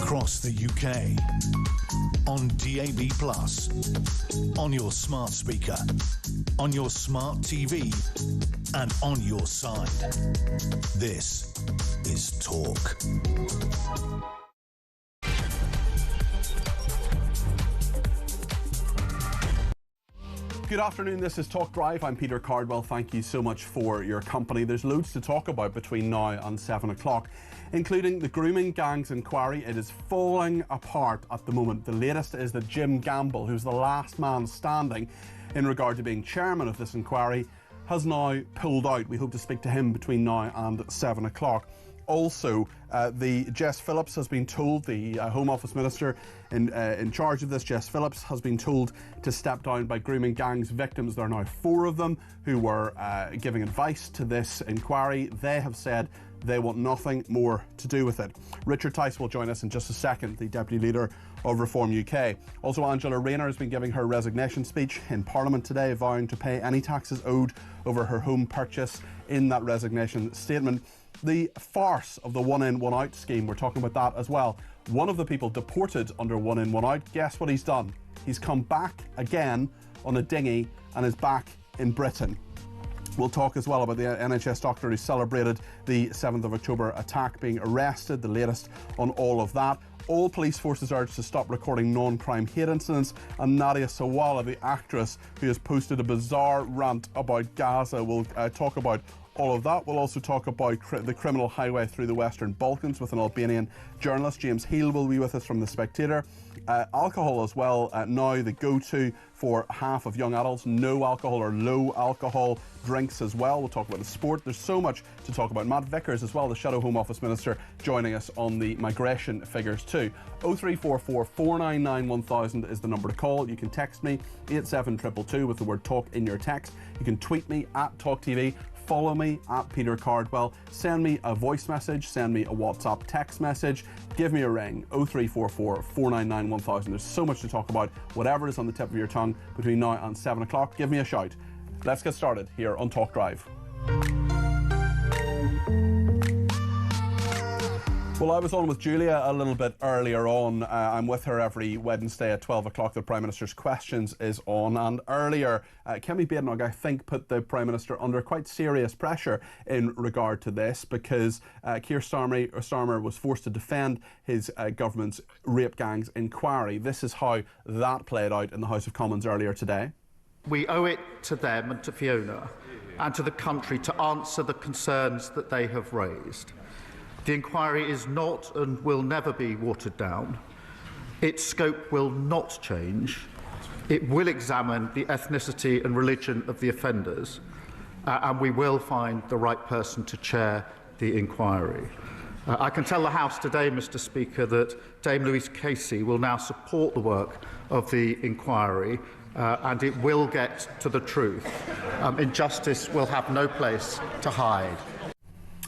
across the UK, on DAB+, on your smart speaker, on your smart TV, and on your side. This is Talk. Good afternoon, this is Talk Drive. I'm Peter Cardwell. Thank you so much for your company. There's loads to talk about between now and 7 o'clock, including the grooming gangs inquiry. It is falling apart at the moment. The latest is that Jim Gamble, who's the last man standing in regard to being chairman of this inquiry, has now pulled out. We hope to speak to him between now and 7 o'clock. Also, the Jess Phillips has been told, the Home Office Minister in charge of this, Jess Phillips, has been told to step down by grooming gangs victims. There are now 4 of them who were giving advice to this inquiry. They have said they want nothing more to do with it. Richard Tice will join us in just a second, the Deputy Leader of Reform UK. Also, Angela Rayner has been giving her resignation speech in Parliament today, vowing to pay any taxes owed over her home purchase. In that resignation statement, the farce of the one-in, one-out scheme, we're talking about that as well. One of the people deported under one-in, one-out, guess what he's done? He's come back again on a dinghy and is back in Britain. We'll talk as well about the NHS doctor who celebrated the 7th of October attack being arrested, the latest on all of that. All police forces urged to stop recording non-crime hate incidents, and Nadia Sawalha, the actress who has posted a bizarre rant about Gaza, will talk about all of that. We'll also talk about the criminal highway through the Western Balkans with an Albanian journalist. James Heal will be with us from The Spectator. Alcohol as well, now the go-to for half of young adults. No alcohol or low alcohol drinks as well. We'll talk about the sport. There's so much to talk about. Matt Vickers as well, the Shadow Home Office Minister, joining us on the migration figures too. 03444 499 1000 is the number to call. You can text me 87222 with the word talk in your text. You can tweet me at talkTV. Follow me at Peter Cardwell. Send me a voice message, send me a WhatsApp text message, give me a ring, 0344 499 1000. There's so much to talk about. Whatever is on the tip of your tongue between now and 7 o'clock, give me a shout. Let's get started here on Talk Drive. Well, I was on with Julia a little bit earlier on. I'm with her every Wednesday at 12 o'clock. The Prime Minister's Questions is on. And earlier, Kemi Badenoch, I think, put the Prime Minister under quite serious pressure in regard to this, because Keir Starmer was forced to defend his government's rape gangs inquiry. This is how that played out in the House of Commons earlier today. We owe it to them and to Fiona and to the country to answer the concerns that they have raised. The inquiry is not and will never be watered down. Its scope will not change. It will examine the ethnicity and religion of the offenders, and we will find the right person to chair the inquiry. I can tell the House today, Mr. Speaker, that Dame Louise Casey will now support the work of the inquiry, and it will get to the truth. Injustice will have no place to hide.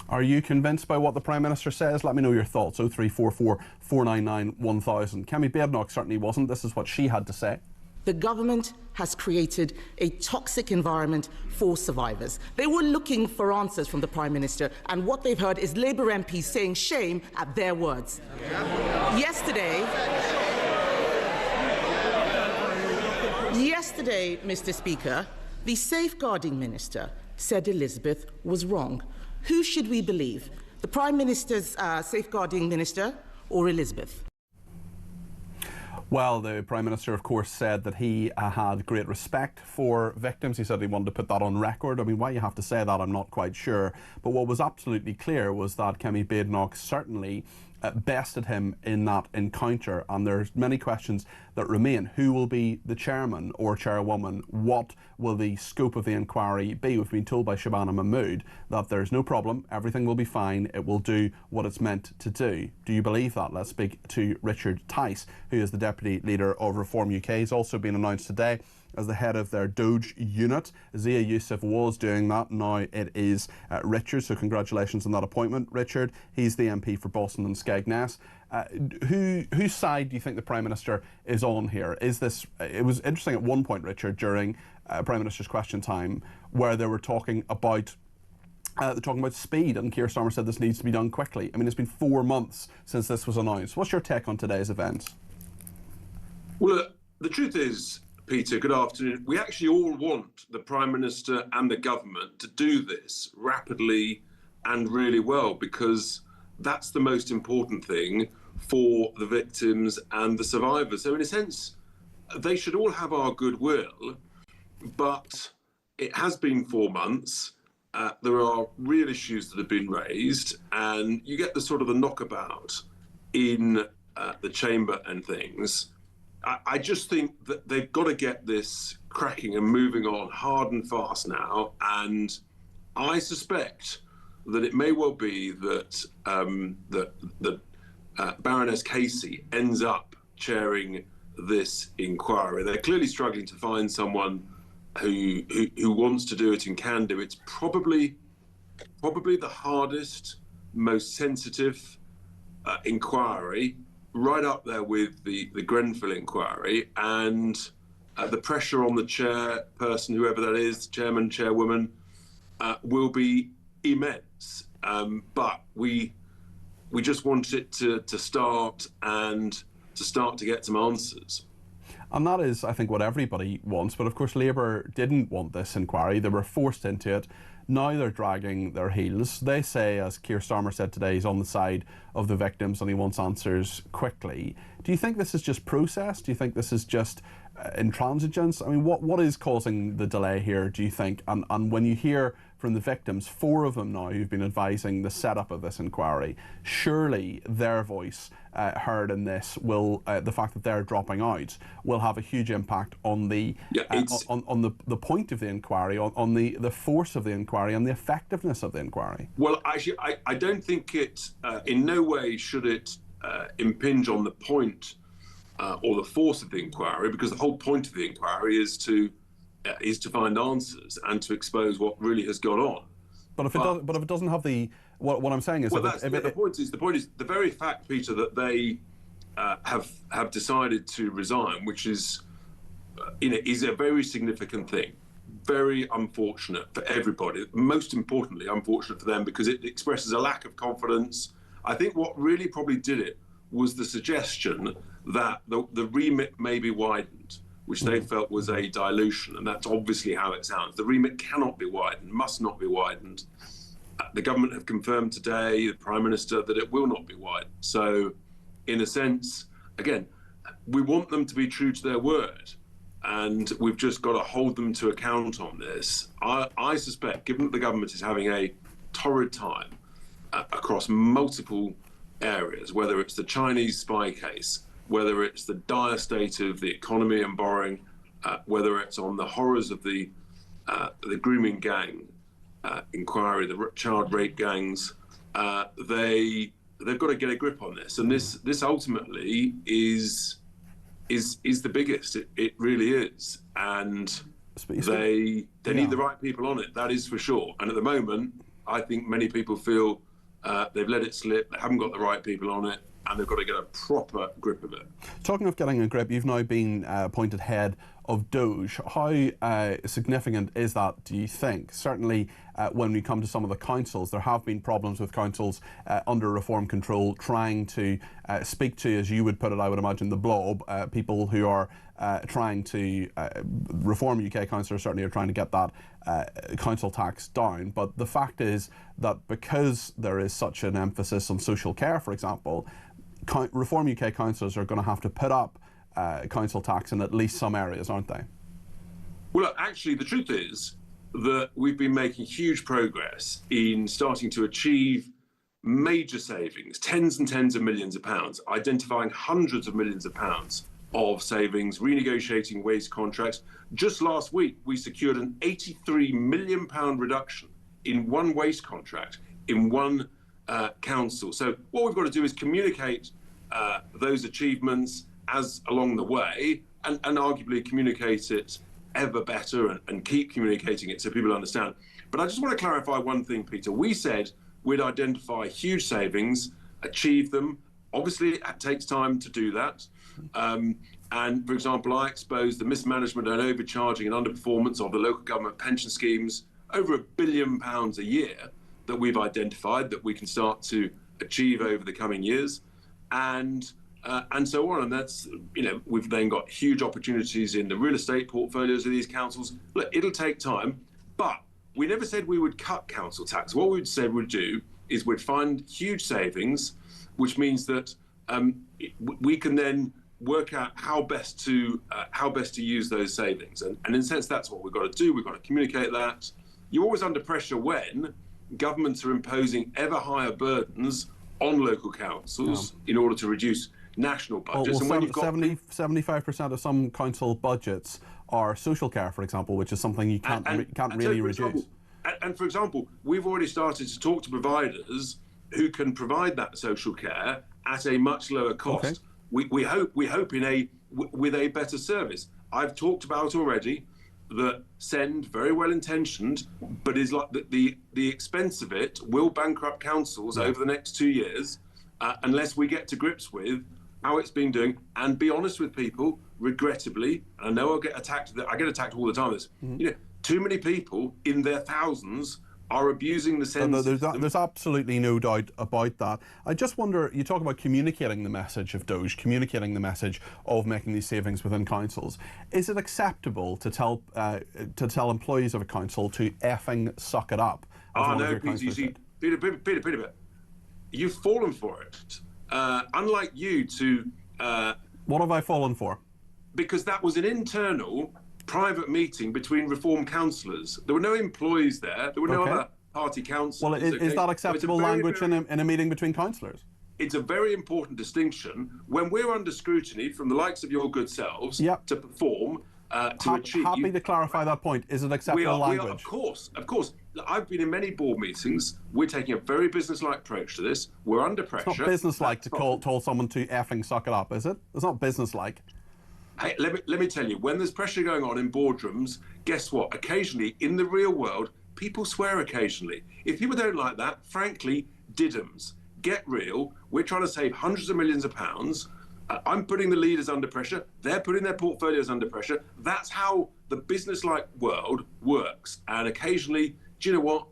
Are you convinced by what the Prime Minister says? Let me know your thoughts. 0344 499 1000. Kemi Badenoch certainly wasn't. This is what she had to say. The government has created a toxic environment for survivors. They were looking for answers from the Prime Minister, and what they've heard is Labour MPs saying shame at their words. Yesterday, Mr. Speaker, the Safeguarding Minister said Elizabeth was wrong. Who should we believe? The Prime Minister's Safeguarding Minister or Elizabeth? Well, the Prime Minister, of course, said that he had great respect for victims. He said he wanted to put that on record. I mean, why you have to say that, I'm not quite sure. But what was absolutely clear was that Kemi Badenoch certainly bested him in that encounter, and there's many questions that remain. Who will be the chairman or chairwoman? What will the scope of the inquiry be? We've been told by Shabana Mahmood that there's no problem, everything will be fine, it will do what it's meant to do. Do you believe that? Let's speak to Richard Tice, who is the Deputy Leader of Reform UK. He's also been announced today as the head of their Doge unit. Zia Youssef was doing that. Now it is Richard, so congratulations on that appointment, Richard. He's the MP for Boston and Skegness. Whose side do you think the Prime Minister is on here? Is this? It was interesting at one point, Richard, during Prime Minister's Question Time, where they were talking about They're talking about speed, and Keir Starmer said this needs to be done quickly. I mean, it's been 4 months since this was announced. What's your take on today's events? Well, the truth is, Peter, good afternoon. We actually all want the Prime Minister and the government to do this rapidly and really well, because that's the most important thing for the victims and the survivors. So in a sense, they should all have our goodwill, but it has been 4 months. There are real issues that have been raised, and you get the sort of the knockabout in the chamber and things. I just think that they've got to get this cracking and moving on hard and fast now. And I suspect that it may well be that Baroness Casey ends up chairing this inquiry. They're clearly struggling to find someone who wants to do it and can do it. It's probably the hardest, most sensitive inquiry, right up there with the Grenfell inquiry, and the pressure on the chairperson, whoever that is, chairman, chairwoman, will be immense. But we just want it to start and to start to get some answers. And that is, I think, what everybody wants. But of course, Labour didn't want this inquiry. They were forced into it. Now they're dragging their heels. They say, as Keir Starmer said today, he's on the side of the victims and he wants answers quickly. Do you think this is just process? Do you think this is just intransigence? I mean, what is causing the delay here, do you think? And when you hear from the victims, 4 of them now who've been advising the setup of this inquiry, surely their voice heard in this will, the fact that they're dropping out, will have a huge impact on the on the point of the inquiry, on the force of the inquiry and the effectiveness of the inquiry. Well, actually, I don't think it, in no way should it impinge on the point or the force of the inquiry, because the whole point of the inquiry is to find answers and to expose what really has gone on. But if it doesn't have the what I'm saying is, well, the point is the very fact, Peter, that they have decided to resign, which is is a very significant thing, very unfortunate for everybody. Most importantly, unfortunate for them because it expresses a lack of confidence. I think what really probably did it was the suggestion that the remit may be widened, which they felt was a dilution, and that's obviously how it sounds. The remit cannot be widened, must not be widened. The government have confirmed today, the Prime Minister, that it will not be widened. So, in a sense, again, we want them to be true to their word, and we've just got to hold them to account on this. I suspect, given that the government is having a torrid time across multiple areas, whether it's the Chinese spy case, whether it's the dire state of the economy and borrowing, whether it's on the horrors of the grooming gang inquiry, the child rape gangs, they've got to get a grip on this. And this ultimately is the biggest. It really is. And they need the right people on it, that is for sure. And at the moment, I think many people feel they've let it slip, they haven't got the right people on it, and they've got to get a proper grip of it. Talking of getting a grip, you've now been appointed head of Doge. How significant is that, do you think? Certainly when we come to some of the councils, there have been problems with councils under reform control trying to speak to, as you would put it, I would imagine, the blob, people who are trying to reform UK councillors certainly are trying to get that council tax down. But the fact is that because there is such an emphasis on social care, for example, Reform UK councillors are going to have to put up council tax in at least some areas, aren't they? Well, actually, the truth is that we've been making huge progress in starting to achieve major savings, tens and tens of millions of pounds, identifying hundreds of millions of pounds of savings, renegotiating waste contracts. Just last week, we secured an £83 million reduction in one waste contract in one council. So what we've got to do is communicate those achievements as along the way, and arguably communicate it ever better and keep communicating it so people understand. But I just want to clarify one thing, Peter. We said we'd identify huge savings, achieve them. Obviously, it takes time to do that. And for example, I exposed the mismanagement and overcharging and underperformance of the local government pension schemes, over £1 billion a year. that we've identified that we can start to achieve over the coming years, and so on. And that's, we've then got huge opportunities in the real estate portfolios of these councils. Look, it'll take time, but we never said we would cut council tax. What we'd said we'd do is we'd find huge savings, which means that we can then work out how best to use those savings. And in a sense, that's what we've got to do. We've got to communicate that. You're always under pressure when governments are imposing ever higher burdens on local councils in order to reduce national budgets. Well, 75% of some council budgets are social care, for example, which is something you can't really reduce. And for example, we've already started to talk to providers who can provide that social care at a much lower cost. Okay. We hope with a better service. I've talked about already that Send, very well intentioned, but is like the expense of it will bankrupt councils over the next 2 years unless we get to grips with how it's been doing and be honest with people. Regrettably, and I know I get attacked all the time. Too many people in their thousands are abusing the Send system. There's absolutely no doubt about that. I just wonder, you talk about communicating the message of DOGE, communicating the message of making these savings within councils. Is it acceptable to tell employees of a council to effing suck it up? Oh no, Peter, you've fallen for it. Unlike you what have I fallen for? Because that was an internal private meeting between Reform councillors. There were no employees there. There were no other party councillors. Well, is that acceptable language in a meeting between councillors? It's a very important distinction when we're under scrutiny from the likes of your good selves to perform, to achieve. Happy to clarify that point. Is it acceptable language? Of course. I've been in many board meetings. We're taking a very business-like approach to this. We're under pressure. It's not business-like to tell someone to effing suck it up, is it? It's not business-like. Hey, let me tell you, when there's pressure going on in boardrooms, guess what? Occasionally, in the real world, people swear occasionally. If people don't like that, frankly, diddums. Get real. We're trying to save hundreds of millions of pounds. I'm putting the leaders under pressure. They're putting their portfolios under pressure. That's how the business-like world works. And occasionally, do you know what?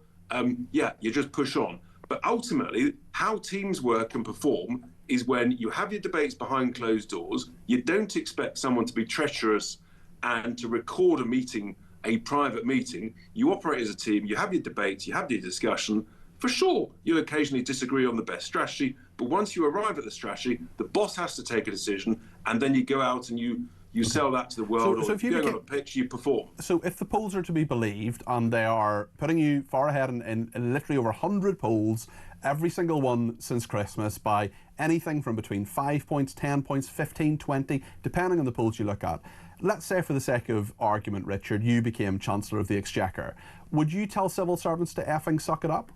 You just push on. But ultimately, how teams work and perform is when you have your debates behind closed doors. You don't expect someone to be treacherous and to record a private meeting. You operate as a team, you have your debates, you have your discussion. For sure, you'll occasionally disagree on the best strategy, but once you arrive at the strategy, the boss has to take a decision, and then you go out and you sell that to the world, or if you're going on a pitch, you perform. So if the polls are to be believed, and they are putting you far ahead in literally over 100 polls, every single one since Christmas, by anything from between 5 points, 10 points, 15, 20, depending on the polls you look at. Let's say, for the sake of argument, Richard, you became Chancellor of the Exchequer. Would you tell civil servants to effing suck it up?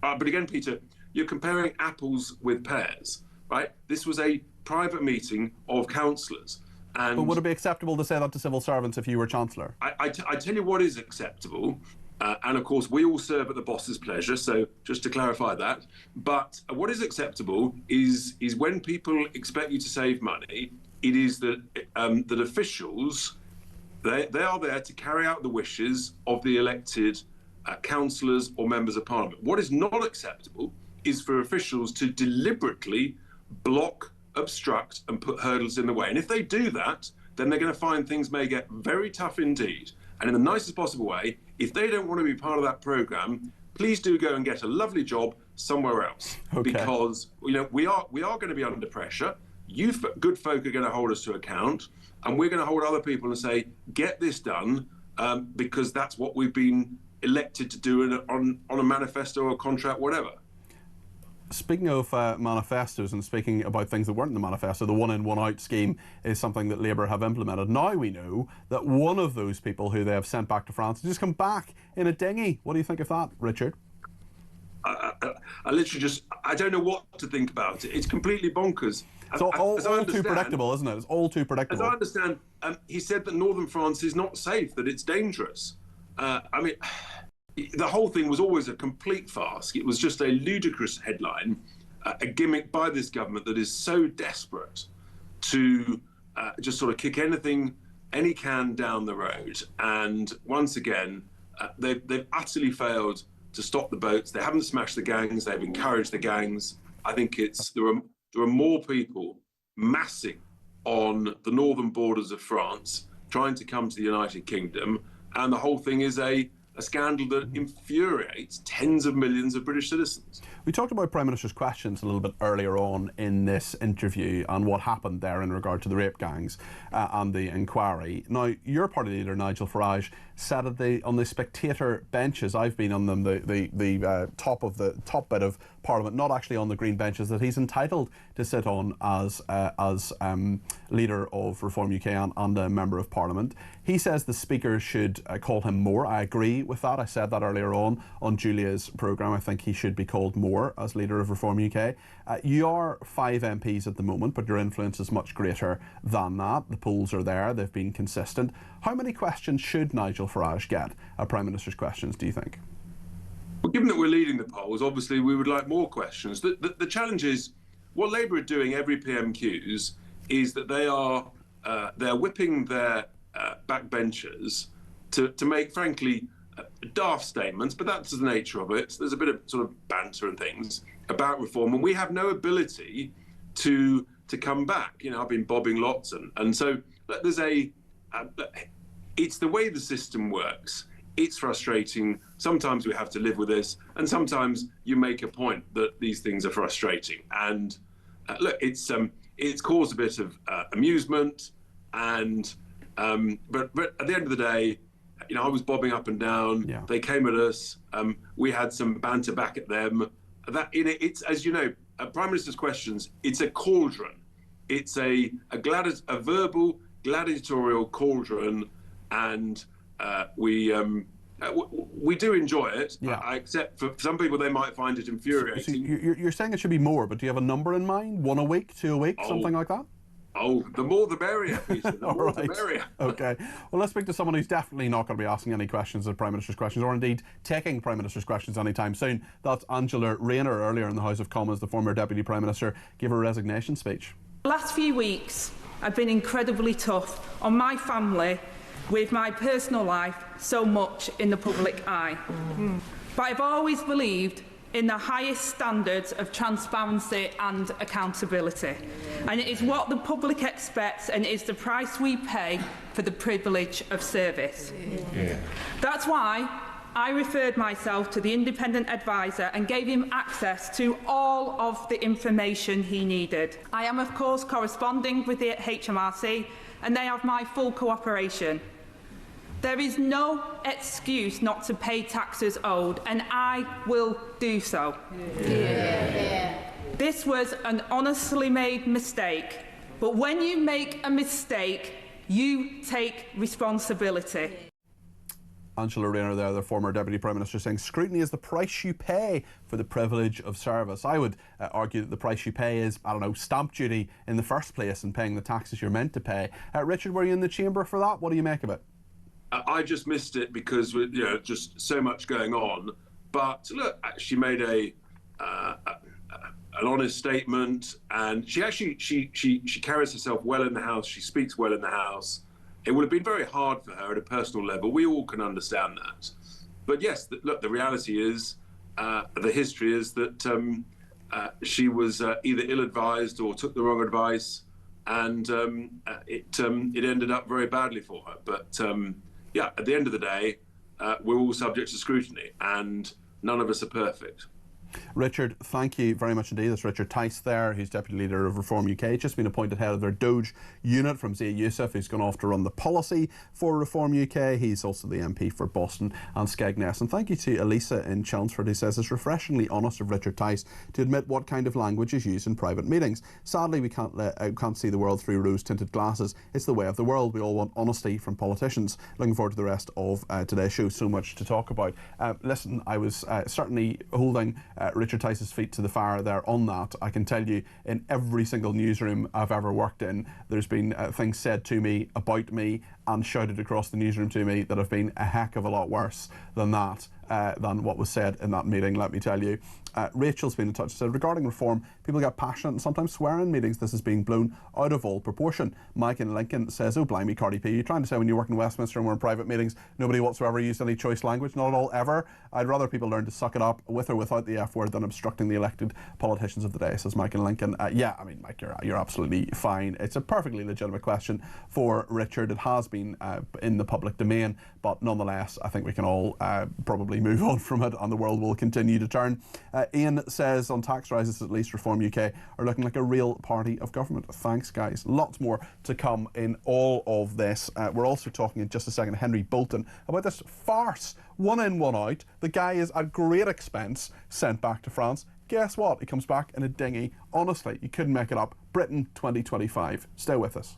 But again, Peter, you're comparing apples with pears, right? This was a private meeting of councillors. But would it be acceptable to say that to civil servants if you were Chancellor? I tell you what is acceptable, and of course we all serve at the boss's pleasure, so just to clarify that. But what is acceptable is when people expect you to save money, it is that officials, they are there to carry out the wishes of the elected councillors or members of parliament. What is not acceptable is for officials to deliberately block, obstruct and put hurdles in the way. And if they do that, then they're going to find things may get very tough indeed. And in the nicest possible way, if they don't want to be part of that programme, please do go and get a lovely job somewhere else. Okay. Because we are going to be under pressure. You good folk are going to hold us to account, and we're going to hold other people and say, get this done, because that's what we've been elected to do on a manifesto or a contract, whatever. Speaking of manifestos and speaking about things that weren't in the manifesto, the one-in, one-out scheme is something that Labour have implemented. Now we know that one of those people who they have sent back to France has just come back in a dinghy. What do you think of that, Richard? I literally I don't know what to think about it. It's completely bonkers. It's all too predictable, isn't it? It's all too predictable. As I understand, he said that northern France is not safe, that it's dangerous. The whole thing was always a complete farce. It was just a ludicrous headline, a gimmick by this government that is so desperate to just sort of kick any can down the road. And once again, they've utterly failed to stop the boats. They haven't smashed the gangs. They've encouraged the gangs. I think there are more people massing on the northern borders of France, trying to come to the United Kingdom, and the whole thing is a scandal that infuriates tens of millions of British citizens. We talked about Prime Minister's questions a little bit earlier on in this interview and what happened there in regard to the rape gangs and the inquiry. Now, your party leader, Nigel Farage, sat on the spectator benches. I've been on them, the top bit of Parliament, not actually on the green benches that he's entitled to sit on as leader of Reform UK and a member of Parliament. He says the Speaker should call him more. I agree with that. I said that earlier on Julia's programme. I think he should be called more as leader of Reform UK. You are 5 MPs at the moment, but your influence is much greater than that. The polls are there. They've been consistent. How many questions should Nigel Farage get at Prime Minister's questions, do you think? Well, given that we're leading the polls, obviously we would like more questions. The challenge is, what Labour are doing every PMQs is that they're whipping their backbenchers to make, frankly, daft statements, but that's the nature of it. There's a bit of sort of banter and things about reform, and we have no ability to come back. You know, I've been bobbing lots, and so there's it's the way the system works. It's frustrating. Sometimes we have to live with this, and sometimes you make a point that these things are frustrating. And look, it's caused a bit of amusement, and but at the end of the day, you know, I was bobbing up and down. Yeah. They came at us. We had some banter back at them. It's, as you know, Prime Minister's questions. It's a cauldron. It's a verbal gladiatorial cauldron, and we do enjoy it. Yeah. I accept for some people they might find it infuriating. So you're saying it should be more, but do you have a number in mind? 1 a week, 2 a week, something like that? Oh, the more the merrier, Peter. The more the merrier. Okay. Well, let's speak to someone who's definitely not going to be asking any questions of Prime Minister's questions, or indeed taking Prime Minister's questions anytime soon. That's Angela Rayner. Earlier in the House of Commons, the former Deputy Prime Minister gave a resignation speech. The last few weeks have been incredibly tough on my family, with my personal life so much in the public eye. But I've always believed in the highest standards of transparency and accountability. And it is what the public expects, and it is the price we pay for the privilege of service. Yeah. That's why I referred myself to the independent advisor and gave him access to all of the information he needed. I am, of course, corresponding with the HMRC, and they have my full cooperation. There is no excuse not to pay taxes owed, and I will do so. Yeah. This was an honestly made mistake, but when you make a mistake, you take responsibility. Angela Rayner there, the former Deputy Prime Minister, saying scrutiny is the price you pay for the privilege of service. I would argue that the price you pay is, I don't know, stamp duty in the first place and paying the taxes you're meant to pay. Richard, were you in the chamber for that? What do you make of it? I just missed it because, you know, just so much going on. But look, she made an honest statement, and she carries herself well in the House. She speaks well in the House. It would have been very hard for her at a personal level. We all can understand that. But yes, look, the reality is, the history is that she was either ill-advised or took the wrong advice, and it ended up very badly for her. But yeah, at the end of the day, we're all subject to scrutiny, and none of us are perfect. Richard, thank you very much indeed. That's Richard Tice there, who's Deputy Leader of Reform UK. Just been appointed head of their Doge unit from Zia Youssef, who's gone off to run the policy for Reform UK. He's also the MP for Boston and Skegness. And thank you to Elisa in Chelmsford, who says it's refreshingly honest of Richard Tice to admit what kind of language is used in private meetings. Sadly, we can't see the world through rose-tinted glasses. It's the way of the world. We all want honesty from politicians. Looking forward to the rest of today's show. So much to talk about. Listen, I was certainly holding Richard Tice's feet to the fire there on that. I can tell you, in every single newsroom I've ever worked in, there's been things said to me, about me, and shouted across the newsroom to me that have been a heck of a lot worse than that, than what was said in that meeting, let me tell you. Rachel's been in touch and said, regarding reform, people get passionate and sometimes swear in meetings. This is being blown out of all proportion. Mike in Lincoln says, oh blimey, Cardi P, you're trying to say when you work in Westminster and we're in private meetings, nobody whatsoever used any choice language? Not at all, ever. I'd rather people learn to suck it up with or without the F word than obstructing the elected politicians of the day, says Mike in Lincoln. Yeah, I mean, Mike, you're absolutely fine. It's a perfectly legitimate question for Richard. It has been in the public domain, but nonetheless, I think we can all probably move on from it and the world will continue to turn. Ian says on tax rises, at least Reform UK are looking like a real party of government. Thanks, guys. Lots more to come in all of this. We're also talking in just a second to Henry Bolton about this farce. 1 in, 1 out. The guy is at great expense sent back to France. Guess what? He comes back in a dinghy. Honestly, you couldn't make it up. Britain 2025. Stay with us.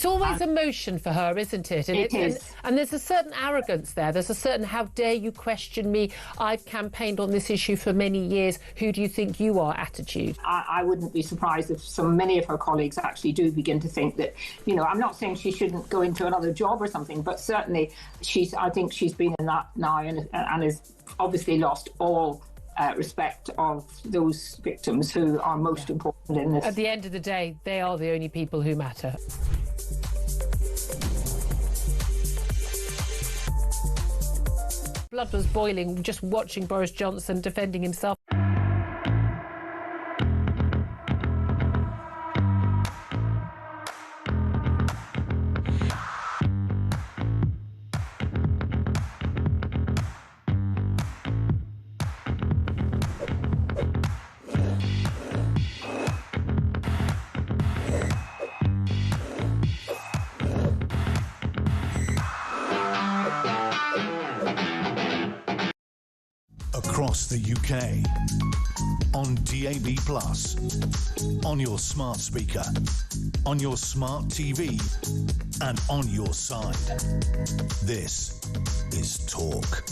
It's always emotion for her, isn't it? And it is. And there's a certain arrogance there. There's a certain, how dare you question me? I've campaigned on this issue for many years. Who do you think you are attitude? I wouldn't be surprised if many of her colleagues actually do begin to think that, you know, I'm not saying she shouldn't go into another job or something, but certainly I think she's been in that now and has obviously lost all respect of those victims who are most important in this. At the end of the day, they are the only people who matter. Blood was boiling just watching Boris Johnson defending himself. Across the UK, on DAB+, on your smart speaker, on your smart TV, and on your side. This is Talk.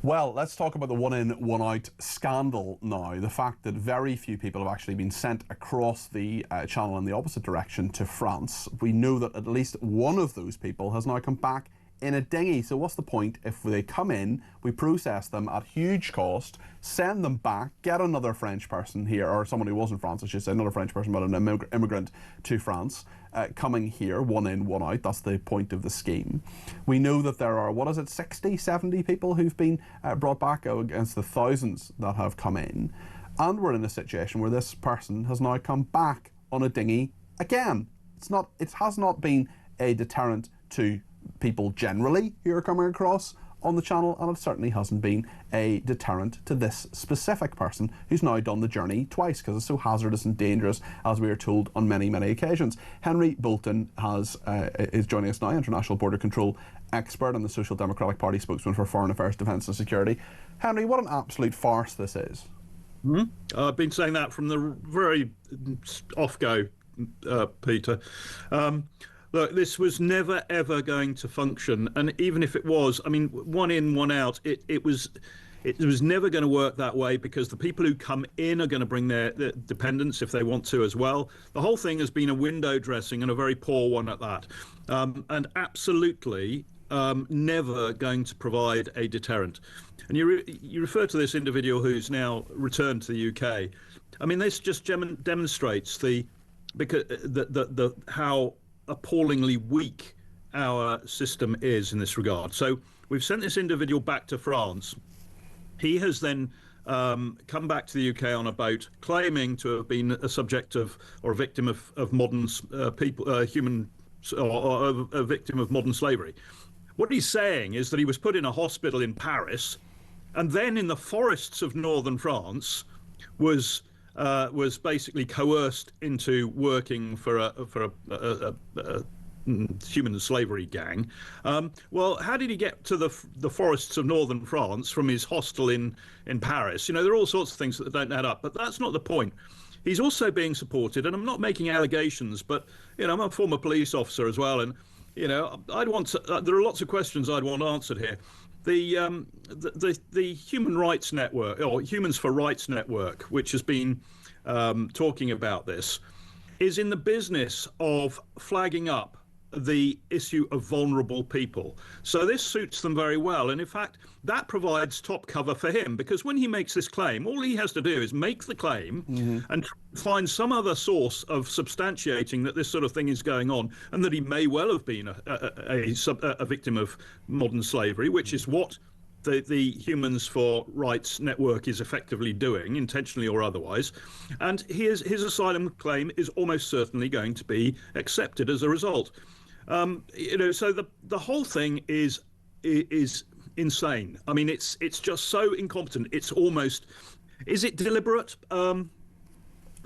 Well, let's talk about the 1 in, 1 out scandal now. The fact that very few people have actually been sent across the channel in the opposite direction to France. We know that at least one of those people has now come back in a dinghy. So what's the point if they come in, we process them at huge cost, send them back, get another French person here, or someone who was in France, I should say, not a French person, but an immigrant to France, coming here, one in, one out. That's the point of the scheme. We know that there are, 60, 70 people who've been brought back against the thousands that have come in. And we're in a situation where this person has now come back on a dinghy again. It has not been a deterrent to people generally who are coming across on the channel, and it certainly hasn't been a deterrent to this specific person who's now done the journey twice because it's so hazardous and dangerous, as we are told on many, many occasions. Henry Bolton is joining us now, international border control expert and the Social Democratic Party spokesman for Foreign Affairs, Defence and Security. Henry, what an absolute farce this is. I've been saying that from the very off-go, Peter. Look, this was never, ever going to function. And even if it was, I mean, one in, one out, it was never going to work that way, because the people who come in are going to bring their dependents if they want to as well. The whole thing has been a window dressing, and a very poor one at that. And absolutely never going to provide a deterrent. And you refer to this individual who's now returned to the UK. I mean, this just demonstrates how appallingly weak our system is in this regard. So we've sent this individual back to France. He has then come back to the UK on a boat, claiming to have been a subject of, or a victim of modern or a victim of modern slavery. What he's saying is that he was put in a hospital in Paris, and then in the forests of northern France was basically coerced into working for a human slavery gang. Well, how did he get to the forests of northern France from his hostel in Paris? You know, there are all sorts of things that don't add up, but that's not the point. He's also being supported, and I'm not making allegations, but, you know, I'm a former police officer as well, and, you know, there are lots of questions I'd want answered here. The Human Rights Network, or Humans for Rights Network, which has been talking about this, is in the business of flagging up the issue of vulnerable people. So this suits them very well. And in fact, that provides top cover for him, because when he makes this claim, all he has to do is make the claim and find some other source of substantiating that this sort of thing is going on, and that he may well have been a victim of modern slavery, which is what the Humans for Rights Network is effectively doing, intentionally or otherwise. And his asylum claim is almost certainly going to be accepted as a result. You know, so the whole thing is insane. I mean, it's just so incompetent. It's almost, is it deliberate? I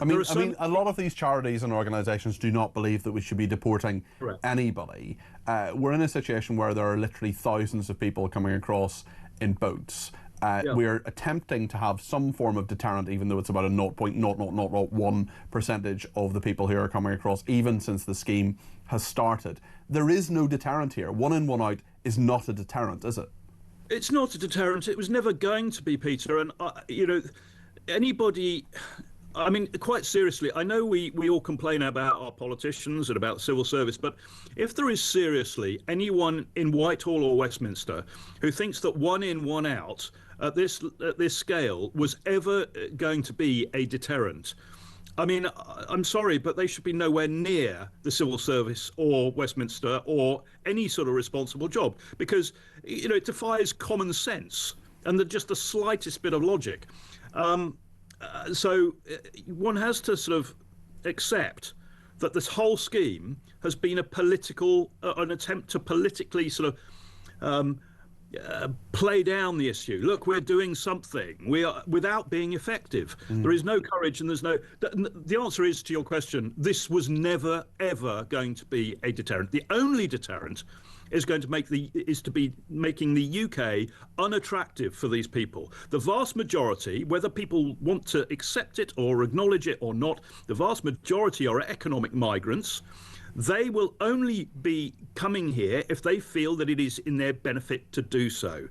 mean, a lot of these charities and organisations do not believe that we should be deporting anybody. We're in a situation where there are literally thousands of people coming across in boats. We're attempting to have some form of deterrent, even though it's about a 0.0001% of the people who are coming across, even since the scheme has started. There is no deterrent here. One in, one out is not a deterrent, is it? It's not a deterrent. It was never going to be, Peter. And, you know, anybody... I mean, quite seriously, I know we all complain about our politicians and about civil service, but if there is seriously anyone in Whitehall or Westminster who thinks that one in, one out at this scale was ever going to be a deterrent, I mean, I'm sorry, but they should be nowhere near the civil service or Westminster or any sort of responsible job, because, you know, it defies common sense and just the slightest bit of logic. So one has to sort of accept that this whole scheme has been an attempt to politically sort of play down the issue. Look, we're doing something. We are, without being effective. There is no courage, and there's no. The answer is, to your question, this was never ever going to be a deterrent. The only deterrent is going to be making the UK unattractive for these people. The vast majority, whether people want to accept it or acknowledge it or not, the vast majority are economic migrants. They will only be coming here if they feel that it is in their benefit to do so.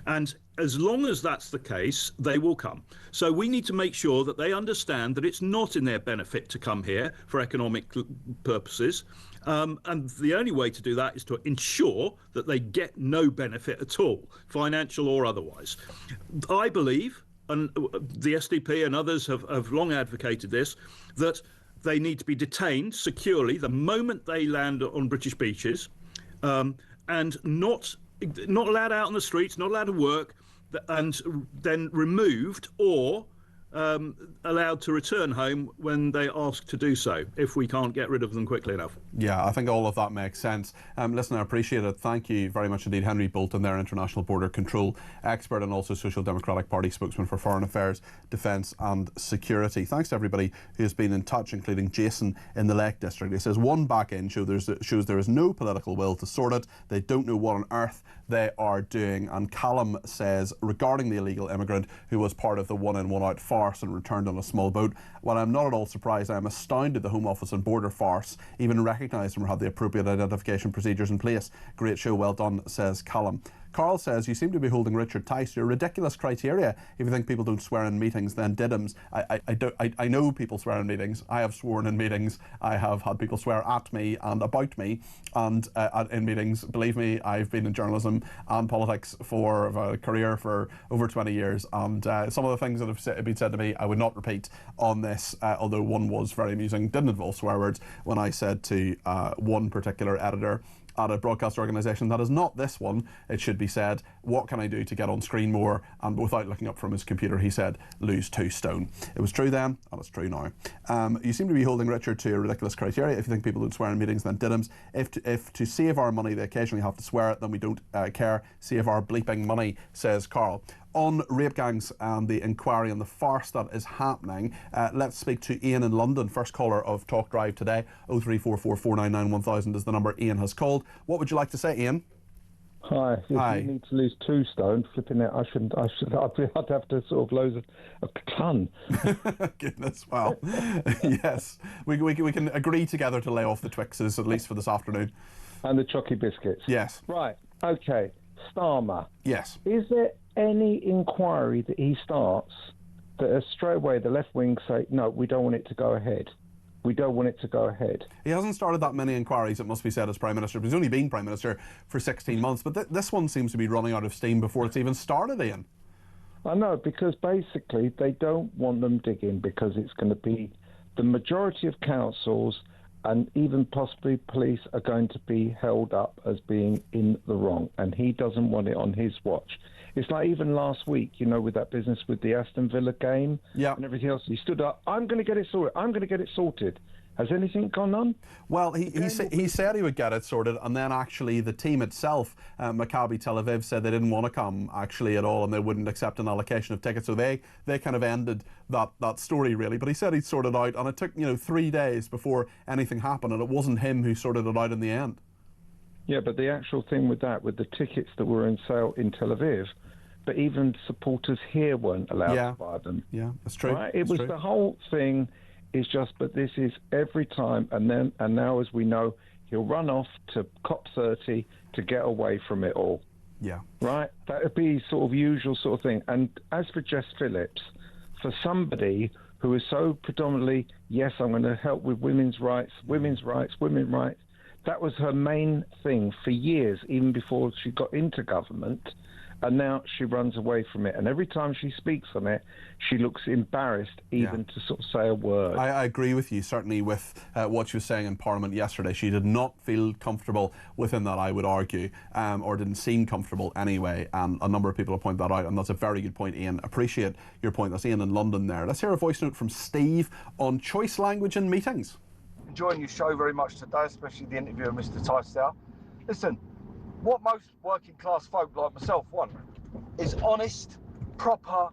And as long as that's the case, they will come. So we need to make sure that they understand that it's not in their benefit to come here for economic purposes. And the only way to do that is to ensure that they get no benefit at all, financial or otherwise. I believe, and the SDP and others have long advocated this, that they need to be detained securely the moment they land on British beaches, and not allowed out on the streets, not allowed to work, and then removed or allowed to return home when they ask to do so, if we can't get rid of them quickly enough. Yeah, I think all of that makes sense. Listen, I appreciate it. Thank you very much indeed. Henry Bolton there, International Border Control expert and also Social Democratic Party spokesman for Foreign Affairs, Defence and Security. Thanks to everybody who has been in touch, including Jason in the Lake District. He says one back-end shows there is no political will to sort it. They don't know what on earth they are doing. And Callum says, regarding the illegal immigrant who was part of the one-in, one-out farce and returned on a small boat, while I'm not at all surprised, I am astounded the Home Office and Border farce even recognised and had the appropriate identification procedures in place. Great show, well done, says Callum. Carl says, you seem to be holding Richard Tice to a ridiculous criteria. If you think people don't swear in meetings, then diddums. I know people swear in meetings. I have sworn in meetings. I have had people swear at me and about me and in meetings. Believe me, I've been in journalism and politics for a career for over 20 years, and some of the things that have been said to me I would not repeat on this, although one was very amusing, didn't involve swear words, when I said to one particular editor at a broadcast organisation that is not this one, it should be said, what can I do to get on screen more? And without looking up from his computer, he said, lose 2 stone. It was true then, and it's true now. You seem to be holding Richard to a ridiculous criteria. If you think people don't swear in meetings, then diddums. If to save our money they occasionally have to swear it, then we don't care. Save our bleeping money, says Carl. On rape gangs and the inquiry and the farce that is happening, let's speak to Ian in London, first caller of Talk Drive today. 0344 499 1000 is the number Ian has called. What would you like to say, Ian? Hi. If Hi. you need to lose 2 stone, flipping it, I'd have to sort of lose a ton. Goodness, well, yes. We can agree together to lay off the Twixes, at least for this afternoon. And the Chocky biscuits. Yes. Right, okay. Starmer. Yes. Is there any inquiry that he starts that straight away the left wing say, no, we don't want it to go ahead? We don't want it to go ahead. He hasn't started that many inquiries, it must be said, as Prime Minister. But he's only been Prime Minister for 16 months. But this one seems to be running out of steam before it's even started, Ian. I know, because basically they don't want them digging, because it's going to be the majority of councils and even possibly police are going to be held up as being in the wrong, and he doesn't want it on his watch. It's like even last week, you know, with that business with the Aston Villa game and everything else. He stood up, I'm going to get it sorted, I'm going to get it sorted. Has anything gone on? Well, he said he would get it sorted, and then actually the team itself, Maccabi Tel Aviv, said they didn't want to come actually at all, and they wouldn't accept an allocation of tickets. So they kind of ended that story really. But he said he'd sort it out, and it took 3 days before anything happened, and it wasn't him who sorted it out in the end. Yeah, but the actual thing with the tickets that were in sale in Tel Aviv, but even supporters here weren't allowed to buy them. Yeah, that's true. Right? It was the whole thing. Is just, but this is every time, and now, as we know, he'll run off to COP30 to get away from it all. Yeah. Right? That would be sort of usual sort of thing. And as for Jess Phillips, for somebody who is so predominantly, yes, I'm going to help with women's rights, that was her main thing for years, even before she got into government. And now she runs away from it. And every time she speaks on it, she looks embarrassed even to sort of say a word. I agree with you, certainly with what she was saying in Parliament yesterday. She did not feel comfortable within that, I would argue, or didn't seem comfortable anyway. And a number of people have pointed that out, and that's a very good point, Ian. Appreciate your point. That's Ian in London there. Let's hear a voice note from Steve on choice language in meetings. Enjoying your show very much today, especially the interview of Mr. Tice there. Listen, what most working class folk like myself want is honest, proper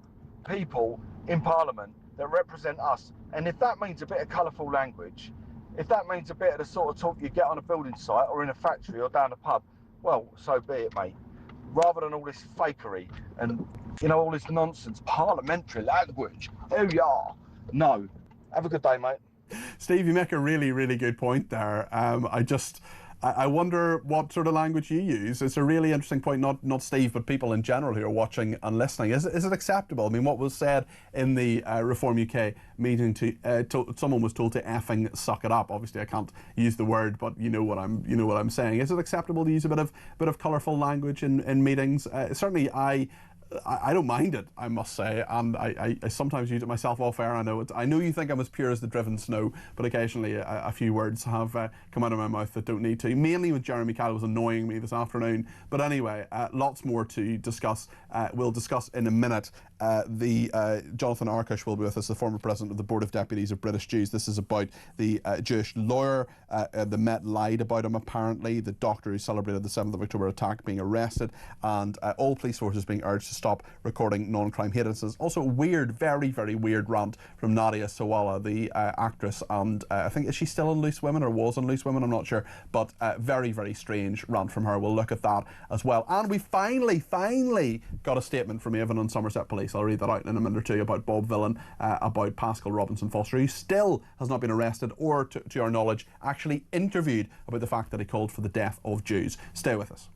people in Parliament that represent us. And if that means a bit of colourful language, if that means a bit of the sort of talk you get on a building site or in a factory or down a pub, well, so be it, mate. Rather than all this fakery and, all this nonsense, parliamentary language. Oh, yeah. No. Have a good day, mate. Steve, you make a really, really good point there. I wonder what sort of language you use. It's a really interesting point, not Steve, but people in general who are watching and listening. Is it acceptable? I mean, what was said in the Reform UK meeting someone was told to effing suck it up. Obviously, I can't use the word, but you know what I'm saying. Is it acceptable to use a bit of colourful language in meetings? Certainly, I don't mind it, I must say, and I sometimes use it myself off air. I know you think I'm as pure as the driven snow, but occasionally a few words have come out of my mouth that don't need to. Mainly with Jeremy Kyle was annoying me this afternoon. But anyway, lots more to discuss. We'll discuss in a minute. Jonathan Arkush will be with us, the former president of the Board of Deputies of British Jews. This is about the Jewish lawyer. The Met lied about him, apparently. The doctor who celebrated the 7th of October attack being arrested, and all police forces being urged to stop recording non-crime hate incidents. Also, weird, very, very weird rant from Nadia Sawalha, the actress, and I think, is she still on Loose Women or was on Loose Women? I'm not sure, but very, very strange rant from her. We'll look at that as well. And we finally got a statement from Avon and Somerset Police. I'll read that out in a minute or two about Bob Villan, about Pascal Robinson Foster, who still has not been arrested or, to our knowledge, actually interviewed about the fact that he called for the death of Jews. Stay with us.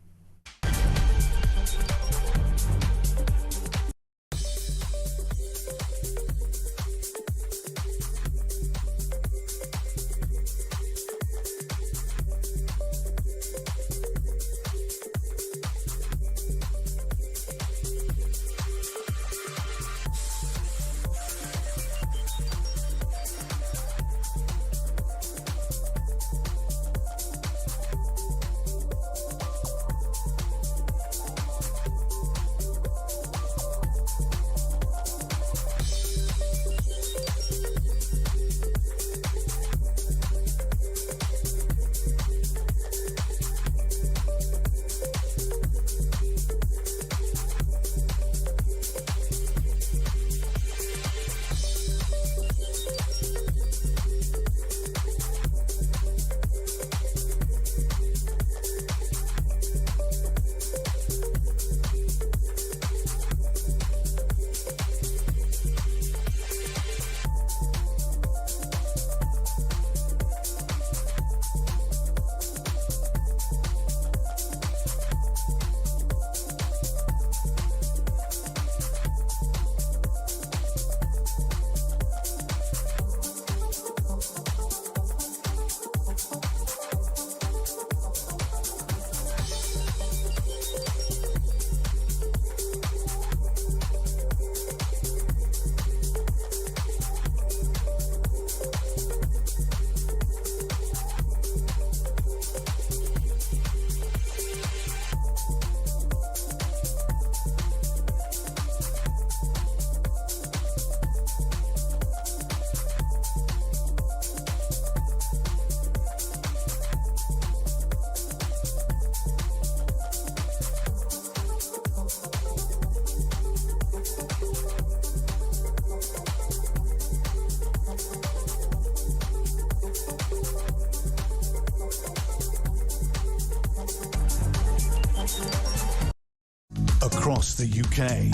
Across the UK,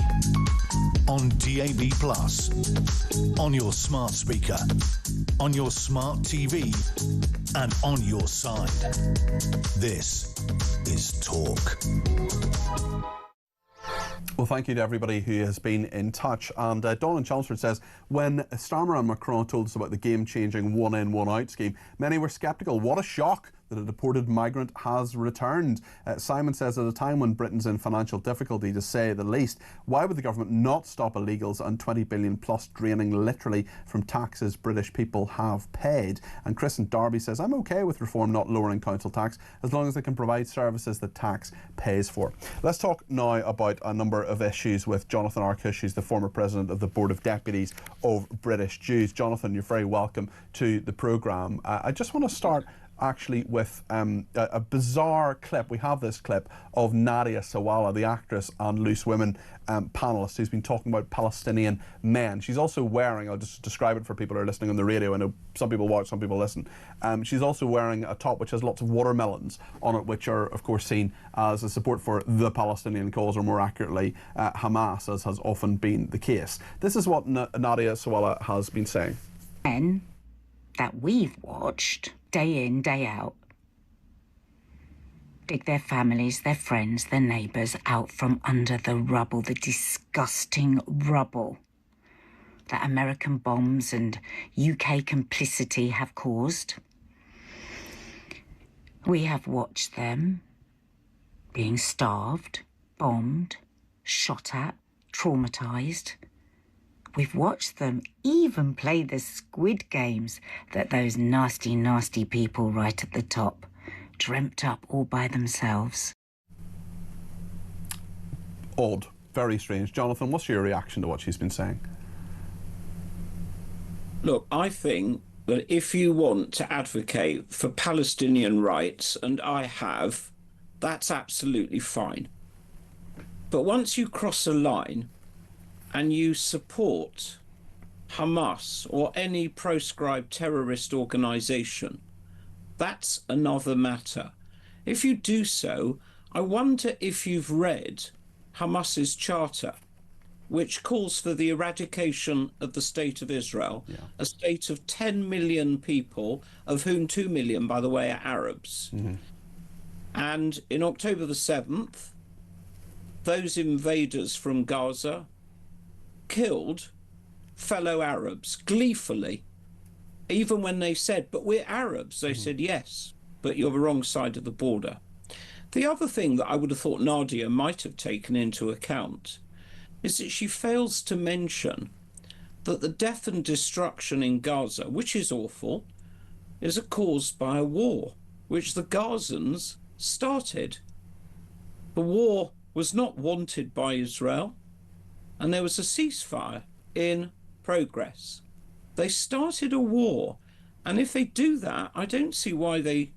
on DAB+, on your smart speaker, on your smart TV, and on your side. This is Talk. Well, thank you to everybody who has been in touch. And Dawn in Chelmsford says, when Starmer and Macron told us about the game-changing one-in, one-out scheme, many were sceptical. What a shock that a deported migrant has returned. Simon says, at a time when Britain's in financial difficulty, to say the least, why would the government not stop illegals and 20 billion plus draining literally from taxes British people have paid? And Chris in Derby says, I'm okay with reform not lowering council tax as long as they can provide services that tax pays for. Let's talk now about a number of issues with Jonathan Arkush, who's the former president of the Board of Deputies of British Jews. Jonathan, you're very welcome to the programme. I just want to start actually with a bizarre clip. We have this clip of Nadia Sawalha, the actress and Loose Women panellist, who's been talking about Palestinian men. She's also wearing, I'll just describe it for people who are listening on the radio, I know some people watch, some people listen. She's also wearing a top which has lots of watermelons on it, which are of course seen as a support for the Palestinian cause, or more accurately Hamas, as has often been the case. This is what Nadia Sawalha has been saying. Men that we've watched day in, day out, dig their families, their friends, their neighbours out from under the rubble, the disgusting rubble that American bombs and UK complicity have caused. We have watched them being starved, bombed, shot at, traumatised. We've watched them even play the squid games that those nasty, nasty people right at the top dreamt up all by themselves. Odd. Very strange. Jonathan, what's your reaction to what she's been saying? Look, I think that if you want to advocate for Palestinian rights, and I have, that's absolutely fine. But once you cross a line and you support Hamas or any proscribed terrorist organisation, that's another matter. If you do so, I wonder if you've read Hamas's charter, which calls for the eradication of the State of Israel, a state of 10 million people, of whom 2 million, by the way, are Arabs. And in October the 7th, those invaders from Gaza killed fellow Arabs gleefully. Even when they said, but we're Arabs, they said, yes, but you're the wrong side of the border. The other thing that I would have thought Nadia might have taken into account is that she fails to mention that the death and destruction in Gaza, which is awful, is caused by a war, which the Gazans started. The war was not wanted by Israel, and there was a ceasefire in progress. They started a war, and if they do that, I don't see why they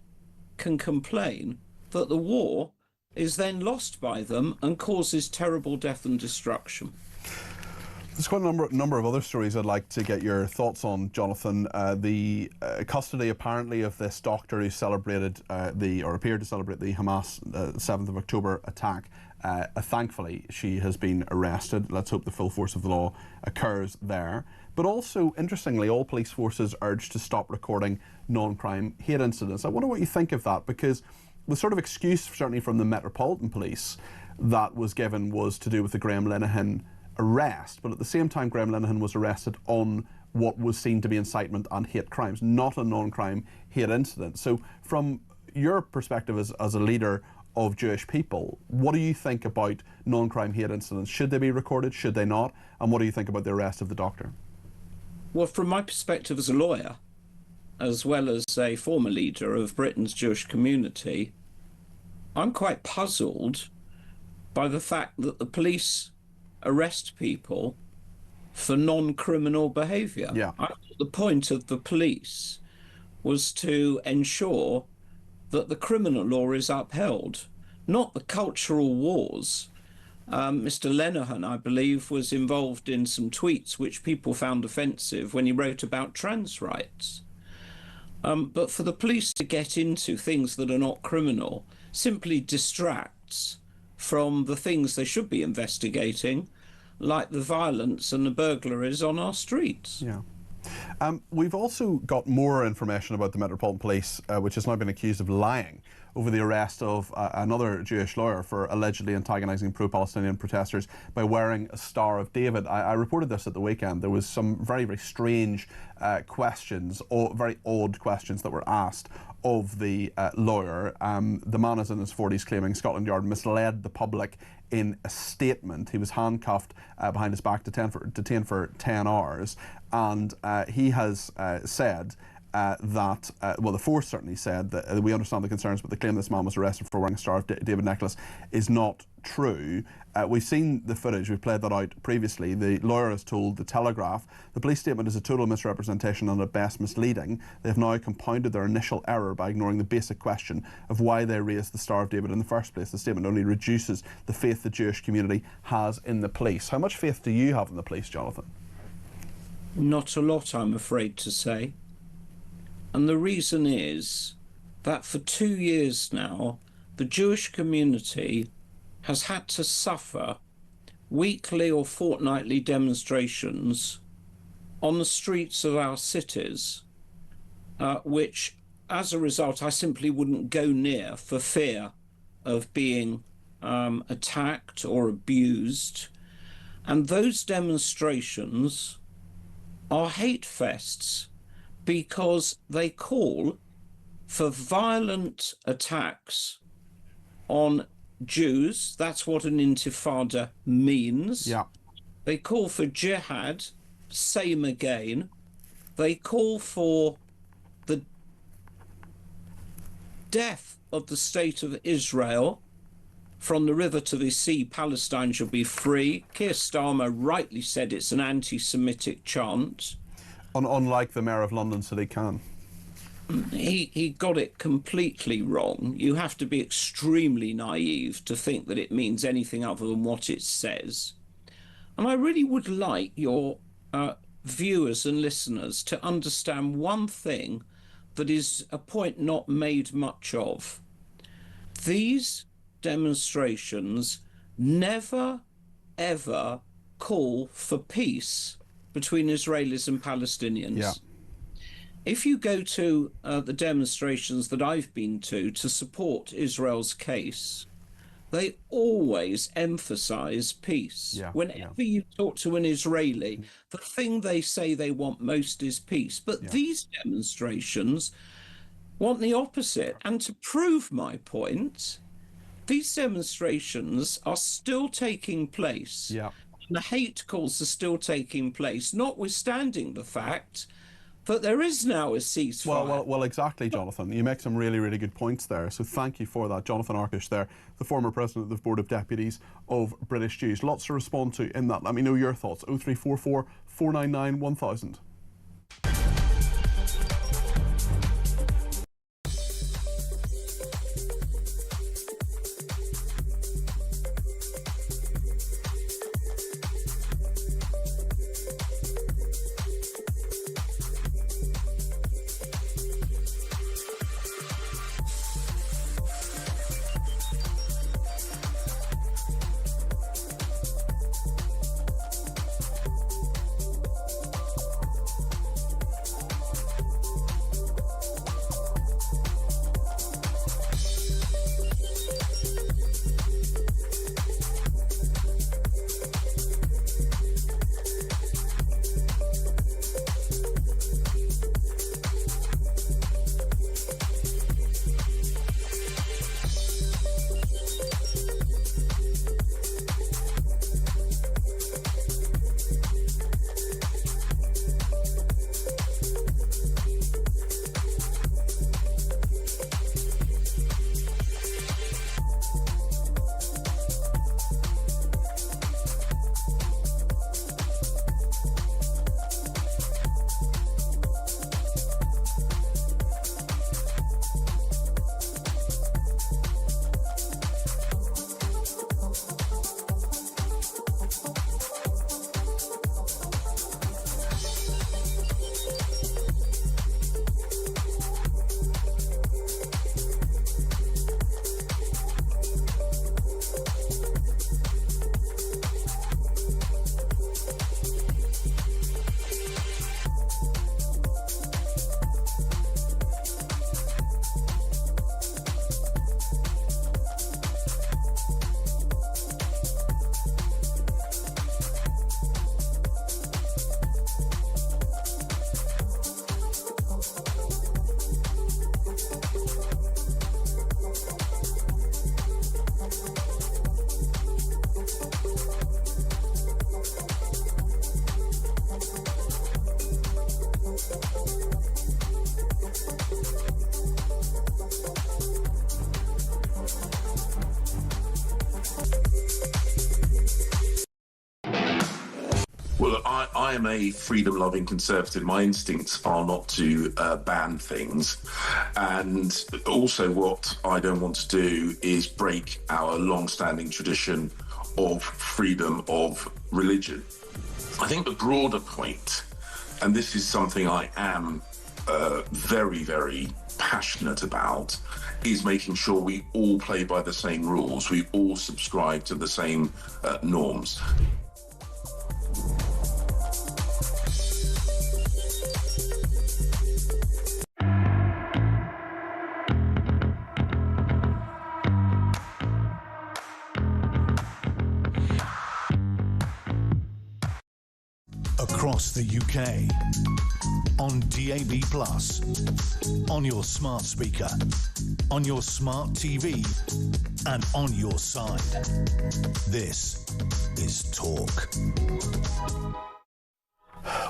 can complain that the war is then lost by them and causes terrible death and destruction. There's quite a number of other stories I'd like to get your thoughts on, Jonathan. The custody, apparently, of this doctor who celebrated or appeared to celebrate the Hamas 7th of October attack. Thankfully, she has been arrested. Let's hope the full force of the law occurs there. But also, interestingly, all police forces urged to stop recording non-crime hate incidents. I wonder what you think of that, because the sort of excuse, certainly from the Metropolitan Police, that was given was to do with the Graham Linehan arrest. But at the same time, Graham Linehan was arrested on what was seen to be incitement and hate crimes, not a non-crime hate incident. So from your perspective as a leader of Jewish people, what do you think about non-crime hate incidents? Should they be recorded? Should they not? And what do you think about the arrest of the doctor? Well, from my perspective as a lawyer, as well as a former leader of Britain's Jewish community, I'm quite puzzled by the fact that the police arrest people for non-criminal behaviour. I thought the point of the police was to ensure that the criminal law is upheld, not the cultural wars. Mr. Linehan, I believe, was involved in some tweets which people found offensive when he wrote about trans rights. But for the police to get into things that are not criminal simply distracts from the things they should be investigating, like the violence and the burglaries on our streets. We've also got more information about the Metropolitan Police, which has now been accused of lying over the arrest of another Jewish lawyer for allegedly antagonising pro-Palestinian protesters by wearing a Star of David. I reported this at the weekend. There was some very, very strange questions, or very odd questions that were asked of the lawyer. The man is in his 40s, claiming Scotland Yard misled the public in a statement. He was handcuffed behind his back, detained for 10 hours, and he has said that, well, the force certainly said that we understand the concerns, but the claim this man was arrested for wearing a Star of David necklace is not true. We've seen the footage, we've played that out previously. The lawyer has told The Telegraph the police statement is a total misrepresentation and at best misleading. They have now compounded their initial error by ignoring the basic question of why they raised the Star of David in the first place. The statement only reduces the faith the Jewish community has in the police. How much faith do you have in the police, Jonathan? Not a lot, I'm afraid to say. And the reason is that for 2 years now, the Jewish community has had to suffer weekly or fortnightly demonstrations on the streets of our cities, which, as a result, I simply wouldn't go near for fear of being attacked or abused. And those demonstrations are hate fests because they call for violent attacks on Jews. That's what an intifada means. Yeah. They call for jihad, same again. They call for the death of the state of Israel. From the river to the sea, Palestine shall be free. Keir Starmer rightly said it's an anti-Semitic chant. Unlike the Mayor of London said he can. He got it completely wrong. You have to be extremely naive to think that it means anything other than what it says. And I really would like your viewers and listeners to understand one thing that is a point not made much of. These demonstrations never, ever call for peace between Israelis and Palestinians. Yeah. If you go to the demonstrations that I've been to support Israel's case, they always emphasize peace. Yeah, Whenever you talk to an Israeli, the thing they say they want most is peace. But these demonstrations want the opposite. And to prove my point, these demonstrations are still taking place. Yeah. And the hate calls are still taking place, notwithstanding the fact that there is now a ceasefire. Well, exactly, Jonathan. You make some really, really good points there. So thank you for that. Jonathan Arkish there, the former president of the Board of Deputies of British Jews. Lots to respond to in that. Let me know your thoughts. 0344 499 1000. Well, I am a freedom-loving conservative. My instincts are not to ban things. And also what I don't want to do is break our long-standing tradition of freedom of religion. I think the broader point, and this is something I am very, very passionate about, is making sure we all play by the same rules. We all subscribe to the same norms. across the UK, on DAB+, on your smart speaker, on your smart TV, and on your side. This is Talk.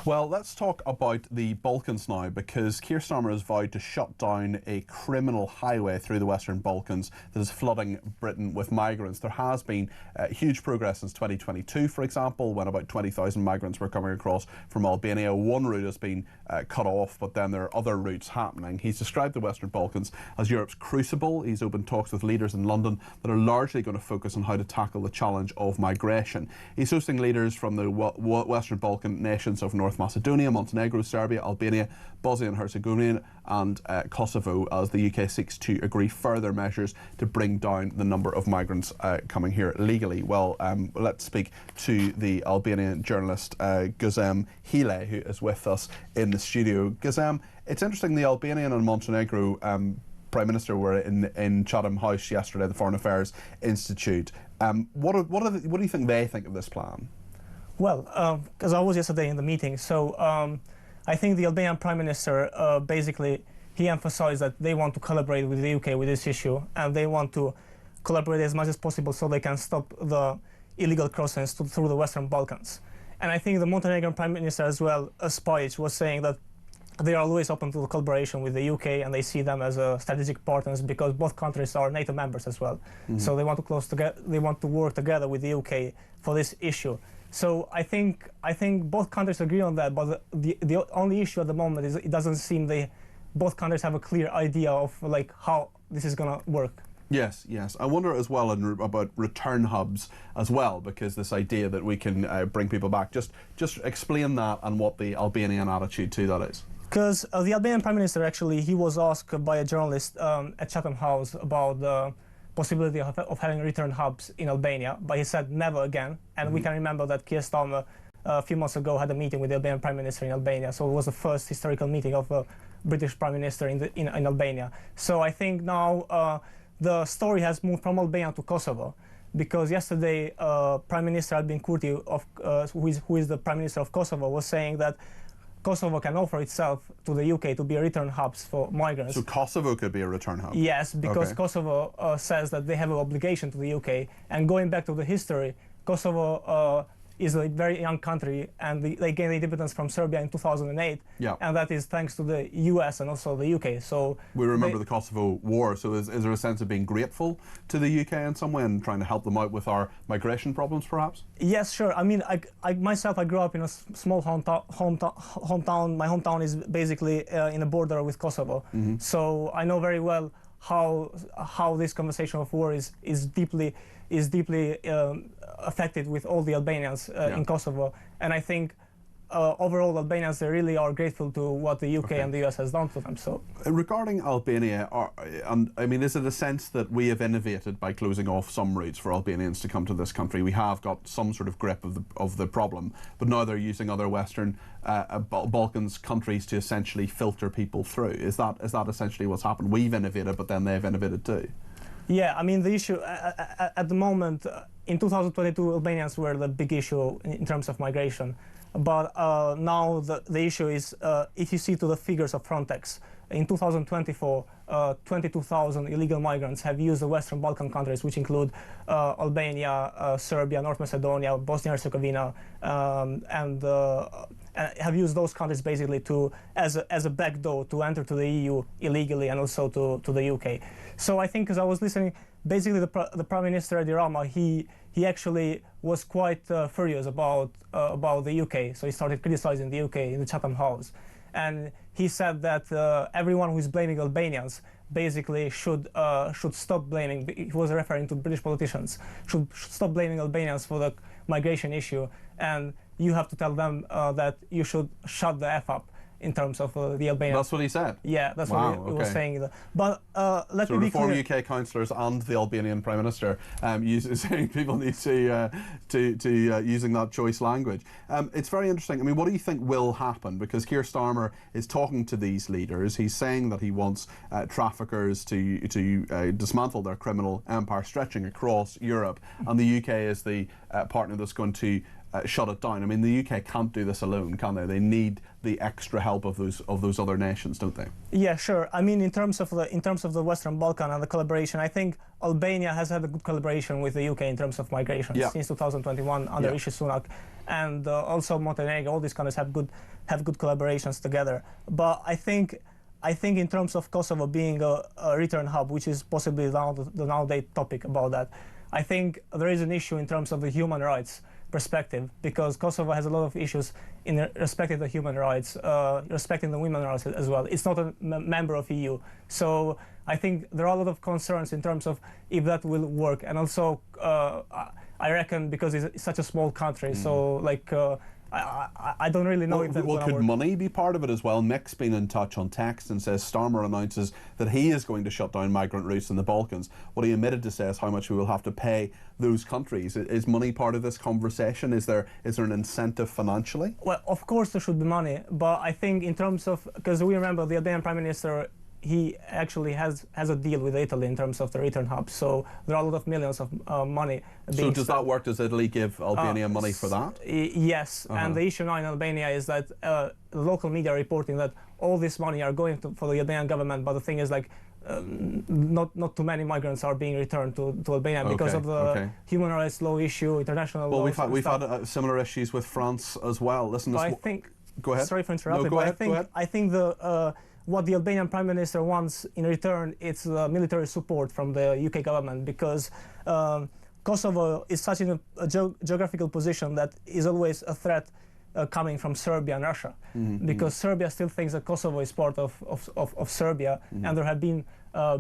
Well, let's talk about the Balkans now, because Keir Starmer has vowed to shut down a criminal highway through the Western Balkans that is flooding Britain with migrants. There has been huge progress since 2022, for example, when about 20,000 migrants were coming across from Albania. One route has been cut off, but then there are other routes happening. He's described the Western Balkans as Europe's crucible. He's opened talks with leaders in London that are largely going to focus on how to tackle the challenge of migration. He's hosting leaders from the Western Balkan nations of North Macedonia, Montenegro, Serbia, Albania, Bosnia and Herzegovina and Kosovo, as the UK seeks to agree further measures to bring down the number of migrants coming here legally. Well, let's speak to the Albanian journalist Guzem Hile, who is with us in the studio. Guzem, it's interesting, the Albanian and Montenegro Prime Minister were in Chatham House yesterday, the Foreign Affairs Institute. What do you think they think of this plan? Well, because I was yesterday in the meeting, so I think the Albanian Prime Minister basically, he emphasized that they want to collaborate with the UK with this issue, and they want to collaborate as much as possible so they can stop the illegal crossings through the Western Balkans. And I think the Montenegrin Prime Minister as well, Spajic, was saying that they are always open to collaboration with the UK, and they see them as strategic partners because both countries are NATO members as well. Mm-hmm. So they want to work together with the UK for this issue. So I think both countries agree on that, but the only issue at the moment is it doesn't seem both countries have a clear idea of like how this is going to work. Yes, yes. I wonder as well about return hubs as well, because this idea that we can bring people back. Just explain that and what the Albanian attitude to that is. Because the Albanian Prime Minister, actually, he was asked by a journalist at Chatham House about the possibility of having return hubs in Albania, but he said never again. And we can remember that Keir Starmer a few months ago had a meeting with the Albanian Prime Minister in Albania, so it was the first historical meeting of a British Prime Minister in Albania. So I think now the story has moved from Albania to Kosovo, because yesterday Prime Minister Albin Kurti, who is the Prime Minister of Kosovo, was saying that Kosovo can offer itself to the UK to be a return hubs for migrants. So Kosovo could be a return hub? Yes, because Kosovo says that they have an obligation to the UK. And going back to the history, Kosovo is a very young country, and they gained independence from Serbia in 2008. Yeah. And that is thanks to the US and also the UK. So we remember the Kosovo War. So is there a sense of being grateful to the UK in some way and trying to help them out with our migration problems, perhaps? Yes, sure. I mean, I myself, I grew up in a small hometown. My hometown is basically in the border with Kosovo. Mm-hmm. So I know very well how this conversation of war is deeply affected with all the Albanians in Kosovo. And I think overall Albanians, they really are grateful to what the UK and the US has done for them. So regarding Albania, I mean, is it a sense that we have innovated by closing off some routes for Albanians to come to this country? We have got some sort of grip of the problem, but now they're using other Western Balkans countries to essentially filter people through. Is that essentially what's happened? We've innovated, but then they've innovated too. Yeah, I mean, the issue at the moment, in 2022, Albanians were the big issue in terms of migration. But now the issue is, if you see to the figures of Frontex, in 2024, 22,000 illegal migrants have used the Western Balkan countries, which include Albania, Serbia, North Macedonia, Bosnia and Herzegovina, and have used those countries basically as a backdoor to enter to the EU illegally and also to the UK. So I think, as I was listening, basically the Prime Minister Edi Rama, he actually was quite furious about the UK. So he started criticizing the UK in the Chatham House. And he said that everyone who is blaming Albanians basically should stop blaming. He was referring to British politicians. Should stop blaming Albanians for the migration issue, and you have to tell them that you should shut the F up in terms of the Albanians. That's what he said? Yeah, that's what he was saying. But let me be clear. Reform UK councillors and the Albanian Prime Minister saying people need to using that choice language. It's very interesting. I mean, what do you think will happen? Because Keir Starmer is talking to these leaders. He's saying that he wants traffickers to dismantle their criminal empire stretching across Europe, and the UK is the partner that's going to shut it down. I mean, the UK can't do this alone, can they? They need the extra help of those other nations, don't they? Yeah, sure. I mean, in terms of the Western Balkan and the collaboration, I think Albania has had a good collaboration with the UK in terms of migration since 2021 under Rishi Sunak, and also Montenegro. All these countries have good collaborations together. But I think in terms of Kosovo being a return hub, which is possibly the nowadays topic about that, I think there is an issue in terms of the human rights perspective, because Kosovo has a lot of issues in respecting the human rights, respecting the women's rights as well. It's not a member of EU. So I think there are a lot of concerns in terms of if that will work. And also, I reckon because it's such a small country, so like, I don't really know if that's could work. money be part of it as well? Mick's been in touch on text and says Starmer announces that he is going to shut down migrant routes in the Balkans. What he omitted to say is how much we will have to pay those countries. Is money part of this conversation? Is there an incentive financially? Well, of course there should be money, but I think in terms of, because we remember the Albanian Prime Minister, he actually has a deal with Italy in terms of the return hub. So there are a lot of millions of money being So does that work? Does Italy give Albania money for that? Yes, and the issue now in Albania is that local media are reporting that all this money are going for the Albanian government, but the thing is like not too many migrants are being returned to Albania because of the human rights law issue, international law. Well, we've had similar issues with France as well. Listen, I think. Go ahead. Sorry for interrupting. No, go ahead. I think what the Albanian Prime Minister wants in return is military support from the UK government, because Kosovo is such in a geographical position that is always a threat coming from Serbia and Russia, because Serbia still thinks that Kosovo is part of Serbia, and there have been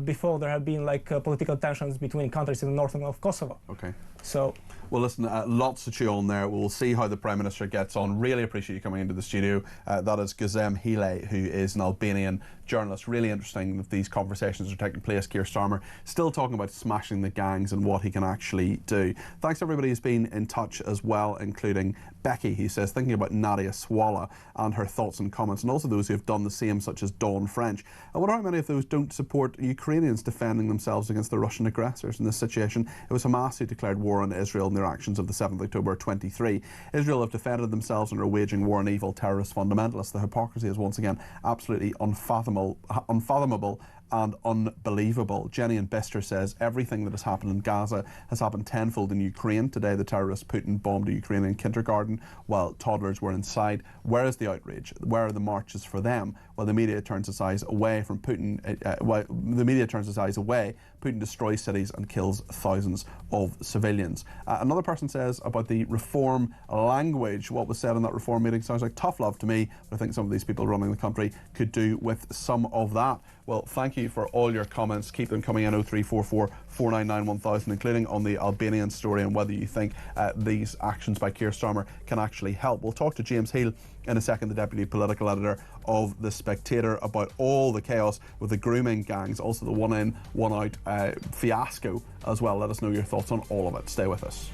before there have been like political tensions between countries in the north of Kosovo. Okay. So. Well, listen, lots to chew on there. We'll see how the Prime Minister gets on. Really appreciate you coming into the studio. That is Gizem Hile, who is an Albanian journalist. Really interesting that these conversations are taking place. Keir Starmer still talking about smashing the gangs and what he can actually do. Thanks to everybody who's been in touch as well, including Becky, who says, thinking about Nadia Swala and her thoughts and comments, and also those who have done the same, such as Dawn French. I wonder how many of those don't support Ukrainians defending themselves against the Russian aggressors in this situation. It was Hamas who declared war on Israel in their actions of the 7th October 23. Israel have defended themselves and are waging war on evil terrorist fundamentalists. The hypocrisy is once again absolutely unfathomable and unbelievable. Jenny in Bicester says everything that has happened in Gaza has happened tenfold in Ukraine. Today the terrorist Putin bombed a Ukrainian kindergarten while toddlers were inside. Where is the outrage? Where are the marches for them? Well, the media turns its eyes away from Putin. Putin destroys cities and kills thousands of civilians. Another person says about the reform language, what was said in that reform meeting sounds like tough love to me, but I think some of these people running the country could do with some of that. Well, thank you for all your comments. Keep them coming in 0344 499 1000, including on the Albanian story and whether you think these actions by Keir Starmer can actually help. We'll talk to James Heal in a second, the Deputy Political Editor of The Spectator, about all the chaos with the grooming gangs, also the one in, one out fiasco as well. Let us know your thoughts on all of it. Stay with us.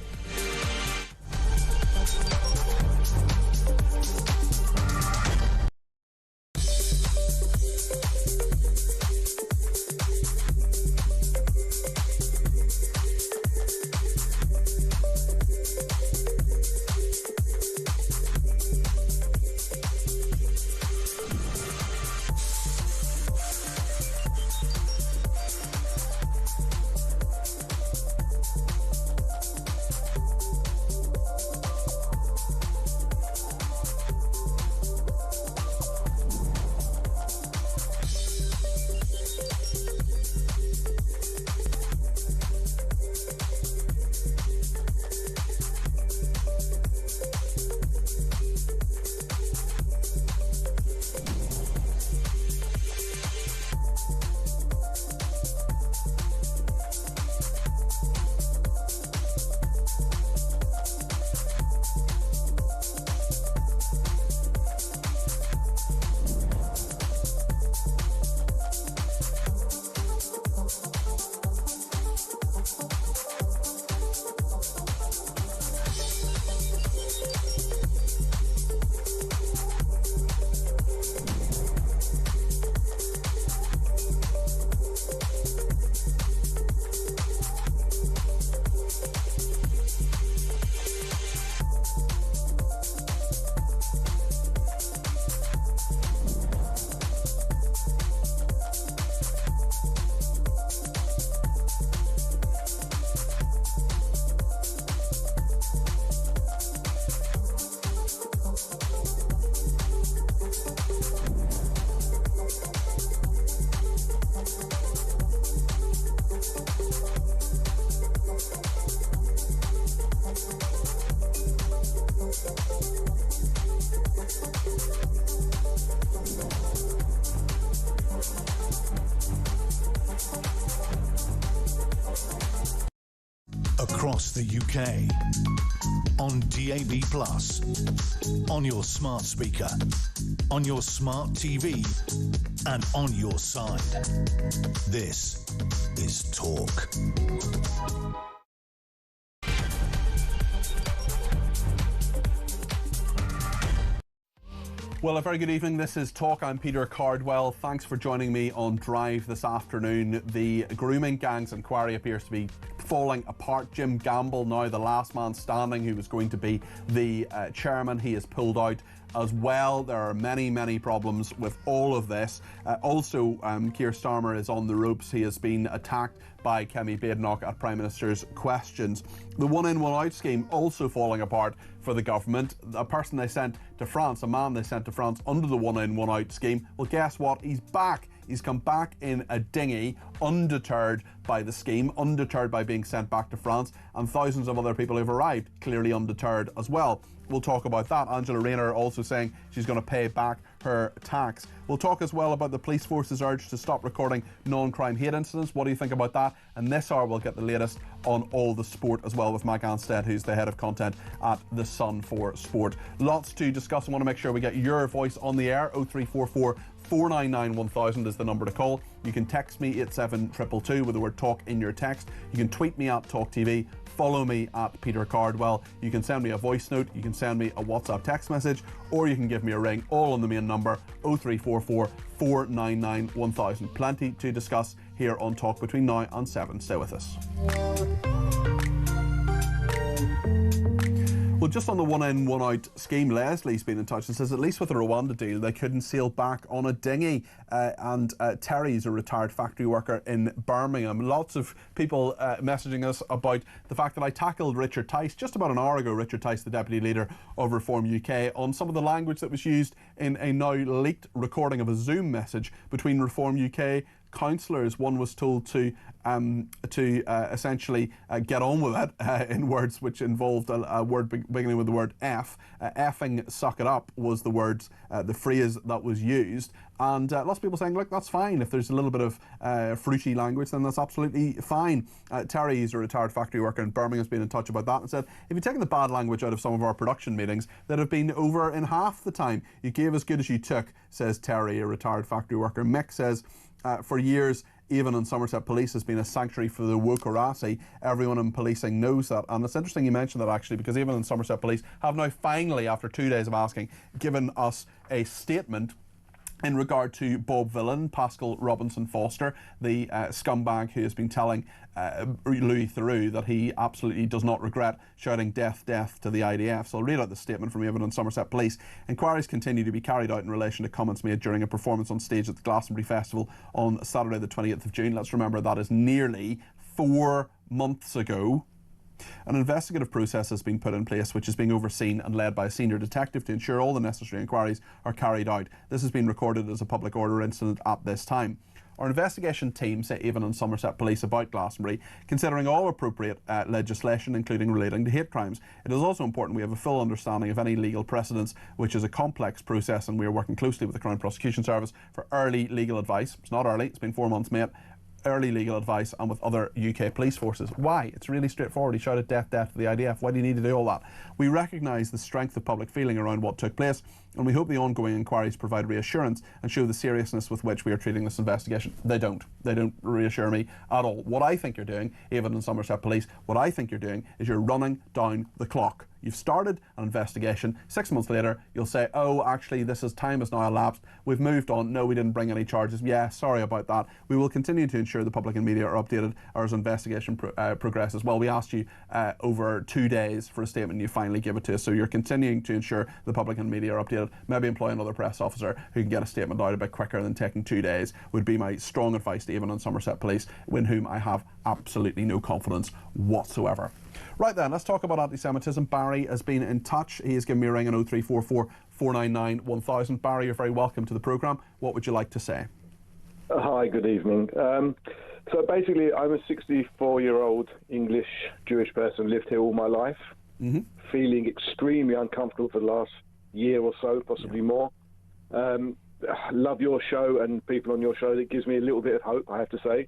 across the UK, on DAB+, on your smart speaker, on your smart TV, and on your side. This is Talk. Well, a very good evening. This is Talk. I'm Peter Cardwell. Thanks for joining me on Drive this afternoon. The grooming gangs inquiry appears to be falling apart. Jim Gamble, now the last man standing, who was going to be the chairman, he has pulled out as well. There are many, many problems with all of this. Also, Keir Starmer is on the ropes. He has been attacked by Kemi Badenoch at Prime Minister's questions. The one-in, one-out scheme also falling apart for the government. A person they sent to France, a man they sent to France under the one-in, one-out scheme. Well, guess what? He's back. He's come back in a dinghy, undeterred by the scheme, undeterred by being sent back to France, and thousands of other people who've arrived, clearly undeterred as well. We'll talk about that. Angela Rayner also saying she's going to pay back her tax. We'll talk as well about the police force's urge to stop recording non-crime hate incidents. What do you think about that? And this hour we'll get the latest on all the sport as well with Mike Anstead, who's the head of content at The Sun for Sport. Lots to discuss. I want to make sure we get your voice on the air. 0344 499 1000 is the number to call. You can text me 87222 with the word talk in your text. You can tweet me at talkTV. Follow me at Peter Cardwell. You can send me a voice note, you can send me a WhatsApp text message, or you can give me a ring, all on the main number 0344 499 1000. Plenty to discuss here on Talk between now and 7. Stay with us. Well, just on the one-in, one-out scheme, Leslie's been in touch and says at least with the Rwanda deal they couldn't sail back on a dinghy. And Terry's a retired factory worker in Birmingham. Lots of people messaging us about the fact that I tackled Richard Tice just about an hour ago, Richard Tice, the Deputy Leader of Reform UK, on some of the language that was used in a now leaked recording of a Zoom message between Reform UK councillors. One was told to essentially get on with it in words which involved a word beginning with the word F. Effing suck it up was the words, the phrase that was used. And lots of people saying, look, that's fine. If there's a little bit of fruity language, then that's absolutely fine. Terry, who's a retired factory worker in Birmingham, has been in touch about that and said, if you've taken the bad language out of some of our production meetings that have been over in half the time, you gave as good as you took, says Terry, a retired factory worker. Mick says, for years, Avon and Somerset Police has been a sanctuary for the wokerati. Everyone in policing knows that. And it's interesting you mentioned that, actually, because Avon and Somerset Police have now finally, after 2 days of asking, given us a statement in regard to Bob Villan, Pascal Robinson Foster, the scumbag who has been telling Louis Theroux that he absolutely does not regret shouting death, death to the IDF. So I'll read out the statement from Avon and Somerset Police. Inquiries continue to be carried out in relation to comments made during a performance on stage at the Glastonbury Festival on Saturday the 28th of June. Let's remember that is nearly 4 months ago. An investigative process has been put in place which is being overseen and led by a senior detective to ensure all the necessary inquiries are carried out. This has been recorded as a public order incident at this time. Our investigation team, say Avon and Somerset Police, about Glastonbury, considering all appropriate legislation, including relating to hate crimes. It is also important we have a full understanding of any legal precedents, which is a complex process, and we are working closely with the Crown Prosecution Service for early legal advice. It's not early, it's been 4 months, mate. Early legal advice, and with other UK police forces. Why? It's really straightforward. He shouted death, death to the IDF. Why do you need to do all that? We recognise the strength of public feeling around what took place, and we hope the ongoing inquiries provide reassurance and show the seriousness with which we are treating this investigation. They don't. They don't reassure me at all. What I think you're doing, Avon and Somerset Police, what I think you're doing is you're running down the clock. You've started an investigation. 6 months later, you'll say, oh, actually, time has now elapsed. We've moved on. No, we didn't bring any charges. Yeah, sorry about that. We will continue to ensure the public and media are updated as investigation progresses. Well, we asked you over 2 days for a statement. You finally give it to us. So you're continuing to ensure the public and media are updated. Maybe employ another press officer who can get a statement out a bit quicker than taking 2 days would be my strong advice to Avon and Somerset Police, in whom I have absolutely no confidence whatsoever. Right then, let's talk about anti-Semitism. Barry has been in touch. He has given me a ring on 0344 499 1000. Barry, you're very welcome to the programme. What would you like to say? Hi, good evening. So basically, I'm a 64-year-old English Jewish person, lived here all my life, feeling extremely uncomfortable for the last year or so, possibly more. Love your show and people on your show. That gives me a little bit of hope, I have to say,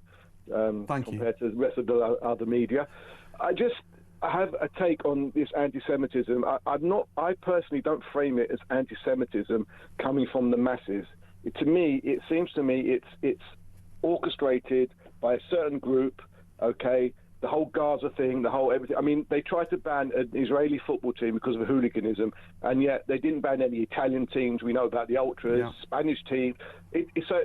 Thank compared you. to the rest of the other media. I have a take on this anti-Semitism. I personally don't frame it as anti-Semitism coming from the masses. It seems to me it's orchestrated by a certain group. Okay, the whole Gaza thing, the whole everything. I mean, they tried to ban an Israeli football team because of hooliganism, and yet they didn't ban any Italian teams. We know about the Ultras, Spanish teams.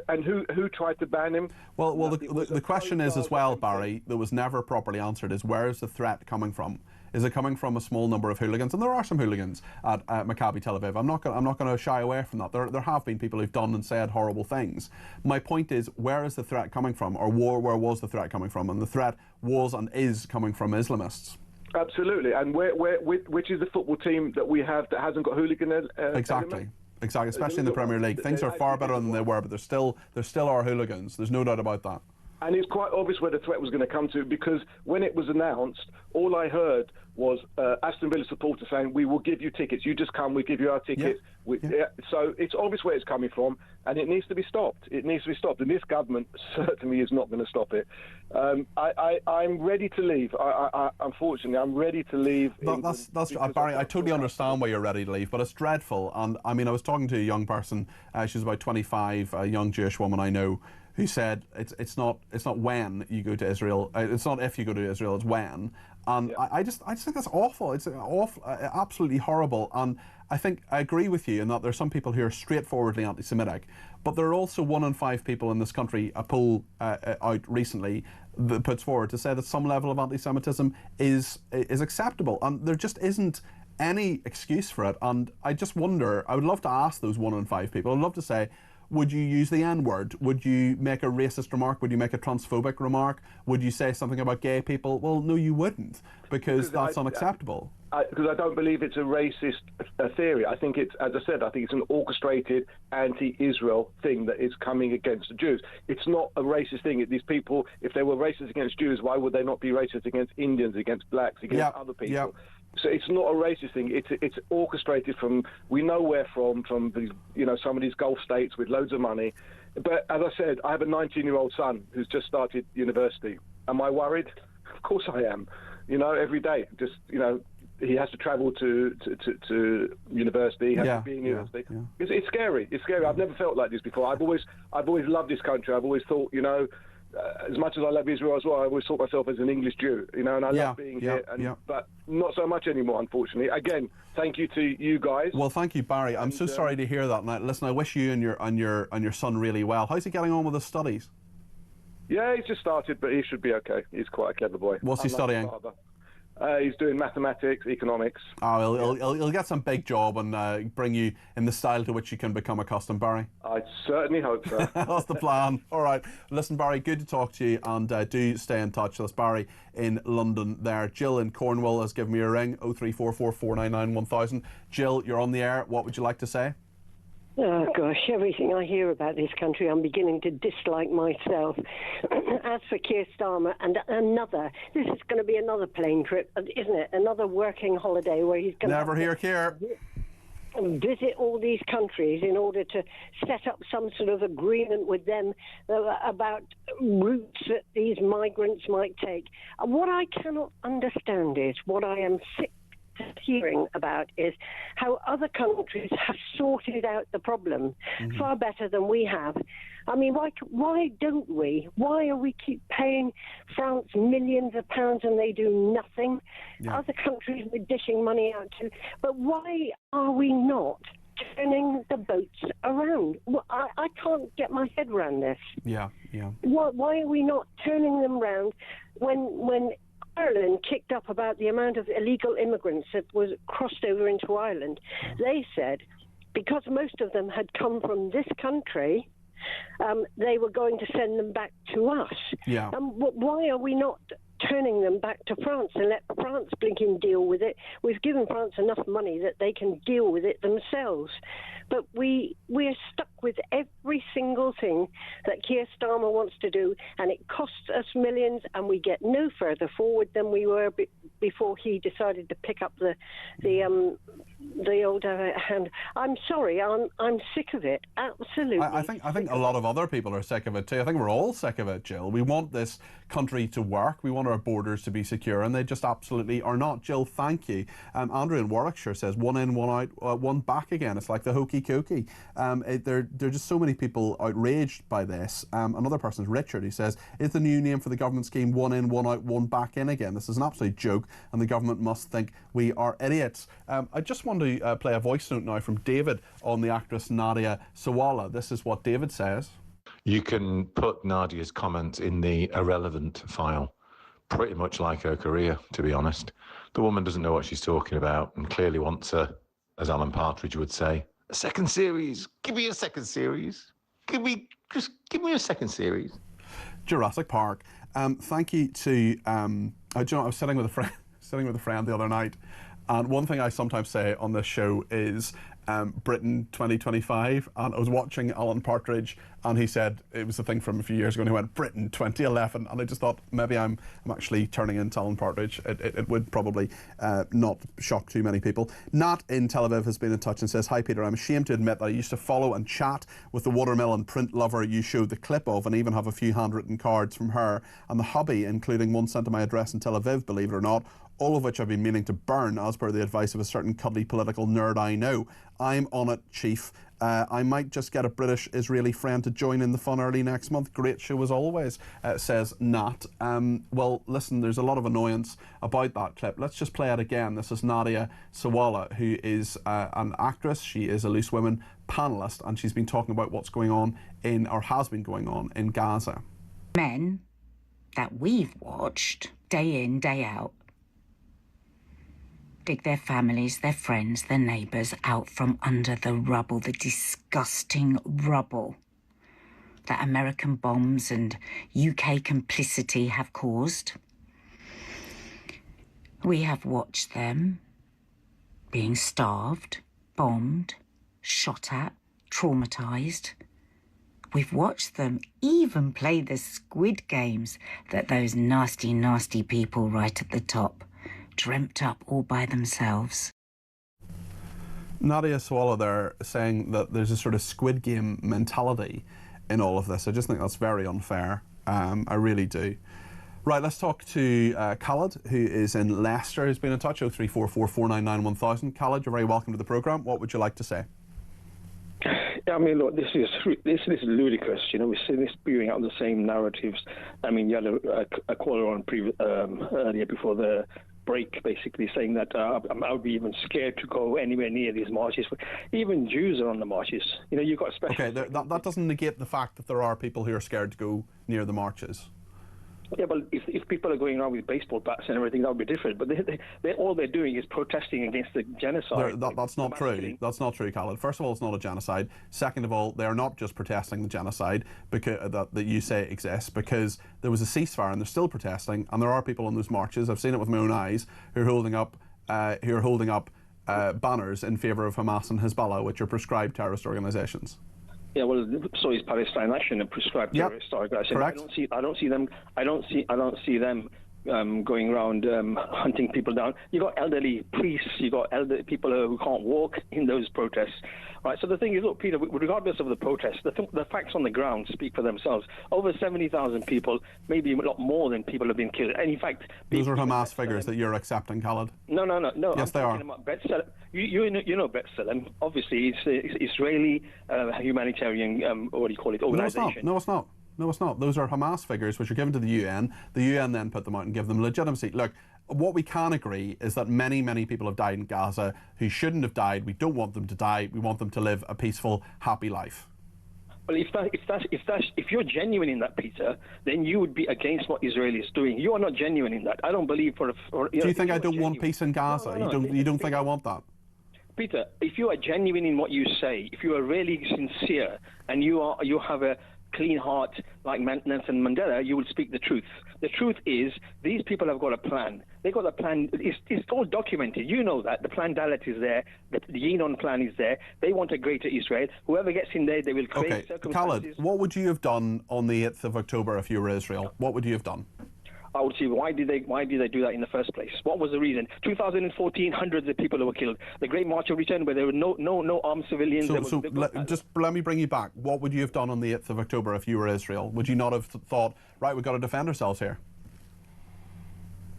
And who tried to ban him? Well, the question is as well, Barry, that was never properly answered, is where is the threat coming from? Is it coming from a small number of hooligans? And there are some hooligans at Maccabi Tel Aviv. I'm not going to shy away from that. There have been people who've done and said horrible things. My point is, where is the threat coming from, or where was the threat coming from? And the threat was and is coming from Islamists. Absolutely. And which is the football team that we have that hasn't got hooligan? Exactly. Exactly. Especially in the Premier League, things are far better than they were, but there still are hooligans. There's no doubt about that. And it's quite obvious where the threat was going to come to, because when it was announced, all I heard was Aston Villa supporters saying, "We will give you tickets. You just come. We give you our tickets." Yeah. So it's obvious where it's coming from, and it needs to be stopped. It needs to be stopped, and this government certainly is not going to stop it. I'm ready to leave. Unfortunately, I'm ready to leave. That's Barry. I totally understand why you're ready to leave, but it's dreadful. And I mean, I was talking to a young person. She's about 25, a young Jewish woman I know, who said it's not when you go to Israel. It's not if you go to Israel. It's when. And I just think that's awful. It's awful, absolutely horrible. And I think I agree with you in that there's some people who are straightforwardly anti-Semitic, but there are also 1 in 5 people in this country. A poll out recently that puts forward to say that some level of anti-Semitism is acceptable, and there just isn't any excuse for it. And I just wonder. I would love to ask those 1 in 5 people. I'd love to say, would you use the N-word? Would you make a racist remark? Would you make a transphobic remark? Would you say something about gay people? Well, no, you wouldn't, because that's unacceptable. Because I don't believe it's a racist theory. I think it's, as I said, I think it's an orchestrated anti-Israel thing that is coming against the Jews. It's not a racist thing. These people, if they were racist against Jews, why would they not be racist against Indians, against blacks, against other people? Yep. So it's not a racist thing. It's orchestrated from, we know where from the, some of these Gulf states with loads of money. But as I said, I have a 19-year-old son who's just started university. Am I worried? Of course I am. Every day, just he has to travel to university. He has to be in university. Yeah. It's scary. It's scary. I've never felt like this before. I've always loved this country. I've always thought, as much as I love Israel as well, I always thought myself as an English Jew, and I love being here. But not so much anymore, unfortunately. Again, thank you to you guys. Well, thank you, Barry. I'm so sorry to hear that. Now, listen, I wish you and your son really well. How's he getting on with his studies? Yeah, he's just started, but he should be okay. He's quite a clever boy. What's he studying? He's doing mathematics, economics. Oh, he'll get some big job and bring you in the style to which you can become accustomed, Barry. I certainly hope so. That's the plan. All right. Listen, Barry, good to talk to you, and do stay in touch. That's Barry in London there. Jill in Cornwall has given me a ring, 0344 499 1000. Jill, you're on the air. What would you like to say? Oh, gosh, everything I hear about this country, I'm beginning to dislike myself. As for Keir Starmer, and this is going to be another plane trip, isn't it? Another working holiday where he's going to... Never hear Keir. Visit all these countries in order to set up some sort of agreement with them about routes that these migrants might take. What I cannot understand is, what I am sick hearing about, is how other countries have sorted out the problem far better than we have. I mean, why don't we? Why are we keep paying France millions of pounds and they do nothing? Yeah. Other countries we're dishing money out to. But why are we not turning the boats around? Well, I can't get my head around this. Yeah. Why are we not turning them around when Ireland kicked up about the amount of illegal immigrants that was crossed over into Ireland? They said because most of them had come from this country, they were going to send them back to us. Yeah. Why are we not turning them back to France and let France blinking deal with it? We've given France enough money that they can deal with it themselves. But we're stuck with every single thing that Keir Starmer wants to do, and it costs us millions, and we get no further forward than we were before he decided to pick up the the old hand. I'm sorry, I'm sick of it. Absolutely. I think a lot of other people are sick of it too. I think we're all sick of it, Jill. We want this country to work. We want our borders to be secure, and they just absolutely are not. Jill, thank you. Andrew in Warwickshire says, one in, one out, one back again. It's like the hokey cokey. There are just so many people outraged by this. Another person is Richard, who says, is the new name for the government scheme one in, one out, one back in again? This is an absolute joke, and the government must think we are idiots. I just want to play a voice note now from David on the actress Nadia Sawalha. This is what David says. You can put Nadia's comment in the irrelevant file, pretty much like her career, to be honest. The woman doesn't know what she's talking about and clearly wants a, as Alan Partridge would say, a second series. Give me a second series. Give me a second series. Jurassic Park. Thank you to, I was sitting with a friend the other night, and one thing I sometimes say on this show is Britain 2025, and I was watching Alan Partridge, and he said it was a thing from a few years ago, and he went Britain 2011, and I just thought maybe I'm actually turning into Alan Partridge. It would probably not shock too many people. Nat in Tel Aviv has been in touch and says, hi Peter, I'm ashamed to admit that I used to follow and chat with the watermelon print lover you showed the clip of, and even have a few handwritten cards from her, and the hobby, including one sent to my address in Tel Aviv, believe it or not, all of which I've been meaning to burn as per the advice of a certain cuddly political nerd I know. I'm on it, Chief. I might just get a British-Israeli friend to join in the fun early next month. Great show as always, says Nat. Well, listen, there's a lot of annoyance about that clip. Let's just play it again. This is Nadia Sawalha, who is an actress. She is a Loose Women panellist, and she's been talking about what's going on in, or has been going on, in Gaza. Men that we've watched day in, day out, dig their families, their friends, their neighbours out from under the rubble, the disgusting rubble that American bombs and UK complicity have caused. We have watched them being starved, bombed, shot at, traumatised. We've watched them even play the squid games that those nasty, nasty people right at the top dreamt up all by themselves. Nadia Sawalha there saying that there's a sort of Squid Game mentality in all of this. I just think that's very unfair. I really do. Right, let's talk to Khaled, who is in Leicester, who's been in touch, 0344 499 1000. Khaled, you're very welcome to the programme. What would you like to say? I mean, look, this is ludicrous. You know, we're seeing this spewing out the same narratives. I mean, you had a caller on earlier before the break, basically saying that I would be even scared to go anywhere near these marches. Even Jews are on the marches. You know, you've got a special... Okay, that doesn't negate the fact that there are people who are scared to go near the marches. Yeah, but if people are going around with baseball bats and everything, that would be different. But all they're doing is protesting against the genocide. That's not true. That's not true, Khaled. First of all, it's not a genocide. Second of all, they are not just protesting the genocide because, that you say exists, because there was a ceasefire and they're still protesting, and there are people on those marches, I've seen it with my own eyes, who are holding up banners in favour of Hamas and Hezbollah, which are prescribed terrorist organisations. Yeah, well, so is Palestine Action, a prescribed terrorist organization. Correct. I don't see them going around hunting people down. You got elderly priests, you got elderly people who can't walk in those protests. Right. So the thing is, look, Peter, regardless of the protests, the facts on the ground speak for themselves. Over 70,000 people, maybe a lot more than people have been killed. And in fact, those are Hamas figures that you're accepting, Khaled. No. Yes, they are. You know B'Tselem. Obviously, it's Israeli humanitarian, what do you call it, organization. No, it's not. Those are Hamas figures which are given to the UN. The UN then put them out and give them legitimacy. Look, what we can agree is that many, many people have died in Gaza who shouldn't have died. We don't want them to die. We want them to live a peaceful, happy life. Well, if you're genuine in that, Peter, then you would be against what Israel is doing. You are not genuine in that. I don't believe do you think I don't want peace in Gaza? No. You don't think I want that? Peter, if you are genuine in what you say, if you are really sincere, and you have a clean heart like Nelson Mandela, you will speak the truth. The truth is, these people have got a plan. They've got a plan. It's all documented. You know that. The plan Dalit is there. The Yinon plan is there. They want a greater Israel. Whoever gets in there, they will create circumstances. Khaled, what would you have done on the 8th of October if you were Israel? What would you have done? I would say, why did they do that in the first place? What was the reason? 2014, hundreds of people were killed. The Great March of Return, where there were no armed civilians. Just let me bring you back. What would you have done on the 8th of October if you were Israel? Would you not have thought, right, we've got to defend ourselves here?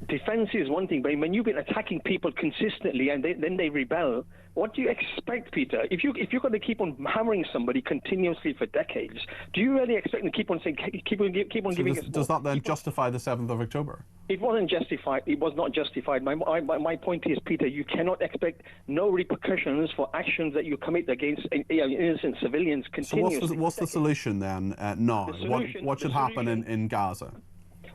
Defense is one thing, but when you've been attacking people consistently and then they rebel, what do you expect, Peter? If you're going to keep on hammering somebody continuously for decades, do you really expect them to keep on saying, keep on giving us? Does that then justify the 7th of October? It wasn't justified. It was not justified. My point is, Peter, you cannot expect no repercussions for actions that you commit against innocent civilians continuously. So what's the solution then now? What should happen in Gaza?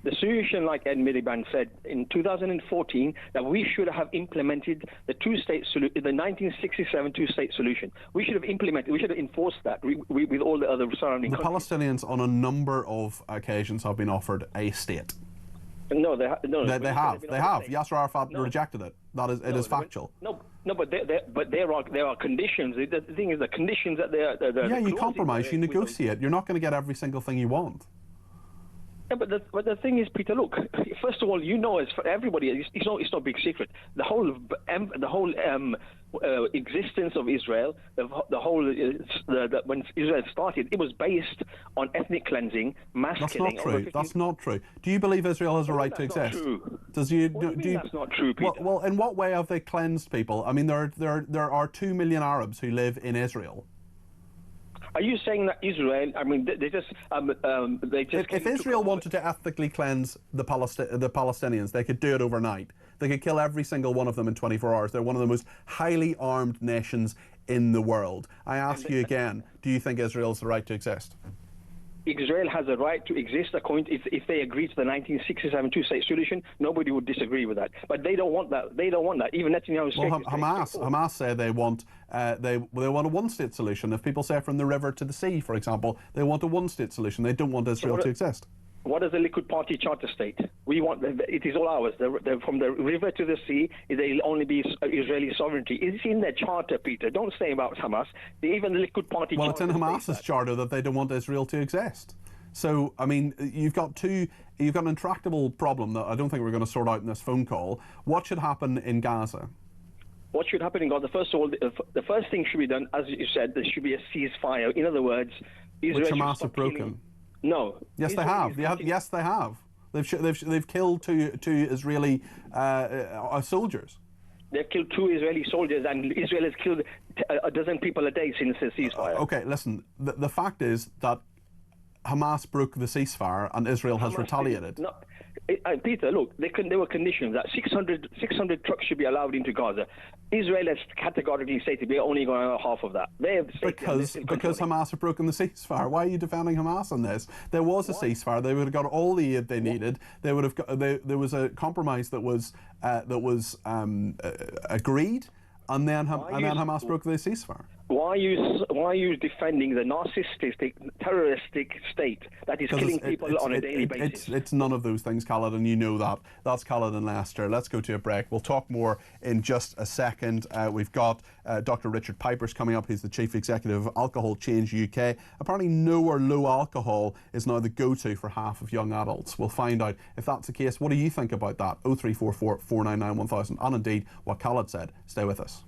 The solution, like Ed Miliband said in 2014, that we should have implemented the two-state solution, the 1967 two-state solution. We should have implemented, we should have enforced that with all the other surrounding countries. The Palestinians, on a number of occasions, have been offered a state. No, they have. Yasser Arafat rejected it. It is factual. But there are conditions. The thing is, the conditions that they're you compromise, you negotiate. You're not going to get every single thing you want. Yeah, but the thing is, Peter, look, first of all, as for everybody, it's not a big secret. The whole existence of Israel, when Israel started, it was based on ethnic cleansing, mass killing. That's not true. Do you believe Israel has a right to exist? That's not true, Peter? Well, in what way have they cleansed people? I mean, there are 2 million Arabs who live in Israel. Are you saying that Israel? I mean, they just. If Israel wanted to ethnically cleanse the Palestinians, they could do it overnight. They could kill every single one of them in 24 hours. They're one of the most highly armed nations in the world. I ask you again: do you think Israel has the right to exist? Israel has a right to exist if they agree to the 1967 two-state solution. Nobody would disagree with that, but they don't want that. They don't want that. Even Netanyahu. Well, Hamas say they want a one-state solution. If people say from the river to the sea, for example, they want a one-state solution. They don't want Israel to exist. What does the Likud Party charter state? We want it is all ours. From the river to the sea, they'll only be Israeli sovereignty. It's in their charter, Peter. Don't say about Hamas. Even the Likud Party. Well, it's in Hamas's charter that they don't want Israel to exist. So, I mean, you've got an intractable problem that I don't think we're going to sort out in this phone call. What should happen in Gaza? What should happen in Gaza? First of all, the first thing should be done, as you said, there should be a ceasefire. In other words, Israel which Hamas have broken. No. Yes, they have. Yes, they have. They've killed two Israeli soldiers. They've killed 2 Israeli soldiers, and Israel has killed a dozen people a day since the ceasefire. Okay, listen. The fact is that Hamas broke the ceasefire, and Israel has retaliated. Peter, look, there were conditions that 600 trucks should be allowed into Gaza. Israel has categorically stated we're only going to allow half of that. Because Hamas have broken the ceasefire. Why are you defending Hamas on this? There was a ceasefire. They would have got all the aid they needed. They would have got. There was a compromise that was agreed, and then Hamas broke the ceasefire. Why are you defending the narcissistic, terroristic state that is killing people on a daily basis? It's none of those things, Khaled, and you know that. That's Khaled and Leicester. Let's go to a break. We'll talk more in just a second. We've got Dr. Richard Pipers coming up. He's the Chief Executive of Alcohol Change UK. Apparently no or low alcohol is now the go-to for half of young adults. We'll find out if that's the case. What do you think about that? 0344 499 1000. And indeed, what Khaled said. Stay with us.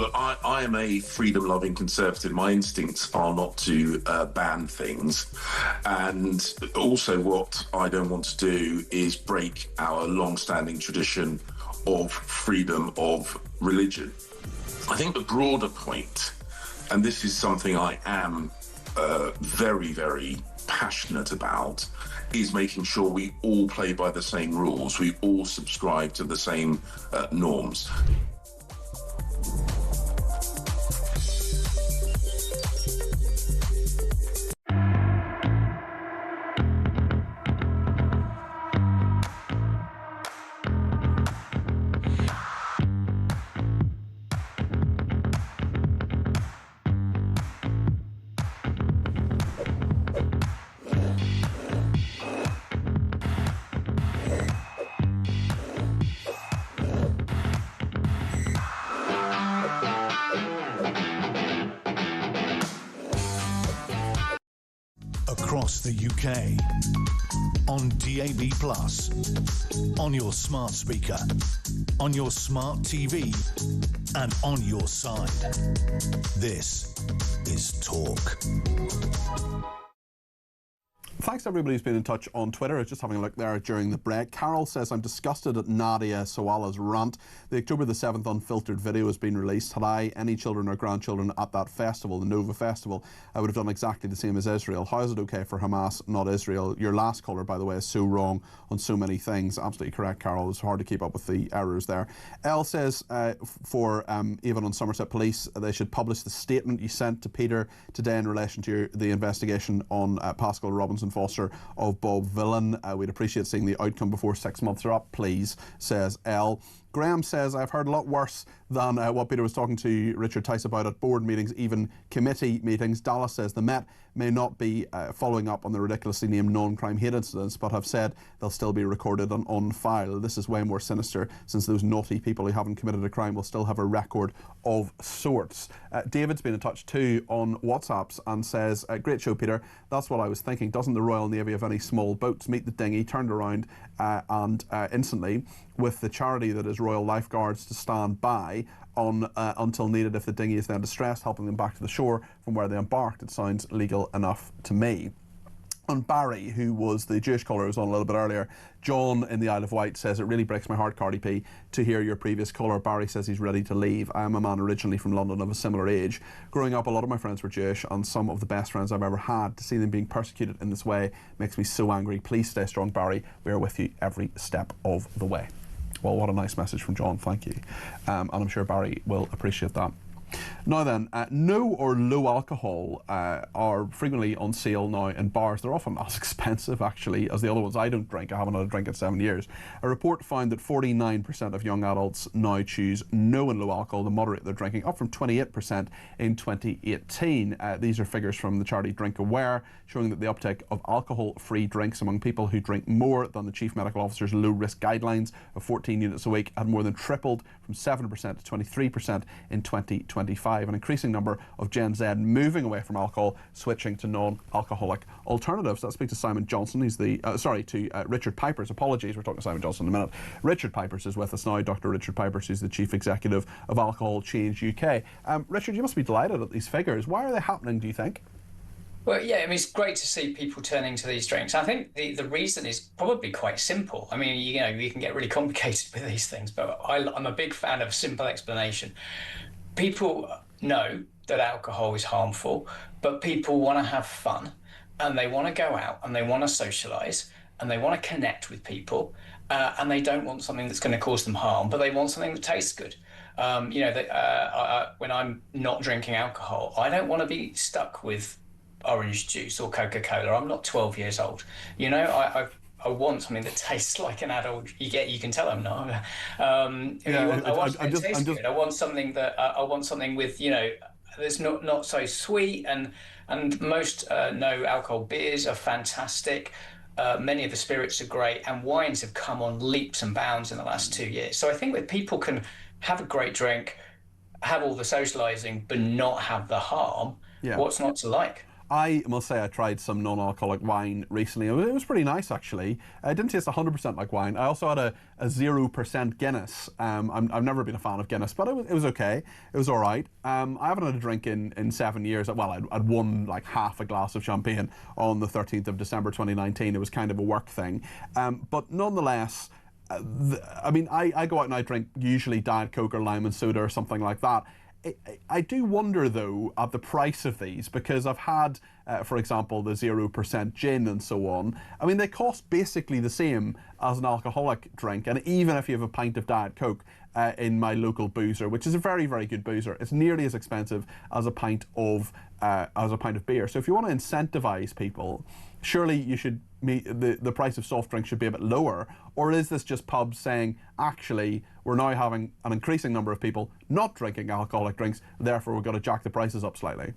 look, I am a freedom-loving conservative. My instincts are not to ban things. And also what I don't want to do is break our long-standing tradition of freedom of religion. I think the broader point, and this is something I am very, very passionate about, is making sure we all play by the same rules. We all subscribe to the same norms. Across the UK, on DAB+, on your smart speaker, on your smart TV, and on your side. This is Talk. Thanks to everybody who's been in touch on Twitter. I was just having a look there during the break. Carol says, I'm disgusted at Nadia Sawala's rant. The October the 7th unfiltered video has been released. Had I any children or grandchildren at that festival, the Nova Festival, I would have done exactly the same as Israel. How is it okay for Hamas, not Israel? Your last caller, by the way, is so wrong on so many things. Absolutely correct, Carol. It's hard to keep up with the errors there. Elle says, even on Somerset Police, they should publish the statement you sent to Peter today in relation to the investigation on Pascal Robinson Foster of Bob Villan. We'd appreciate seeing the outcome before 6 months are up, please, says Elle. Graham says, I've heard a lot worse than what Peter was talking to Richard Tice about at board meetings, even committee meetings. Dallas says the Met may not be following up on the ridiculously named non-crime hate incidents, but have said they'll still be recorded and on file. This is way more sinister, since those naughty people who haven't committed a crime will still have a record of sorts. David's been in touch too on WhatsApps and says, great show, Peter. That's what I was thinking. Doesn't the Royal Navy have any small boats? Meet the dinghy, turned around and instantly, with the charity that is Royal Lifeguards to stand by on until needed if the dinghy is then distressed, helping them back to the shore from where they embarked. It sounds legal enough to me. And Barry, who was the Jewish caller who was on a little bit earlier, John in the Isle of Wight says, it really breaks my heart, Cardi P, to hear your previous caller. Barry says he's ready to leave. I am a man originally from London of a similar age. Growing up, a lot of my friends were Jewish, and some of the best friends I've ever had. To see them being persecuted in this way makes me so angry. Please stay strong, Barry. We are with you every step of the way. Well, what a nice message from John, thank you. And I'm sure Barry will appreciate that. Now then, no or low alcohol are frequently on sale now in bars. They're often as expensive, actually, as the other ones. I don't drink. I haven't had a drink in 7 years. A report found that 49% of young adults now choose no and low alcohol to moderate their drinking, up from 28% in 2018. These are figures from the charity Drink Aware, showing that the uptake of alcohol-free drinks among people who drink more than the Chief Medical Officer's low-risk guidelines of 14 units a week had more than tripled from 7% to 23% in 2025. An increasing number of Gen Z moving away from alcohol, switching to non-alcoholic alternatives. Let's speak to Simon Johnson. He's the Richard Pipers. Apologies, we're talking to Simon Johnson in a minute. Richard Pipers is with us now. Dr. Richard Pipers, who's the Chief Executive of Alcohol Change UK. Richard, you must be delighted at these figures. Why are they happening, do you think? Well, yeah, I mean, it's great to see people turning to these drinks. I think the reason is probably quite simple. I mean, you can get really complicated with these things, but I'm a big fan of a simple explanation. People know that alcohol is harmful, but people want to have fun, and they want to go out, and they want to socialise, and they want to connect with people, and they don't want something that's going to cause them harm, but they want something that tastes good. When I'm not drinking alcohol, I don't want to be stuck with orange juice or Coca-Cola. I'm not 12 years old. I want something that tastes like an adult. You can tell I'm not. I want something that tastes good. I want something with that's not so sweet. And most no alcohol beers are fantastic. Many of the spirits are great, and wines have come on leaps and bounds in the last 2 years. So I think that people can have a great drink, have all the socialising, but not have the harm. Yeah. What's not to like? I must say I tried some non-alcoholic wine recently. It was pretty nice, actually. It didn't taste 100% like wine. I also had a 0% Guinness. I've never been a fan of Guinness, but it was okay. It was all right. I haven't had a drink in 7 years. Well, I'd won like half a glass of champagne on the 13th of December 2019. It was kind of a work thing. But nonetheless, I go out and I drink usually Diet Coke or lime and soda or something like that. I do wonder, though, at the price of these, because I've had, for example, the 0% gin and so on. I mean, they cost basically the same as an alcoholic drink, and even if you have a pint of Diet Coke in my local boozer, which is a very, very good boozer, it's nearly as expensive as a pint of beer. So if you want to incentivize people, surely you should the price of soft drinks should be a bit lower, or is this just pubs saying, actually, we're now having an increasing number of people not drinking alcoholic drinks, therefore we've got to jack the prices up slightly?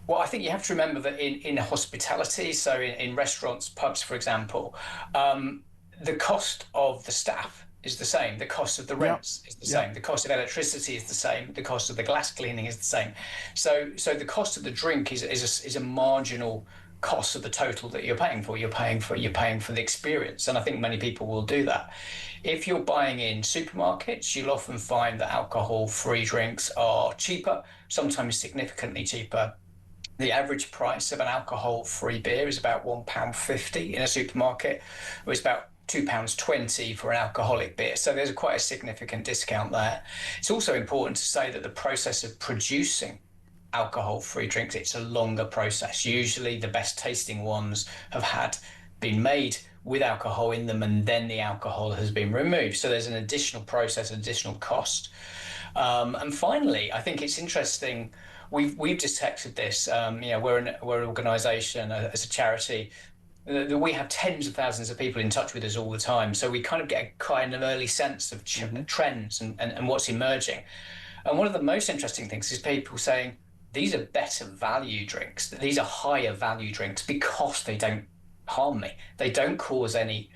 Well, I think you have to remember that in hospitality, so in restaurants, pubs, for example, the cost of the staff is the same. The cost of the rents is the same. The cost of electricity is the same. The cost of the glass cleaning is the same. So the cost of the drink is a marginal cost of the total that you're paying for. You're paying for the experience, and I think many people will do that. If you're buying in supermarkets, you'll often find that alcohol-free drinks are cheaper, sometimes significantly cheaper. The average price of an alcohol-free beer is about £1.50 in a supermarket, or it's about £2.20 for an alcoholic beer. So there's quite a significant discount there. It's also important to say that the process of producing alcohol-free drinks, it's a longer process. Usually the best tasting ones have been made with alcohol in them, and then the alcohol has been removed. So there's an additional process, additional cost. And finally, I think it's interesting, we've detected this. We're an organisation, as a charity, that we have tens of thousands of people in touch with us all the time. So we kind of get a kind of early sense of trends and what's emerging. And one of the most interesting things is people saying, these are better value drinks. These are higher value drinks because they don't harm me. They don't cause any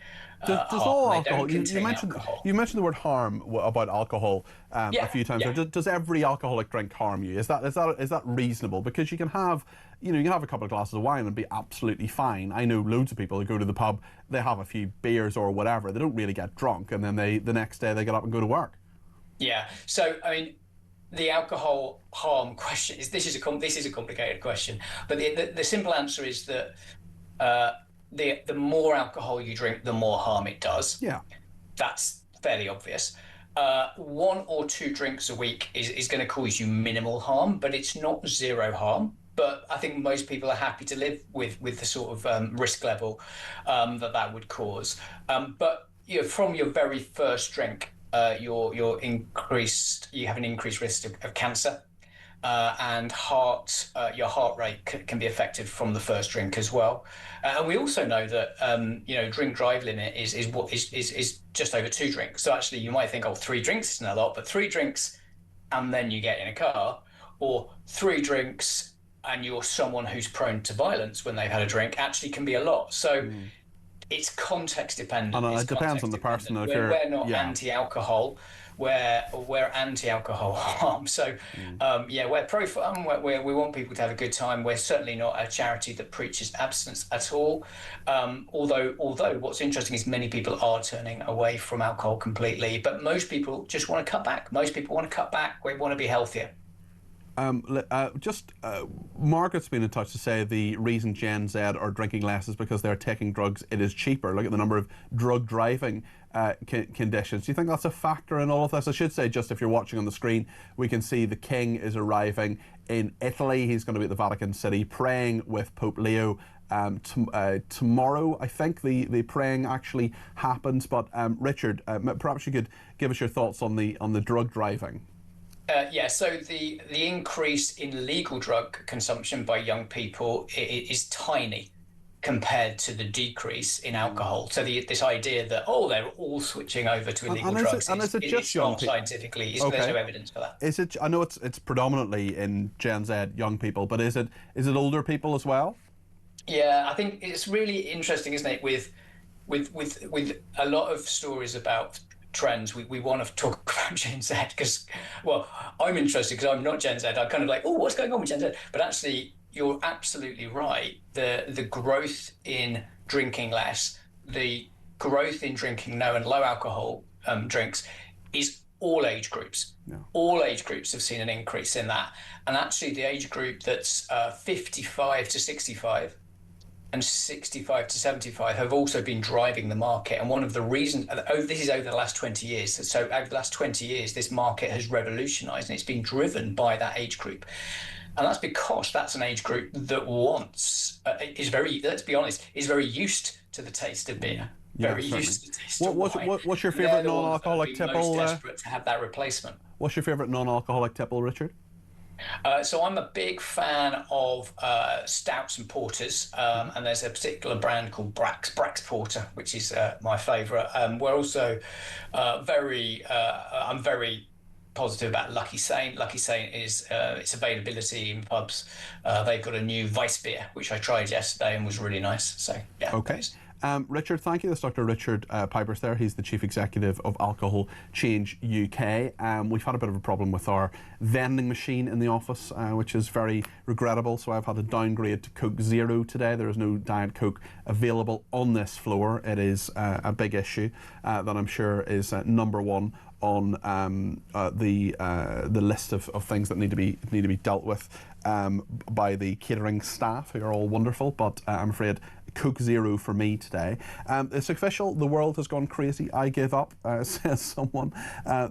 does harm. all They don't alcohol, you mentioned the word harm about alcohol a few times. Yeah. Does every alcoholic drink harm you? Is that reasonable? Because you can have a couple of glasses of wine and be absolutely fine. I know loads of people who go to the pub, they have a few beers or whatever, they don't really get drunk, and then the next day they get up and go to work. Yeah. So I mean, the alcohol harm question this is a complicated question, but the simple answer is that the more alcohol you drink, the more harm it does. Yeah, that's fairly obvious. 1 or 2 drinks a week is going to cause you minimal harm, but it's not zero harm. But I think most people are happy to live with the sort of risk level that would cause. But from your very first drink, you have an increased risk of cancer, and your heart rate can be affected from the first drink as well. And we also know that drink drive limit is just over 2 drinks. So actually, you might think, 3 drinks isn't a lot, but 3 drinks and then you get in a car, or 3 drinks and you're someone who's prone to violence when they've had a drink, actually can be a lot. So. It's context dependent. And it depends on the person. We're not anti-alcohol. We're anti-alcohol harm. So we're pro fun. We want people to have a good time. We're certainly not a charity that preaches abstinence at all. Although what's interesting is many people are turning away from alcohol completely. But most people just want to cut back. Most people want to cut back. We want to be healthier. Margaret's been in touch to say the reason Gen Z are drinking less is because they're taking drugs. It is cheaper. Look at the number of drug driving conditions. Do you think that's a factor in all of this? I should say, just if you're watching on the screen, we can see the King is arriving in Italy. He's going to be at the Vatican City praying with Pope Leo. Tomorrow, I think the praying actually happens. But Richard, perhaps you could give us your thoughts on the drug driving. So the increase in legal drug consumption by young people is tiny compared to the decrease in alcohol. So this idea that they're all switching over to illegal drugs is it just young people? Scientifically, there's no evidence for that. Is it? I know it's predominantly in Gen Z young people, but is it older people as well? Yeah, I think it's really interesting, isn't it? With a lot of stories about trends, we want to talk about Gen Z because, I'm interested because I'm not Gen Z. I'm kind of like, what's going on with Gen Z? But actually, you're absolutely right. The growth in drinking less, the growth in drinking no and low alcohol drinks is all age groups. Yeah. All age groups have seen an increase in that. And actually the age group that's 55 to 65 and 65 to 75 have also been driving the market. And one of the reasons, this is over the last 20 years. So over the last 20 years, this market has revolutionized and it's been driven by that age group. And that's because that's an age group that let's be honest, is very used to the taste of beer. Very used to the taste of wine. What's your favourite non-alcoholic tipple? Most desperate to have that replacement. What's your favourite non-alcoholic tipple, Richard? So I'm a big fan of stouts and porters, and there's a particular brand called Brax Porter, which is my favourite. We're also I'm very positive about Lucky Saint. Lucky Saint is its availability in pubs. They've got a new Weiss beer, which I tried yesterday and was really nice. So yeah. Okay. Richard, thank you. That's Dr. Richard Pipers there. He's the Chief Executive of Alcohol Change UK. We've had a bit of a problem with our vending machine in the office, which is very regrettable. So I've had to downgrade to Coke Zero today. There is no Diet Coke available on this floor. It is a big issue that I'm sure is number one on the list of things that need to be dealt with by the catering staff, who are all wonderful. But I'm afraid Coke Zero for me today. It's official, the world has gone crazy. I give up, says someone.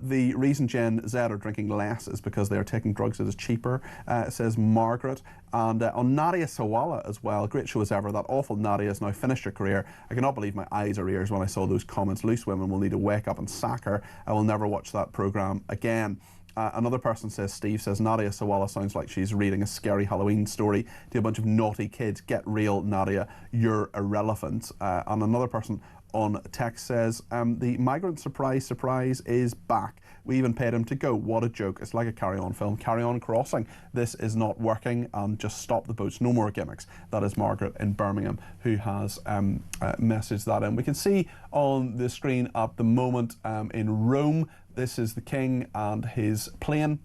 The reason Gen Z are drinking less is because they are taking drugs that is cheaper, says Margaret. And on Nadia Sawalha as well, great show as ever. That awful Nadia has now finished her career. I cannot believe my eyes or ears when I saw those comments. Loose women will need to wake up and sack her. I will never watch that programme again. Another person says, Steve says, Nadia Sawalha sounds like she's reading a scary Halloween story to a bunch of naughty kids. Get real, Nadia, you're irrelevant. And another person on text says, the migrant surprise is back. We even paid him to go. What a joke. It's like a Carry On film. Carry On Crossing. This is not working, and just stop the boats. No more gimmicks. That is Margaret in Birmingham who has messaged that in. We can see on the screen at the moment in Rome, this is the King and his plane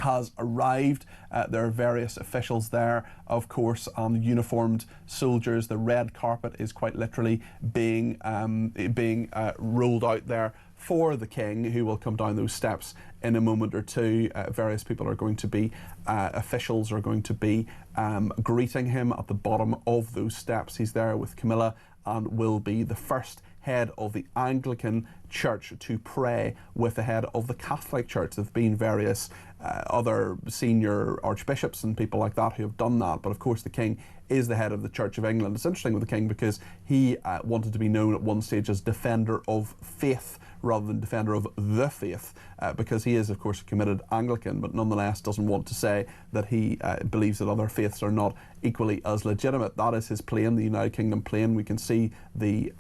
has arrived. There are various officials there, of course, and uniformed soldiers. The red carpet is quite literally being rolled out there for the King, who will come down those steps in a moment or two. Various people are going to be, officials are going to be greeting him at the bottom of those steps. He's there with Camilla and will be the first head of the Anglican Church to pray with the head of the Catholic Church. There have been various other senior archbishops and people like that who have done that, but of course the King is the head of the Church of England. It's interesting with the King because he wanted to be known at one stage as defender of faith rather than defender of the faith, because he is of course a committed Anglican, but nonetheless doesn't want to say that he believes that other faiths are not equally as legitimate. That is his plane, the United Kingdom plane. We can see the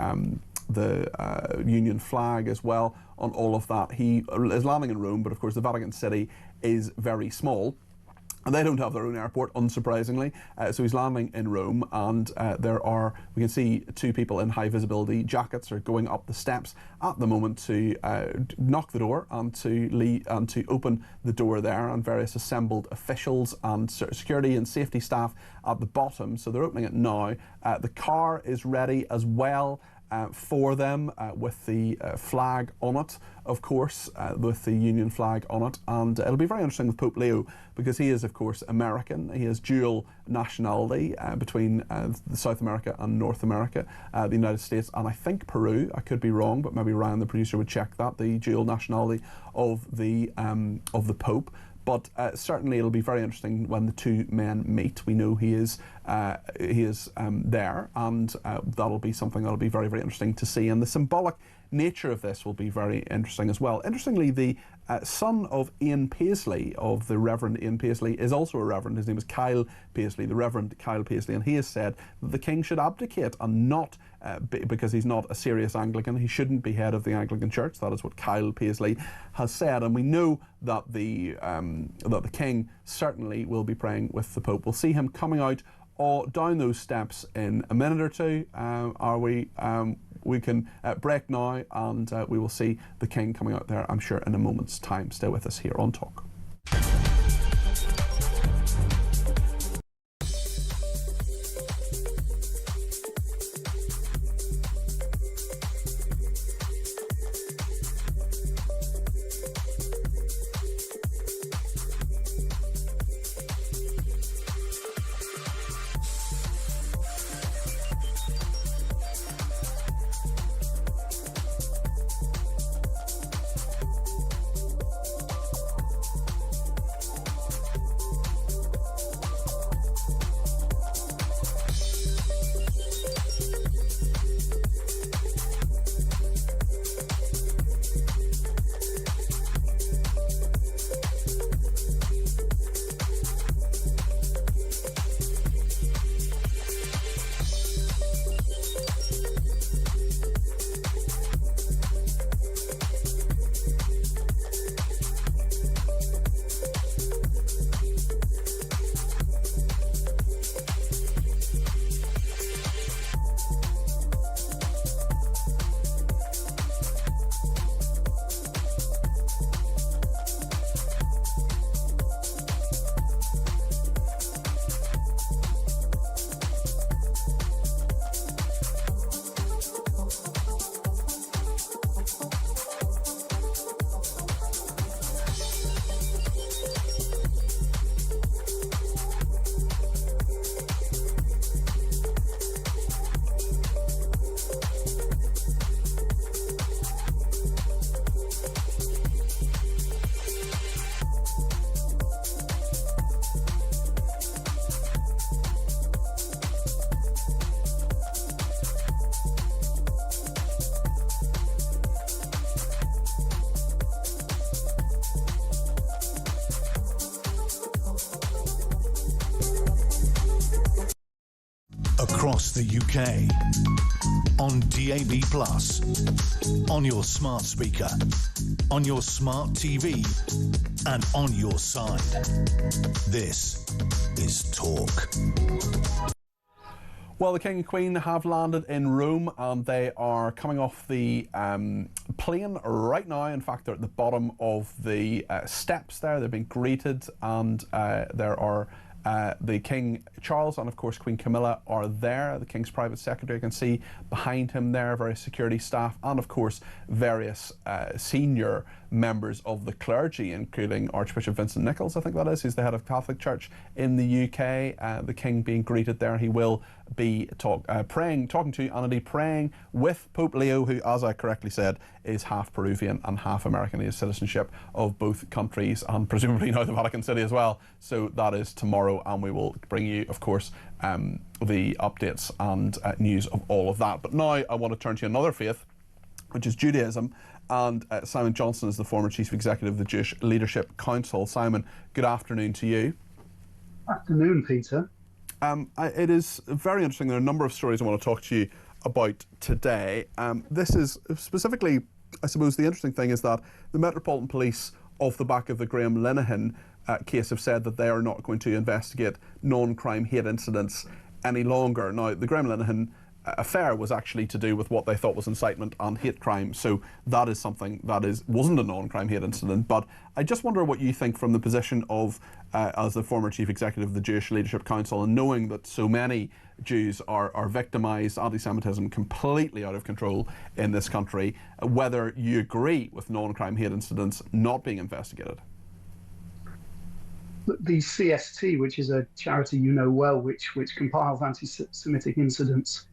Union flag as well on all of that. He is landing in Rome, but of course the Vatican City is very small and they don't have their own airport, unsurprisingly. So he's landing in Rome, and we can see two people in high visibility jackets are going up the steps at the moment to knock the door and to open the door there, and various assembled officials and security and safety staff at the bottom. So they're opening it now. The car is ready as well for them, with the flag on it, of course, with the Union flag on it. And it'll be very interesting with Pope Leo, because he is, of course, American. He has dual nationality between South America and North America, the United States, and I think Peru. I could be wrong, but maybe Ryan, the producer, would check that, the dual nationality of the Pope. But certainly it'll be very interesting when the two men meet. We know he is there, and that'll be something that'll be very, very interesting to see. And the symbolic nature of this will be very interesting as well. Interestingly, the son of Ian Paisley, of the Reverend Ian Paisley, is also a reverend. His name is Kyle Paisley, the Reverend Kyle Paisley, and he has said that the King should abdicate and not, because he's not a serious Anglican, he shouldn't be head of the Anglican Church. That is what Kyle Paisley has said, and we know that the King certainly will be praying with the Pope. We'll see him coming out down those steps in a minute or two. We can break now, and we will see the King coming out there, I'm sure, in a moment's time. Stay with us here on Talk. across the UK, on DAB+, on your smart speaker, on your smart TV, and on your side. This is Talk. Well, the King and Queen have landed in Rome and they are coming off the plane right now. In fact, they're at the bottom of the steps there. They've been greeted and there are the King Charles and of course Queen Camilla are there. The King's private secretary, you can see behind him there, various security staff and of course various senior members of the clergy, including Archbishop Vincent Nichols, I think that is, who's the head of Catholic Church in the UK. The King being greeted there. He will be talking to and indeed praying with Pope Leo, who, as I correctly said, is half Peruvian and half American. He has citizenship of both countries and presumably now the Vatican City as well. So that is tomorrow, and we will bring you, of course, the updates and news of all of that. But now I want to turn to another faith, which is Judaism. And Simon Johnson is the former Chief Executive of the Jewish Leadership Council. Simon, good afternoon to you. Afternoon, Peter. It is very interesting. There are a number of stories I want to talk to you about today. This is specifically, I suppose, the interesting thing is that the Metropolitan Police, off the back of the Graham Linehan case, have said that they are not going to investigate non-crime hate incidents any longer. Now, the Graham Linehan affair was actually to do with what they thought was incitement and hate crime, so that is something that wasn't a non-crime hate incident. But I just wonder what you think from the position of as the former Chief Executive of the Jewish Leadership Council, and knowing that so many Jews are victimised, anti-Semitism completely out of control in this country, whether you agree with non-crime hate incidents not being investigated. The CST, which is a charity you know well, which compiles anti-Semitic incidents,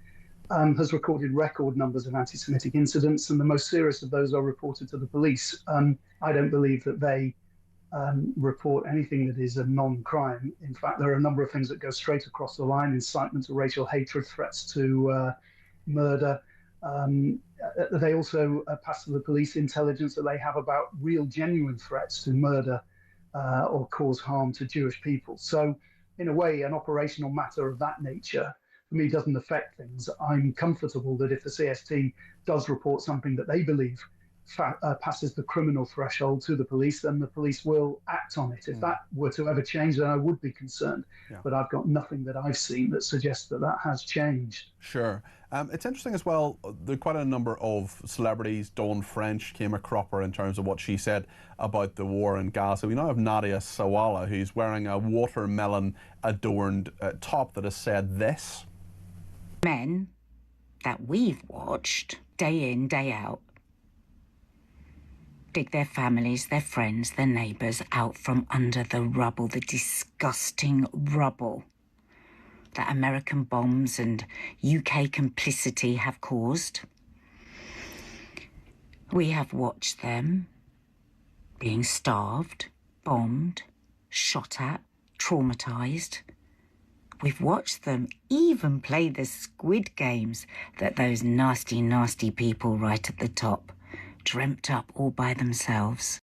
has recorded record numbers of anti-Semitic incidents, and the most serious of those are reported to the police. I don't believe that they report anything that is a non-crime. In fact, there are a number of things that go straight across the line: incitement to racial hatred, threats to murder. They also pass to the police intelligence that they have about real, genuine threats to murder or cause harm to Jewish people. So, in a way, an operational matter of that nature, for me, doesn't affect things. I'm comfortable that if the CST does report something that they believe passes the criminal threshold to the police, then the police will act on it. If that were to ever change, then I would be concerned. Yeah. But I've got nothing that I've seen that suggests that that has changed. Sure. It's interesting as well, there are quite a number of celebrities. Dawn French came a cropper in terms of what she said about the war in Gaza. We now have Nadia Sawalha, who's wearing a watermelon-adorned top that has said this. Men that we've watched day in, day out, dig their families, their friends, their neighbours out from under the rubble, the disgusting rubble that American bombs and UK complicity have caused. We have watched them being starved, bombed, shot at, traumatised. We've watched them even play the squid games that those nasty, nasty people right at the top dreamt up all by themselves.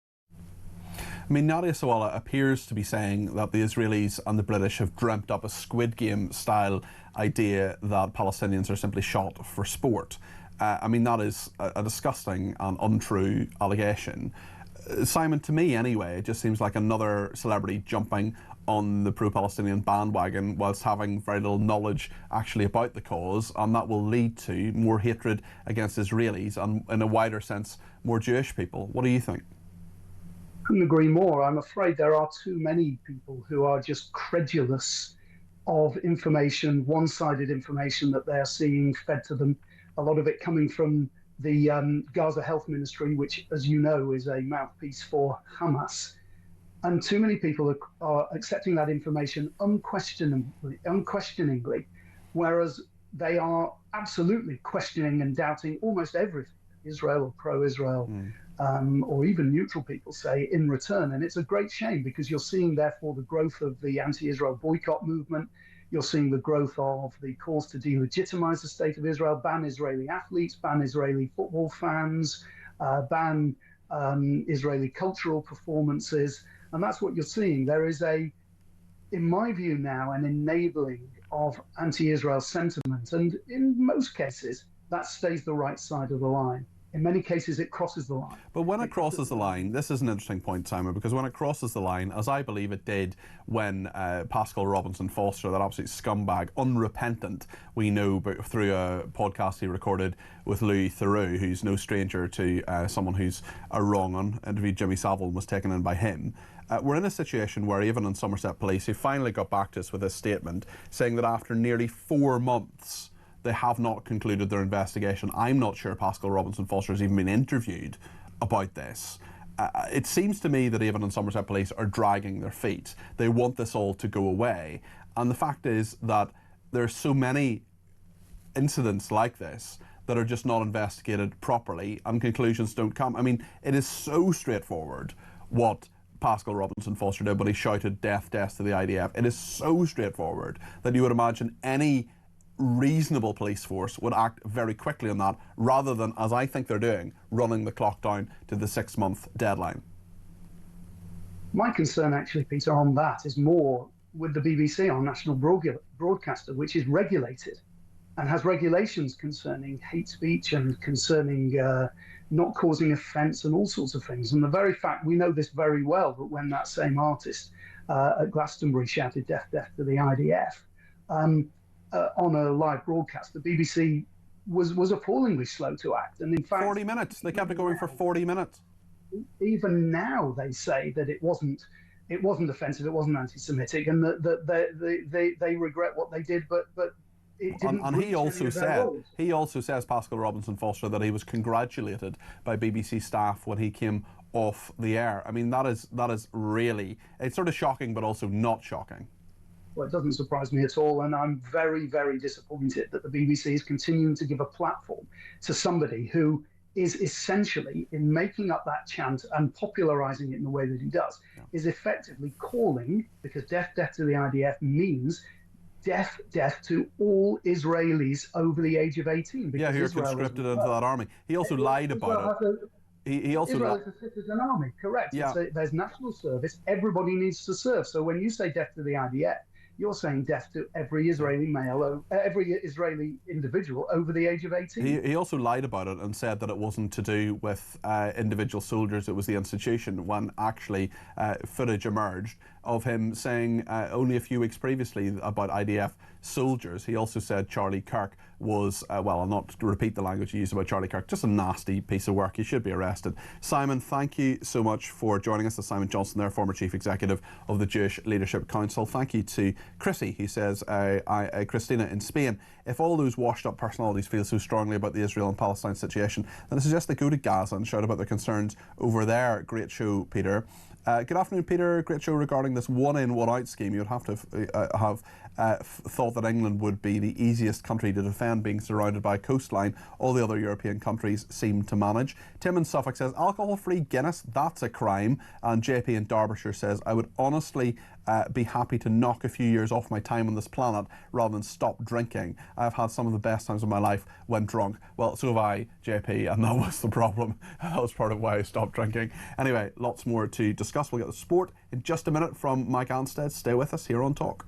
I mean, Nadia Sawalha appears to be saying that the Israelis and the British have dreamt up a Squid Game style idea that Palestinians are simply shot for sport. I mean, that is a disgusting and untrue allegation. Simon, to me anyway, it just seems like another celebrity jumping on the pro-Palestinian bandwagon whilst having very little knowledge actually about the cause, and that will lead to more hatred against Israelis and, in a wider sense, more Jewish people. What do you think? Couldn't agree more. I'm afraid there are too many people who are just credulous of information, one-sided information that they're seeing fed to them, a lot of it coming from the Gaza Health Ministry, which, as you know, is a mouthpiece for Hamas. And too many people are accepting that information unquestioningly, whereas they are absolutely questioning and doubting almost everything Israel or pro-Israel or even neutral people say in return. And it's a great shame, because you're seeing, therefore, the growth of the anti-Israel boycott movement. You're seeing the growth of the calls to delegitimize the state of Israel, ban Israeli athletes, ban Israeli football fans, ban Israeli cultural performances. And that's what you're seeing. There is in my view now, an enabling of anti-Israel sentiment, and in most cases, that stays the right side of the line. In many cases, it crosses the line. But when it crosses the line, this is an interesting point, Simon, because when it crosses the line, as I believe it did when Pascal Robinson Foster, that absolute scumbag, unrepentant, we know through a podcast he recorded with Louis Theroux, who's no stranger to someone who's a wrong un, interviewed Jimmy Savile and was taken in by him. We're in a situation where even in Somerset Police, who finally got back to us with a statement saying that after nearly 4 months, they have not concluded their investigation. I'm not sure Pascal Robinson Foster has even been interviewed about this. It seems to me that even in Somerset Police are dragging their feet. They want this all to go away. And the fact is that there are so many incidents like this that are just not investigated properly and conclusions don't come. I mean, it is so straightforward what Pascal Robinson Foster did when he shouted death to the IDF. It is so straightforward that you would imagine any reasonable police force would act very quickly on that, rather than, as I think they're doing, running the clock down to the 6-month deadline. My concern, actually, Peter, on that is more with the BBC, our national broadcaster, which is regulated and has regulations concerning hate speech and concerning not causing offence and all sorts of things. And the very fact, we know this very well, that when that same artist at Glastonbury shouted death to the IDF, on a live broadcast, the BBC was appallingly slow to act. And in fact, 40 minutes. They kept it going for 40 minutes. Even now, they say that it wasn't offensive, it wasn't anti-Semitic, and that they regret what they did, but it didn't. And he also says, Pascal Robinson Foster, that he was congratulated by BBC staff when he came off the air. I mean, that is really, it's sort of shocking, but also not shocking. Well, it doesn't surprise me at all, and I'm very, very disappointed that the BBC is continuing to give a platform to somebody who is essentially, in making up that chant and popularising it in the way that he does, is effectively calling, because death to the IDF means death to all Israelis over the age of 18. Yeah, who are conscripted into that army. He also lied about it. Israel is a citizen army, correct. Yeah. There's national service, everybody needs to serve. So when you say death to the IDF, you're saying death to every Israeli male, every Israeli individual over the age of 18. He also lied about it and said that it wasn't to do with individual soldiers, it was the institution, when actually footage emerged of him saying only a few weeks previously about IDF soldiers. He also said Charlie Kirk was, well, I'll not repeat the language he used about Charlie Kirk, just a nasty piece of work. He should be arrested. Simon, thank you so much for joining us. That's Simon Johnson there, former Chief Executive of the Jewish Leadership Council. Thank you to Chrissy, who says, Christina in Spain, if all those washed up personalities feel so strongly about the Israel and Palestine situation, then I suggest they go to Gaza and shout about their concerns over there. Great show, Peter. Good afternoon, Peter. Great show regarding this one-in, one-out scheme. You would have to have thought that England would be the easiest country to defend, being surrounded by a coastline. All the other European countries seem to manage. Tim in Suffolk says, alcohol-free Guinness, that's a crime. And JP in Derbyshire says, I would honestly be happy to knock a few years off my time on this planet rather than stop drinking. I've had some of the best times of my life when drunk. Well, so have I, JP, and that was the problem. That was part of why I stopped drinking. Anyway, lots more to discuss. We'll get the sport in just a minute from Mike Anstead. Stay with us here on Talk.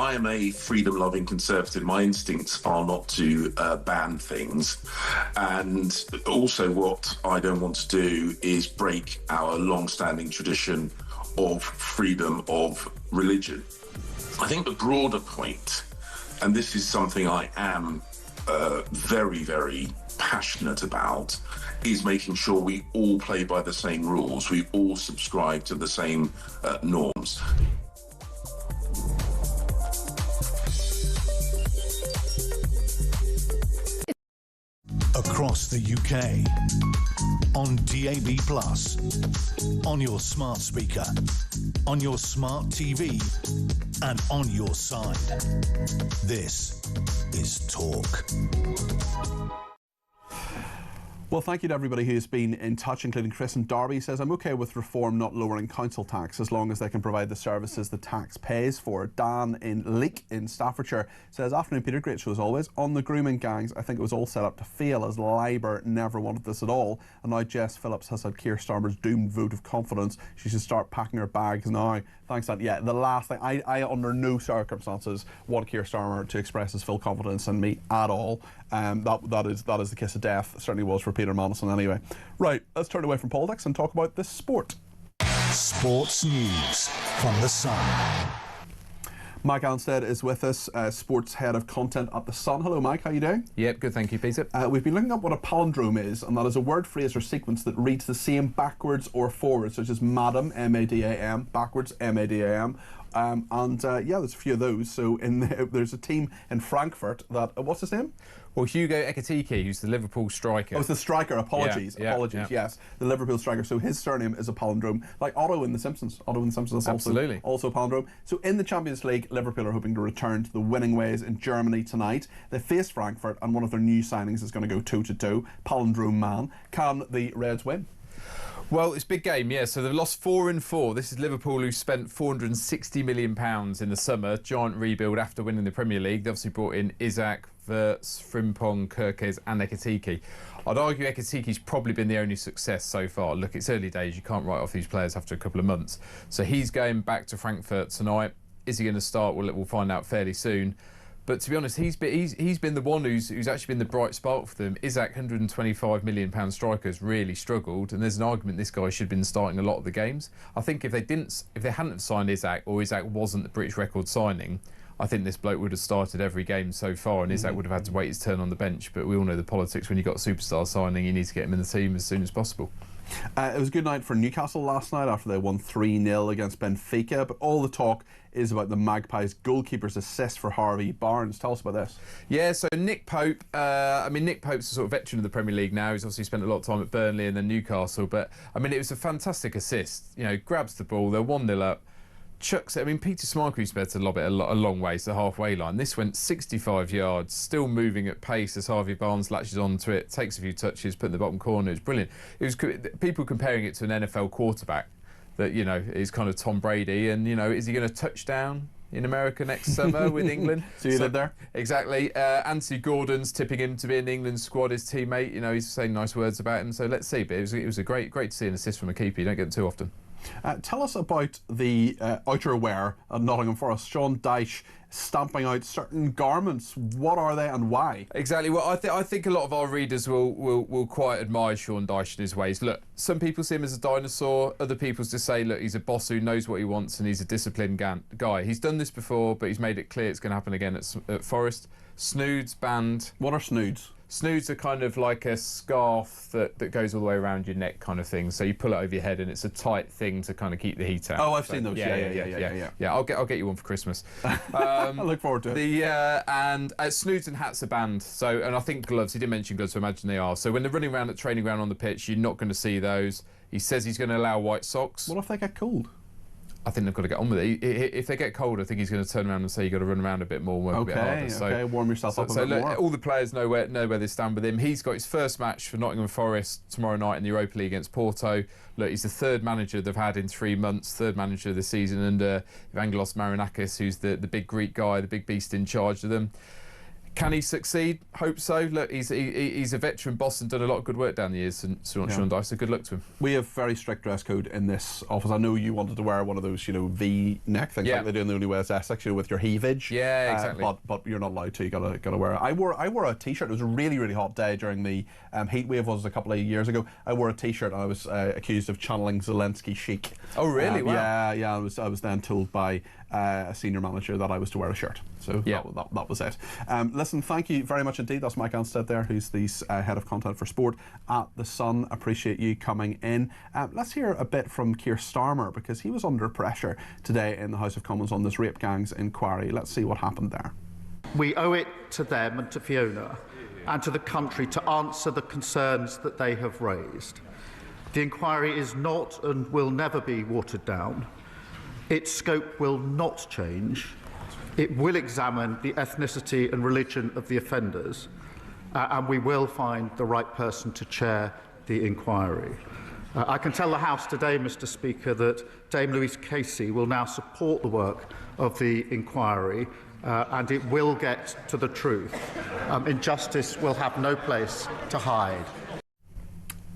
I am a freedom-loving conservative. My instincts are not to ban things. And also what I don't want to do is break our long-standing tradition of freedom of religion. I think the broader point, and this is something I am very, very passionate about, is making sure we all play by the same rules. We all subscribe to the same norms. Across the UK, on DAB+, on your smart speaker, on your smart TV, and on your side. This is Talk. Well, thank you to everybody who's been in touch, including Chris and Darby. He says, I'm okay with reform not lowering council tax as long as they can provide the services the tax pays for. Dan in Leek in Staffordshire says, afternoon Peter, great show as always. On the grooming gangs, I think it was all set up to fail as Labour never wanted this at all. And now Jess Phillips has had Keir Starmer's doomed vote of confidence. She should start packing her bags now. Thanks, Dan. Yeah, the last thing, I under no circumstances want Keir Starmer to express his full confidence in me at all. That is the kiss of death. It certainly was for Peter Mandelson anyway. Right, let's turn away from politics and talk about this sport. Sports news from The Sun. Mike Anstead is with us, sports head of content at The Sun. Hello, Mike. How are you doing? Yep, good, thank you, Peter. We've been looking up what a palindrome is, and that is a word, phrase, or sequence that reads the same backwards or forwards, such as Madam, M-A-D-A-M, backwards, M-A-D-A-M. Yeah, there's a few of those. So there's a team in Frankfurt that, what's his name? Well, Hugo Ekitike, who's the Liverpool striker. Oh, it's the striker. Apologies. Yes, the Liverpool striker. So his surname is a palindrome, like Otto in The Simpsons. Otto in The Simpsons is also a palindrome. So in the Champions League, Liverpool are hoping to return to the winning ways in Germany tonight. They face Frankfurt, and one of their new signings is going to go toe-to-toe. Palindrome man. Can the Reds win? Well, it's a big game, yeah. So they've lost 4 in 4. This is Liverpool, who spent £460 million in the summer. Giant rebuild after winning the Premier League. They obviously brought in Isaac, Wirtz, Frimpong, Kerkez and Ekitike. I'd argue Ekitiki's probably been the only success so far. Look, it's early days. You can't write off these players after a couple of months. So he's going back to Frankfurt tonight. Is he going to start? Well, we'll find out fairly soon. But to be honest, he's been the one who's actually been the bright spark for them. Isaac, £125 million striker, has really struggled, and there's an argument this guy should have been starting a lot of the games. I think if they hadn't have signed Isaac, or Isaac wasn't the British record signing, I think this bloke would have started every game so far, and Isaac would have had to wait his turn on the bench. But we all know the politics. When you've got a superstar signing, you need to get him in the team as soon as possible. It was a good night for Newcastle last night after they won 3-0 against Benfica, but all the talk is about the Magpies' goalkeeper's assist for Harvey Barnes. Tell us about this. Yeah, so Nick Pope, Nick Pope's a sort of veteran of the Premier League now. He's obviously spent a lot of time at Burnley and then Newcastle, but it was a fantastic assist. You know, grabs the ball, they're 1-0 up, chucks it. Peter Schmeichel's better to lob it a long way to the halfway line. This went 65 yards, still moving at pace as Harvey Barnes latches onto it, takes a few touches, put in the bottom corner. It was brilliant. It was people comparing it to an NFL quarterback that, is kind of Tom Brady, and, is he going to touchdown in America next summer with England? So you live there? Exactly. Anthony Gordon's tipping him to be in England's squad, his teammate. He's saying nice words about him. So let's see. But it was a great to see an assist from a keeper. You don't get them too often. Tell us about the outerwear at Nottingham Forest. Sean Dyche stamping out certain garments. What are they and why? Exactly. Well, I think a lot of our readers will quite admire Sean Dyche and his ways. Look, some people see him as a dinosaur. Other people just say, look, he's a boss who knows what he wants and he's a disciplined guy. He's done this before, but he's made it clear it's going to happen again at Forest. Snoods banned. What are snoods? Snoods are kind of like a scarf that goes all the way around your neck kind of thing. So you pull it over your head and it's a tight thing to kind of keep the heat out. Oh, I've seen those. Yeah. I'll get you one for Christmas. I look forward to it. And snoods and hats are banned. So, and I think gloves, he didn't mention gloves, so I imagine they are. So when they're running around at training ground on the pitch, you're not going to see those. He says he's going to allow white socks. What if they get cold? I think they've got to get on with it. If they get cold, I think he's going to turn around and say you've got to run around a bit more, work a bit harder. So, warm yourself up a bit more. All the players know where they stand with him. He's got his first match for Nottingham Forest tomorrow night in the Europa League against Porto. Look, he's the third manager they've had in 3 months, third manager of the season under Evangelos Marinakis, who's the big Greek guy, the big beast in charge of them. Can he succeed? Hope so. Look, he's a veteran boss and done a lot of good work down the years, and Sean Dyche, so good luck to him. We have very strict dress code in this office. I know you wanted to wear one of those, V-neck things like they do in the Only Way is Essex, with your heavage. Yeah, exactly. But you're not allowed to. You gotta wear it. I wore a t-shirt. It was a really, really hot day during the heat wave. Was a couple of years ago. I wore a t-shirt and I was accused of channeling Zelensky chic. Oh, really? Wow. Yeah. I was then told by a senior manager that I was to wear a shirt. So that was it. Listen, thank you very much indeed. That's Mike Anstead there, who's the head of content for sport at The Sun. Appreciate you coming in. Let's hear a bit from Keir Starmer, because he was under pressure today in the House of Commons on this rape gangs inquiry. Let's see what happened there. We owe it to them and to Fiona and to the country to answer the concerns that they have raised. The inquiry is not and will never be watered down. Its scope will not change. It will examine the ethnicity and religion of the offenders, and we will find the right person to chair the inquiry. I can tell the House today, Mr. Speaker, that Dame Louise Casey will now support the work of the inquiry, and it will get to the truth. Injustice will have no place to hide.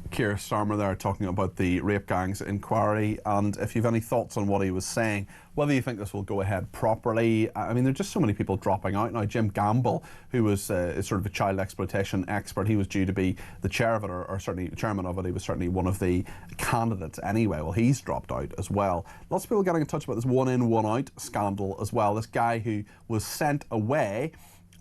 Keir Starmer there talking about the rape gangs inquiry, and if you've any thoughts on what he was saying, whether you think this will go ahead properly. I mean, there's just so many people dropping out now. Jim Gamble, who was sort of a child exploitation expert, he was due to be the chair of it, or certainly chairman of it. He was certainly one of the candidates anyway. Well, he's dropped out as well. Lots of people getting in touch about this one in, one out scandal as well. This guy who was sent away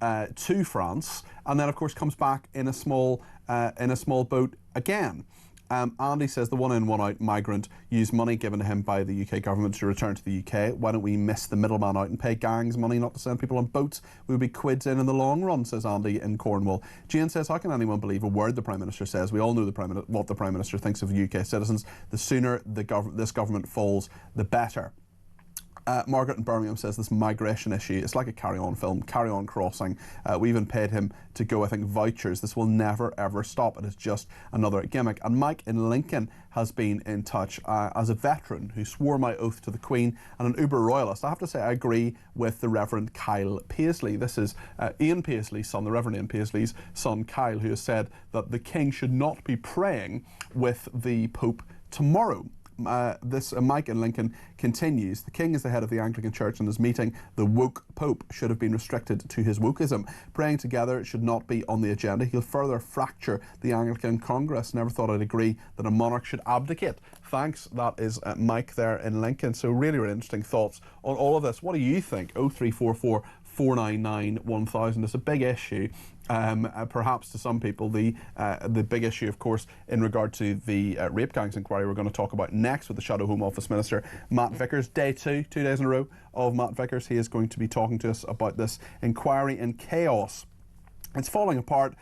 to France and then of course comes back in a small boat again. Andy says the one in, one out migrant used money given to him by the UK government to return to the UK. Why don't we miss the middleman out and pay gangs money not to send people on boats? We would be quids in the long run, says Andy in Cornwall. Jane says, how can anyone believe a word the Prime Minister says? We all know what the Prime Minister thinks of UK citizens. The sooner this government falls, the better. Margaret in Birmingham says this migration issue, it's like a Carry On film, Carry On Crossing. We even paid him to go, I think, vouchers. This will never ever stop. It is just another gimmick. And Mike in Lincoln has been in touch as a veteran who swore my oath to the Queen and an uber royalist. I have to say I agree with the Reverend Kyle Paisley. This is Ian Paisley's son, the Reverend Ian Paisley's son Kyle, who has said that the King should not be praying with the Pope tomorrow. Mike in Lincoln continues. The King is the head of the Anglican Church and is meeting the woke Pope should have been restricted to his wokeism. Praying together should not be on the agenda. He'll further fracture the Anglican Congress. Never thought I'd agree that a monarch should abdicate. Thanks. That is Mike there in Lincoln. So really, really interesting thoughts on all of this. What do you think? 0344 499 1000. It's a big issue. Perhaps to some people, the big issue, of course, in regard to the rape gangs inquiry we're going to talk about next with the Shadow Home Office Minister, Matt Vickers. Day 2 days in a row of Matt Vickers. He is going to be talking to us about this inquiry in chaos. It's falling apart.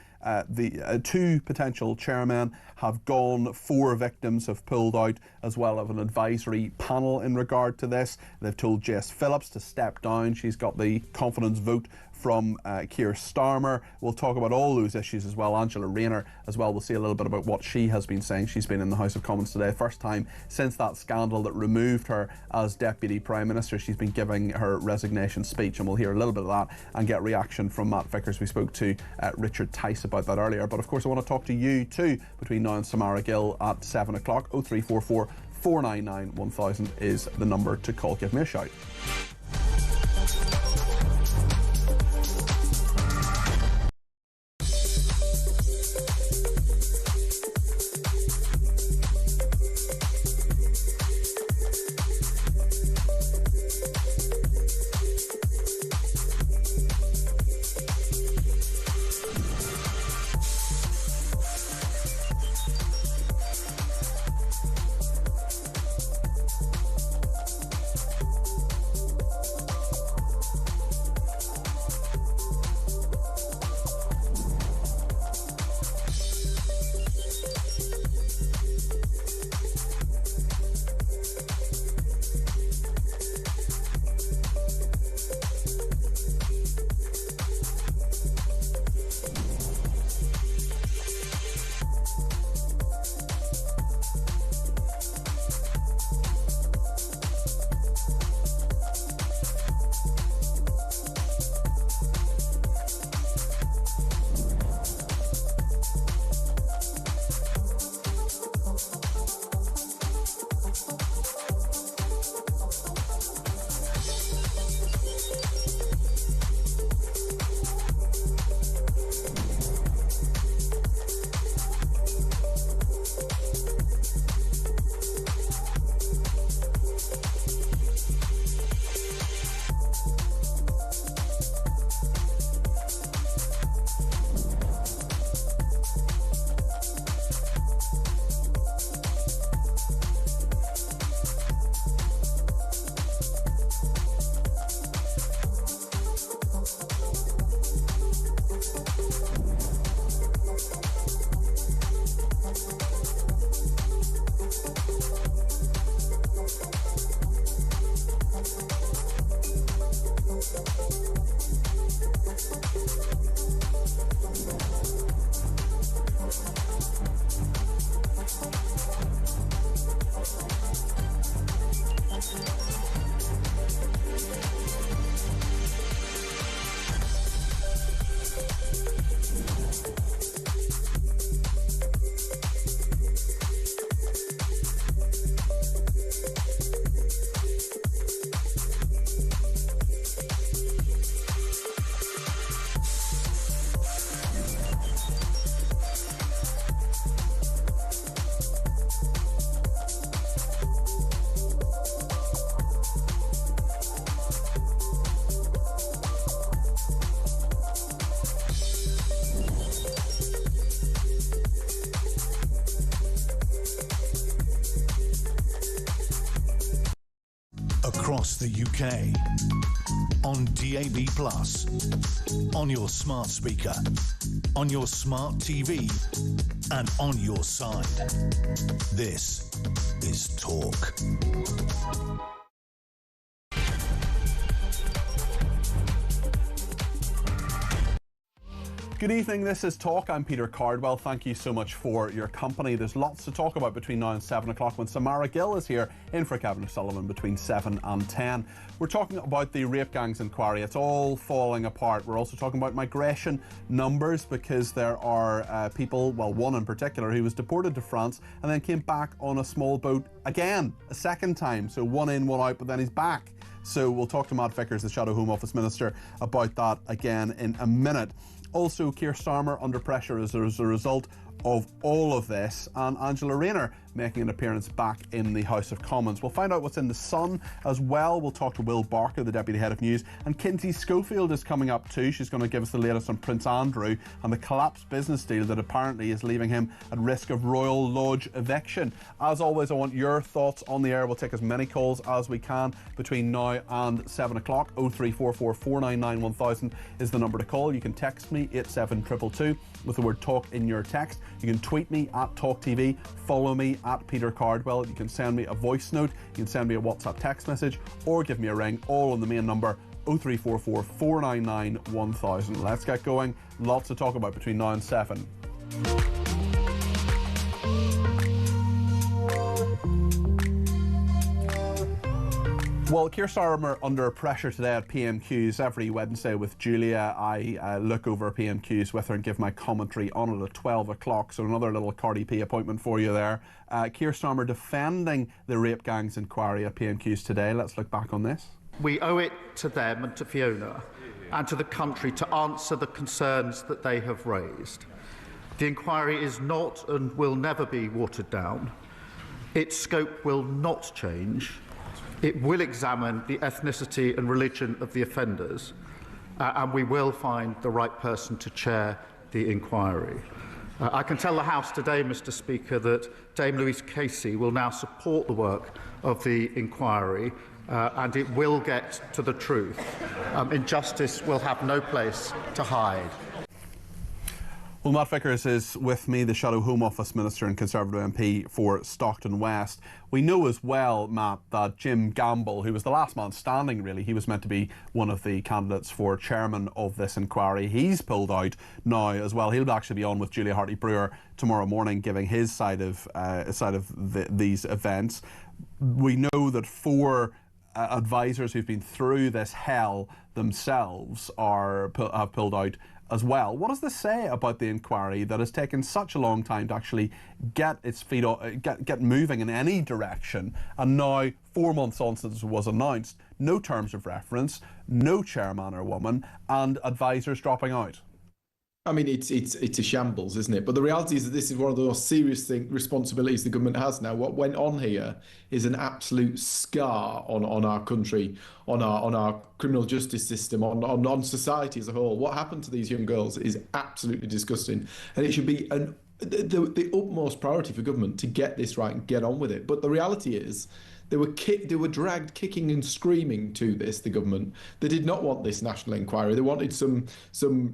The 2 potential chairmen have gone, 4 victims have pulled out, as well as an advisory panel in regard to this. They've told Jess Phillips to step down. She's got the confidence vote from Keir Starmer. We'll talk about all those issues as well. Angela Rayner as well. We'll see a little bit about what she has been saying. She's been in the House of Commons today. First time since that scandal that removed her as Deputy Prime Minister. She's been giving her resignation speech, and we'll hear a little bit of that and get reaction from Matt Vickers. We spoke to Richard Tice about that earlier. But of course I want to talk to you too between now and Samara Gill at 7 o'clock. 0344 499 1000 is the number to call. Give me a shout. across the UK, on DAB+, on your smart speaker, on your smart TV, and on your side. This is Talk. Good evening, this is Talk. I'm Peter Cardwell. Thank you so much for your company. There's lots to talk about between now and 7 o'clock when Samara Gill is here in for Kevin O'Sullivan between 7 and 10. We're talking about the rape gangs inquiry. It's all falling apart. We're also talking about migration numbers because there are people, well, one in particular, who was deported to France and then came back on a small boat again, a second time. So one in, one out, but then he's back. So we'll talk to Matt Vickers, the Shadow Home Office Minister, about that again in a minute. Also, Keir Starmer under pressure as a result of all of this, and Angela Rayner making an appearance back in the House of Commons. We'll find out what's in the Sun as well. We'll talk to Will Barker, the Deputy Head of News, and Kinsey Schofield is coming up too. She's going to give us the latest on Prince Andrew and the collapsed business deal that apparently is leaving him at risk of Royal Lodge eviction. As always, I want your thoughts on the air. We'll take as many calls as we can between now and 7 o'clock. 0344 499 1000 is the number to call. You can text me 87222 with the word talk in your text. You can tweet me at talkTV, follow me at Peter Cardwell. You can send me a voice note, you can send me a WhatsApp text message, or give me a ring, all on the main number 0344 499 1000. Let's get going. Lots to talk about between now and 7. Well, Keir Starmer under pressure today at PMQs. Every Wednesday with Julia, I look over PMQs with her and give my commentary on it at 12 o'clock. So another little Cardi P appointment for you there. Keir Starmer defending the rape gangs inquiry at PMQs today. Let's look back on this. We owe it to them and to Fiona and to the country to answer the concerns that they have raised. The inquiry is not and will never be watered down. Its scope will not change. It will examine the ethnicity and religion of the offenders, and we will find the right person to chair the inquiry. I can tell the House today, Mr. Speaker, that Dame Louise Casey will now support the work of the inquiry, and it will get to the truth. Injustice will have no place to hide. Well, Matt Vickers is with me, the Shadow Home Office Minister and Conservative MP for Stockton West. We know as well, Matt, that Jim Gamble, who was the last man standing really, he was meant to be one of the candidates for chairman of this inquiry. He's pulled out now as well. He'll actually be on with Julia Hartley-Brewer tomorrow morning giving his side of these events. We know that 4 advisors who've been through this hell themselves have pulled out as well. What does this say about the inquiry that has taken such a long time to actually get its feet get moving in any direction, and now 4 months on since it was announced, no terms of reference, no chairman or woman, and advisors dropping out? I mean, it's a shambles, isn't it? But the reality is that this is one of the most serious responsibilities the government has now. What went on here is an absolute scar on our country, on our criminal justice system, on society as a whole. What happened to these young girls is absolutely disgusting, and it should be the utmost priority for government to get this right and get on with it. But the reality is, they were dragged kicking and screaming to this, the government. They did not want this national inquiry. They wanted some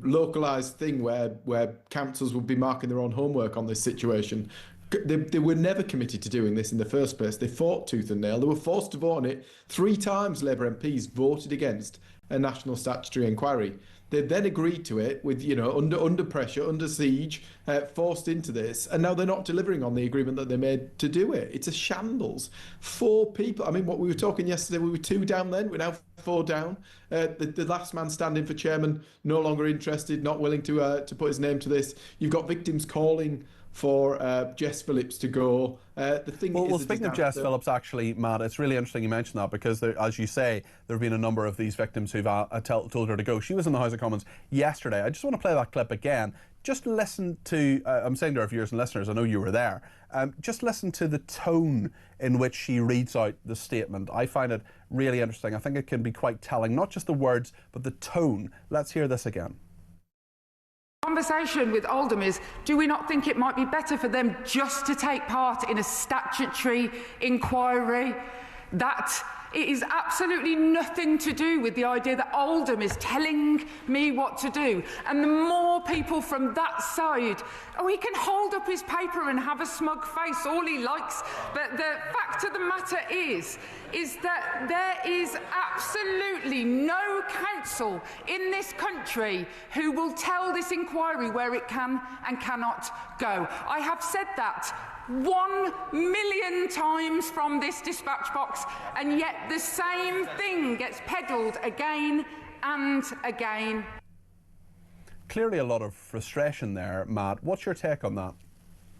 localised thing where councils would be marking their own homework on this situation. They were never committed to doing this in the first place. They fought tooth and nail. They were forced to vote on it. 3 times Labour MPs voted against a national statutory inquiry. They then agreed to it with, under pressure, under siege, forced into this, and now they're not delivering on the agreement that they made to do it. It's a shambles. 4 people. I mean, what we were talking yesterday, we were 2 down then. We're now 4 down. The last man standing for chairman, no longer interested, not willing to put his name to this. You've got victims calling for Jess Phillips to go. Well, speaking of Jess Phillips, actually, Matt, it's really interesting you mentioned that because, as you say, there have been a number of these victims who've told her to go. She was in the House of Commons yesterday. I just want to play that clip again. Just listen to, I'm saying to our viewers and listeners, I know you were there, just listen to the tone in which she reads out the statement. I find it really interesting. I think it can be quite telling, not just the words, but the tone. Let's hear this again. Conversation with Oldham is, do we not think it might be better for them just to take part in a statutory inquiry that It is absolutely nothing to do with the idea that Oldham is telling me what to do. And the more people from that side, he can hold up his paper and have a smug face all he likes, but the fact of the matter is that there is absolutely no council in this country who will tell this inquiry where it can and cannot go. I have said that 1,000,000 times from this dispatch box, and yet the same thing gets peddled again and again. Clearly a lot of frustration there, Matt. What's your take on that?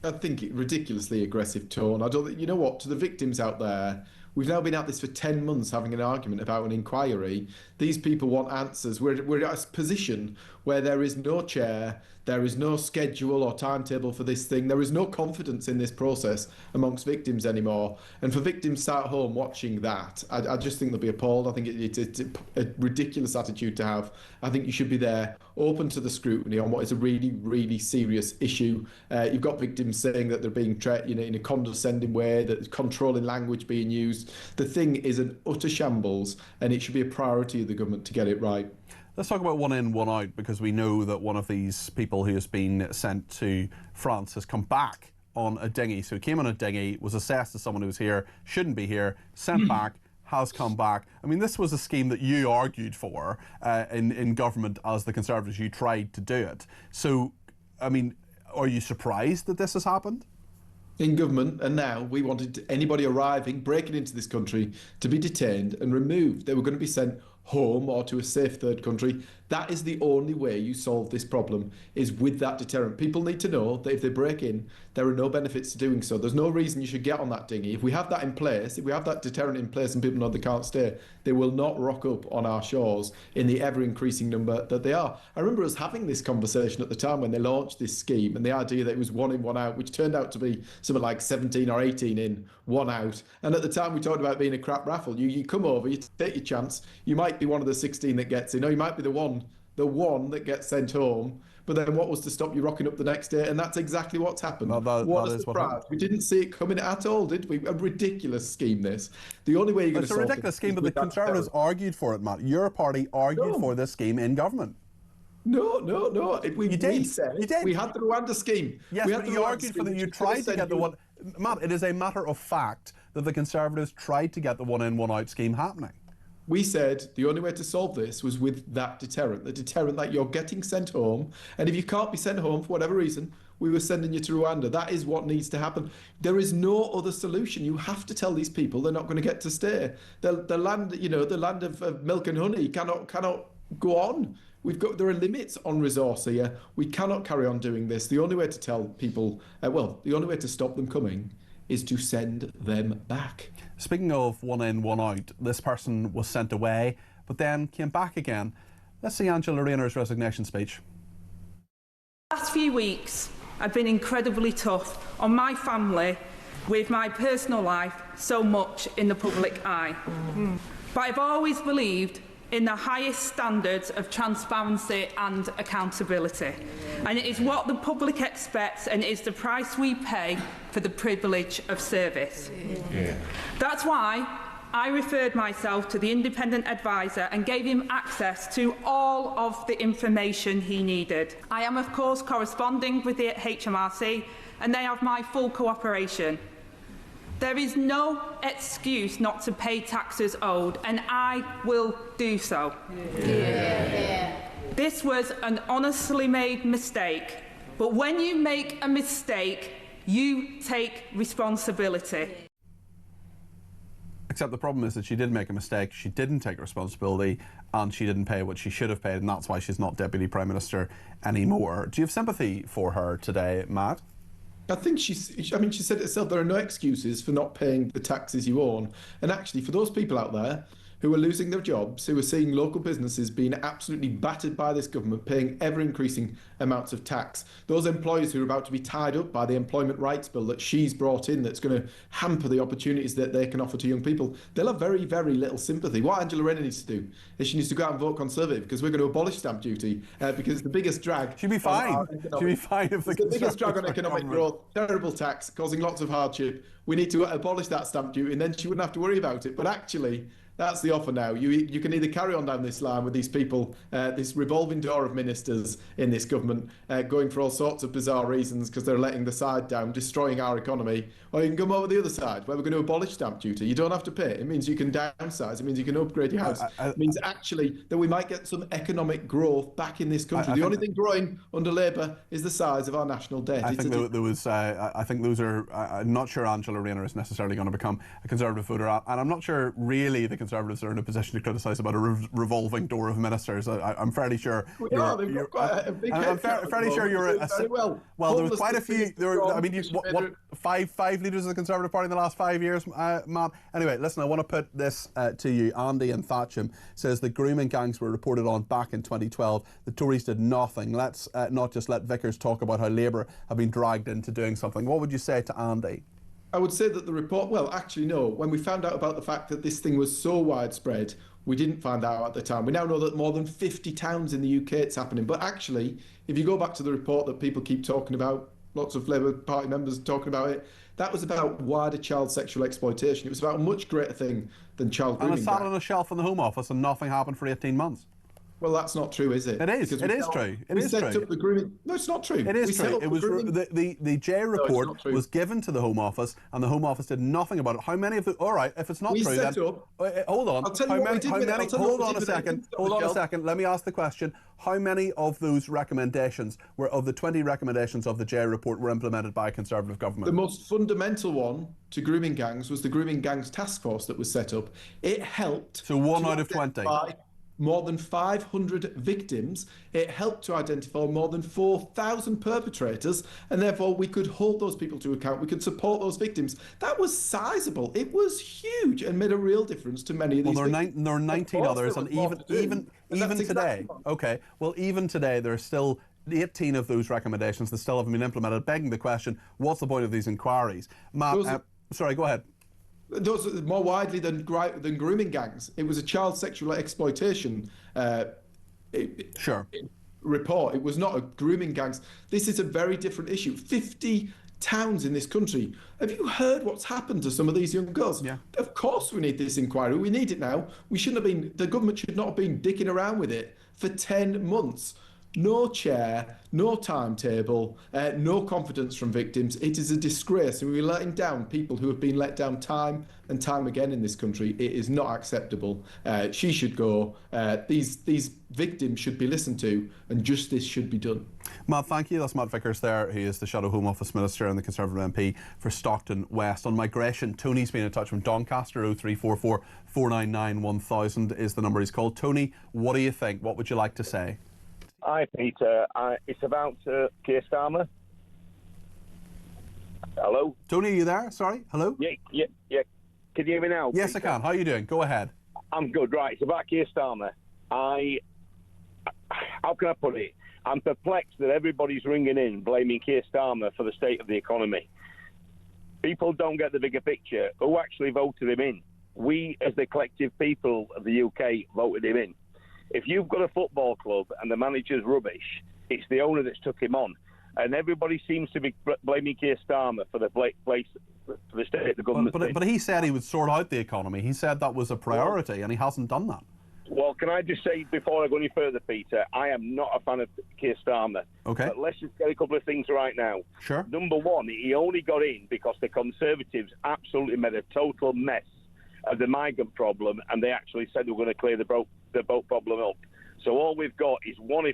I think ridiculously aggressive tone. I don't think, you know what, to the victims out there, we've now been at this for 10 months having an argument about an inquiry. These people want answers. We're at a position where there is no chair, there is no schedule or timetable for this thing. There is no confidence in this process amongst victims anymore. And for victims sat at home watching that, I just think they'll be appalled. I think it's a ridiculous attitude to have. I think you should be there, open to the scrutiny on what is a really, really serious issue. You've got victims saying that they're being treated, in a condescending way, that controlling language being used. The thing is an utter shambles, and it should be a priority of the government to get it right. Let's talk about one in, one out, because we know that one of these people who has been sent to France has come back on a dinghy. So he came on a dinghy, was assessed as someone who was here, shouldn't be here, sent back, has come back. I mean, this was a scheme that you argued for in government as the Conservatives. You tried to do it. So, I mean, are you surprised that this has happened? In government, and now we wanted anybody arriving, breaking into this country, to be detained and removed. They were going to be sent home or to a safe third country. That is the only way you solve this problem, is with that deterrent. People need to know that if they break in, there are no benefits to doing so. There's no reason you should get on that dinghy. If we have that in place, if we have that deterrent in place and people know they can't stay, they will not rock up on our shores in the ever-increasing number that they are. I remember us having this conversation at the time when they launched this scheme, and the idea that it was 1 in, 1 out, which turned out to be something like 17 or 18 in, 1 out. And at the time we talked about being a crap raffle. You come over, you take your chance. You might be one of the 16 that gets in, or you might be the one that gets sent home. But then what was to stop you rocking up the next day? And that's exactly what's happened. What a surprise. We didn't see it coming at all, did we? A ridiculous scheme, this. The only way you're going to solve it... It's a ridiculous scheme, but the Conservatives argued for it, Matt. Your party argued for this scheme in government. No. We did. We had the Rwanda scheme. Yes, but you argued for that. You tried to get the one... Matt, it is a matter of fact that the Conservatives tried to get the 1 in, 1 out scheme happening. We said the only way to solve this was with that deterrent, the deterrent that you're getting sent home. And if you can't be sent home for whatever reason, we were sending you to Rwanda. That is what needs to happen. There is no other solution. You have to tell these people they're not going to get to stay. The land, the land of milk and honey cannot go on. There are limits on resource here. We cannot carry on doing this. The only way to tell people, the only way to stop them coming is to send them back. Speaking of 1 in, 1 out, this person was sent away, but then came back again. Let's see Angela Rayner's resignation speech. Last few weeks have been incredibly tough on my family, with my personal life so much in the public eye. But I've always believed in the highest standards of transparency and accountability. And it is what the public expects, and it is the price we pay for the privilege of service. That's why I referred myself to the independent advisor and gave him access to all of the information he needed. I am, of course, corresponding with the HMRC, and they have my full cooperation. There is no excuse not to pay taxes owed, and I will do so. This was an honestly made mistake, but when you make a mistake, you take responsibility. Except the problem is that she did make a mistake, she didn't take responsibility, and she didn't pay what she should have paid, and that's why she's not Deputy Prime Minister anymore. Do you have sympathy for her today, Matt? I think she said it herself, there are no excuses for not paying the taxes you own. And actually, for those people out there who are losing their jobs, who are seeing local businesses being absolutely battered by this government, paying ever-increasing amounts of tax. Those employers who are about to be tied up by the employment rights bill that she's brought in, that's going to hamper the opportunities that they can offer to young people, they'll have very, very little sympathy. What Angela Rayner needs to do is she needs to go out and vote Conservative, because we're going to abolish stamp duty, because it's the biggest drag. She'd be fine. She'd be fine if the biggest drag on economic growth, terrible tax, causing lots of hardship. We need to abolish that stamp duty, and then she wouldn't have to worry about it. But actually, that's the offer now. You can either carry on down this line with these people, this revolving door of ministers in this government, going for all sorts of bizarre reasons because they're letting the side down, destroying our economy, or you can come over the other side where we're going to abolish stamp duty. You don't have to pay. It means you can downsize. It means you can upgrade your house. It means actually that we might get some economic growth back in this country. The only thing growing under Labour is the size of our national debt. I think there was. I think those are. I'm not sure Angela Rayner is necessarily going to become a Conservative voter, and I'm not sure really the Conservatives are in a position to criticise about a revolving door of ministers. I'm fairly sure. I'm fairly sure you're. Well, there was quite a few. I mean, what five leaders of the Conservative Party in the last 5 years, Matt. Anyway, listen, I want to put this to you. Andy in Thatcham says the grooming gangs were reported on back in 2012. The Tories did nothing. Let's not just let Vickers talk about how Labour have been dragged into doing something. What would you say to Andy? I would say that the report, well, actually, no. When we found out about the fact that this thing was so widespread, we didn't find out at the time. We now know that more than 50 towns in the UK it's happening. But actually, if you go back to the report that people keep talking about, lots of Labour Party members talking about it, that was about wider child sexual exploitation. It was about a much greater thing than child grooming. And it sat on a shelf in the Home Office and nothing happened for 18 months. Well, that's not true, is it? It is. It is true. It is true. Up the grooming. No, it's not true. It is true. It was the J report was given to the Home Office, and the Home Office did nothing about it. How many of the? All right, if it's not true, then hold on. Hold on a second. Hold on a second. Let me ask the question. How many of those recommendations of the 20 recommendations of the J report were implemented by a Conservative government? The most fundamental one to grooming gangs was the Grooming Gangs Task Force that was set up. It helped. So 1 out of 20. More than 500 victims. It helped to identify more than 4,000 perpetrators, and therefore we could hold those people to account. We could support those victims. That was sizable. It was huge and made a real difference to many of these. Well, there are 19 others, and even today. Okay. Well, even today, there are still 18 of those recommendations that still haven't been implemented. Begging the question: what's the point of these inquiries? Matt, sorry, go ahead. Those are more widely than grooming gangs. It was a child sexual exploitation report. It was not a grooming gangs. This is a very different issue. 50 towns in this country. Have you heard what's happened to some of these young girls? Yeah. Of course we need this inquiry. We need it now. We shouldn't have been, the government should not have been dicking around with it for 10 months. No chair, no timetable, no confidence from victims. It is a disgrace, and we're letting down people who have been let down time and time again in this country. It is not acceptable. She should go. These victims should be listened to, and justice should be done. Matt, thank you. That's Matt Vickers there. He is the Shadow Home Office Minister and the Conservative MP for Stockton West. On migration, Tony's been in touch from Doncaster. 0344 499 1000 is the number he's called. Tony, what do you think? What would you like to say? Hi, Peter. It's about Keir Starmer. Hello? Tony, are you there? Sorry? Hello? Yeah. Can you hear me now? Yes, Peter? I can. How are you doing? Go ahead. I'm good. Right, it's about Keir Starmer. How can I put it? I'm perplexed that everybody's ringing in blaming Keir Starmer for the state of the economy. People don't get the bigger picture. Who actually voted him in? We, as the collective people of the UK, voted him in. If you've got a football club and the manager's rubbish, it's the owner that's took him on. And everybody seems to be blaming Keir Starmer for the state of the government. But he said he would sort out the economy. He said that was a priority, and he hasn't done that. Well, can I just say, before I go any further, Peter, I am not a fan of Keir Starmer. Okay. But let's just get a couple of things right now. Sure. Number one, he only got in because the Conservatives absolutely made a total mess of the migrant problem, and they actually said they were going to clear the boat problem up. So all we've got is one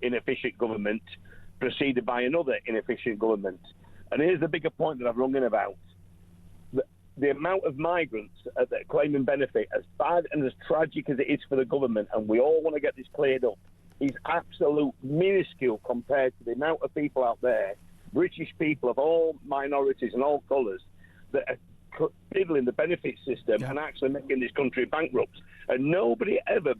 inefficient government preceded by another inefficient government. And here's the bigger point that I've rung in about. The amount of migrants that are claiming benefit, as bad and as tragic as it is for the government, and we all want to get this cleared up, is absolute minuscule compared to the amount of people out there, British people of all minorities and all colours, that are fiddling the benefit system and actually making this country bankrupt. And nobody ever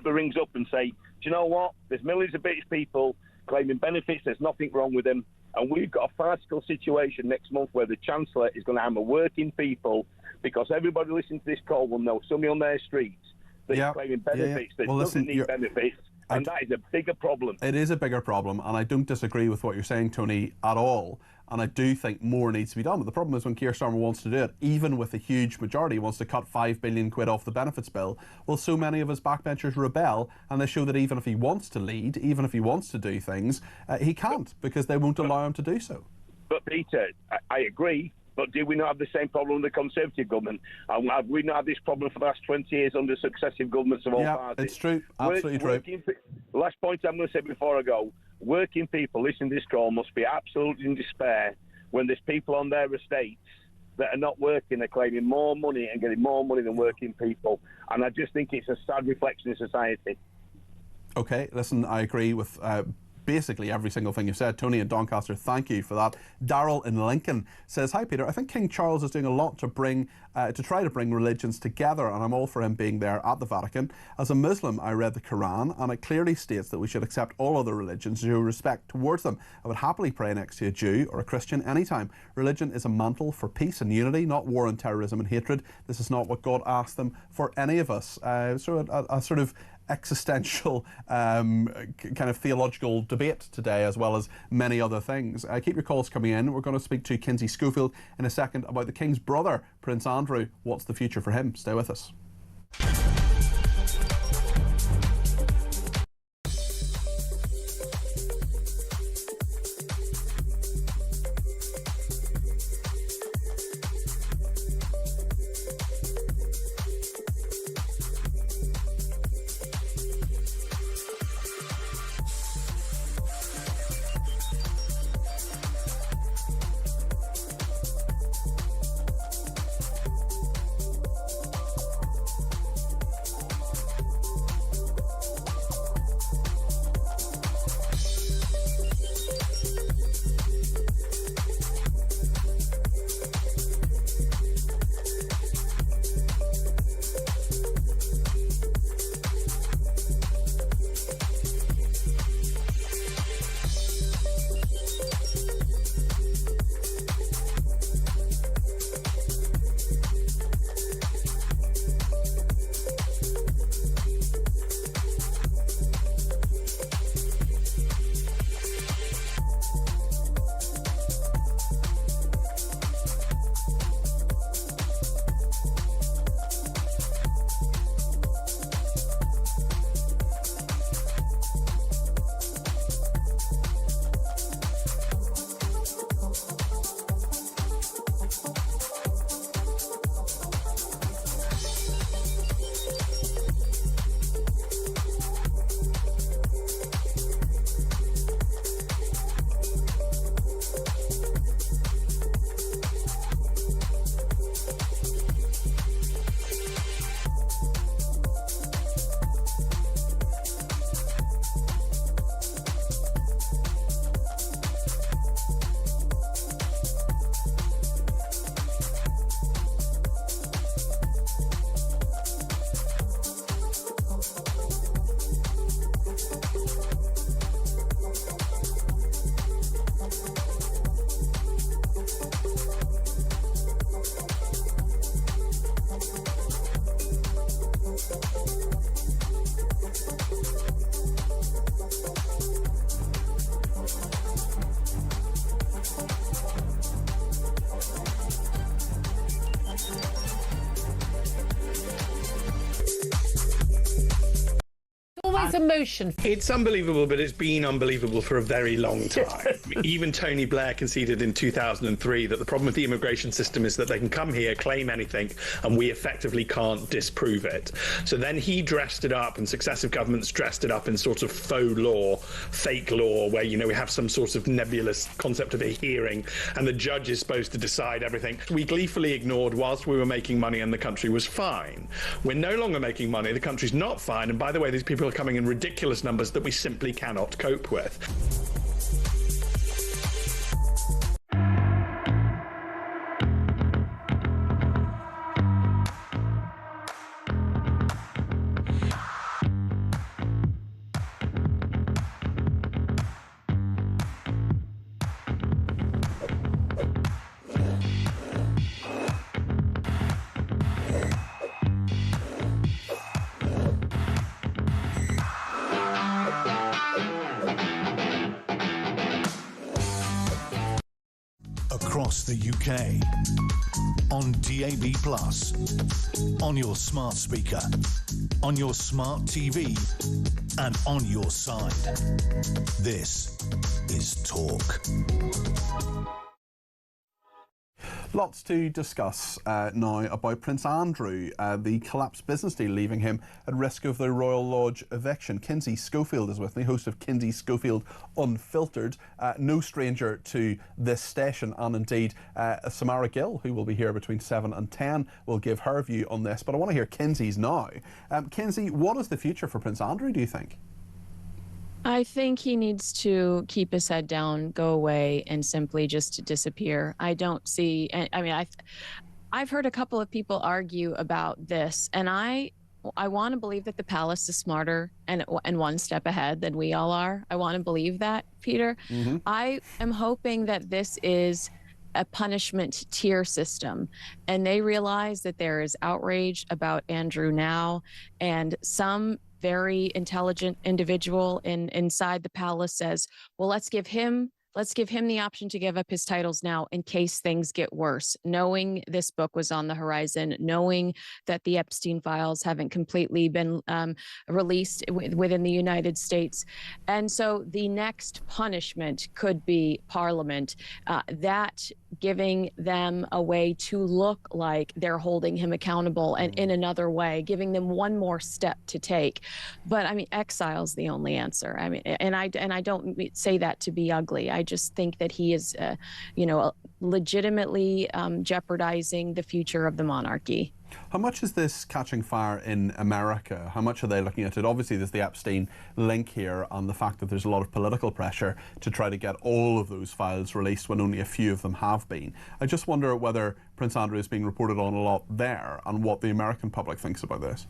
rings up and say, do you know what? There's millions of British people claiming benefits. There's nothing wrong with them. And we've got a farcical situation next month where the Chancellor is going to hammer working people, because everybody listening to this call will know somebody on their streets that is claiming benefits that doesn't need benefits. And that is a bigger problem. It is a bigger problem, and I don't disagree with what you're saying, Tony, at all. And I do think more needs to be done. But the problem is when Keir Starmer wants to do it, even with a huge majority, wants to cut £5 billion off the benefits bill, well, so many of his backbenchers rebel, and they show that even if he wants to lead, even if he wants to do things, he can't, because they won't allow him to do so. But Peter, I agree. But do we not have the same problem with the Conservative government? And have we not had this problem for the last 20 years under successive governments of all parties? Yeah, it's true. Absolutely true. Last point I'm going to say before I go. Working people listening to this call must be absolutely in despair when there's people on their estates that are not working. They're claiming more money and getting more money than working people. And I just think it's a sad reflection of society. OK, listen, I agree with basically every single thing you said. Tony in Doncaster, thank you for that. Darryl in Lincoln says, hi Peter, I think King Charles is doing a lot to try to bring religions together, and I'm all for him being there at the Vatican. As a Muslim, I read the Quran, and it clearly states that we should accept all other religions and show respect towards them. I would happily pray next to a Jew or a Christian anytime. Religion is a mantle for peace and unity, not war and terrorism and hatred. This is not what God asked them for any of us. So a sort of existential kind of theological debate today, as well as many other things. Keep your calls coming in. We're going to speak to Kinsey Schofield in a second about the King's brother, Prince Andrew. What's the future for him? Stay with us. Emotion. It's unbelievable, but it's been unbelievable for a very long time. Even Tony Blair conceded in 2003 that the problem with the immigration system is that they can come here, claim anything, and we effectively can't disprove it. So then he dressed it up, and successive governments dressed it up in sort of faux law, fake law, where, you know, we have some sort of nebulous concept of a hearing, and the judge is supposed to decide everything. We gleefully ignored whilst we were making money and the country was fine. We're no longer making money, the country's not fine, and by the way, these people are coming in ridiculous numbers that we simply cannot cope with. across the UK, on DAB+, on your smart speaker, on your smart TV, and on your side. This is Talk. Lots to discuss now about Prince Andrew, the collapsed business deal leaving him at risk of the Royal Lodge eviction. Kinsey Schofield is with me, host of Kinsey Schofield Unfiltered, no stranger to this station, and indeed Samara Gill, who will be here between 7 and 10, will give her view on this. But I want to hear Kinsey's now. Kinsey, what is the future for Prince Andrew, do you think? I think he needs to keep his head down, go away, and simply just disappear. I don't see. I mean, I've heard a couple of people argue about this, and I want to believe that the palace is smarter and one step ahead than we all are. I want to believe that, Peter. Mm-hmm. I am hoping that this is a punishment tier system, and they realize that there is outrage about Andrew now, and some very intelligent individual inside the palace says, well, let's give him the option to give up his titles now in case things get worse, knowing this book was on the horizon, knowing that the Epstein files haven't completely been released within the United States. And so the next punishment could be Parliament, that giving them a way to look like they're holding him accountable, and in another way, giving them one more step to take. But I mean, exile's the only answer. I mean, and I don't say that to be ugly. I just think that he is, legitimately jeopardizing the future of the monarchy. How much is this catching fire in America? How much are they looking at it? Obviously, there's the Epstein link here and the fact that there's a lot of political pressure to try to get all of those files released when only a few of them have been. I just wonder whether Prince Andrew is being reported on a lot there and what the American public thinks about this.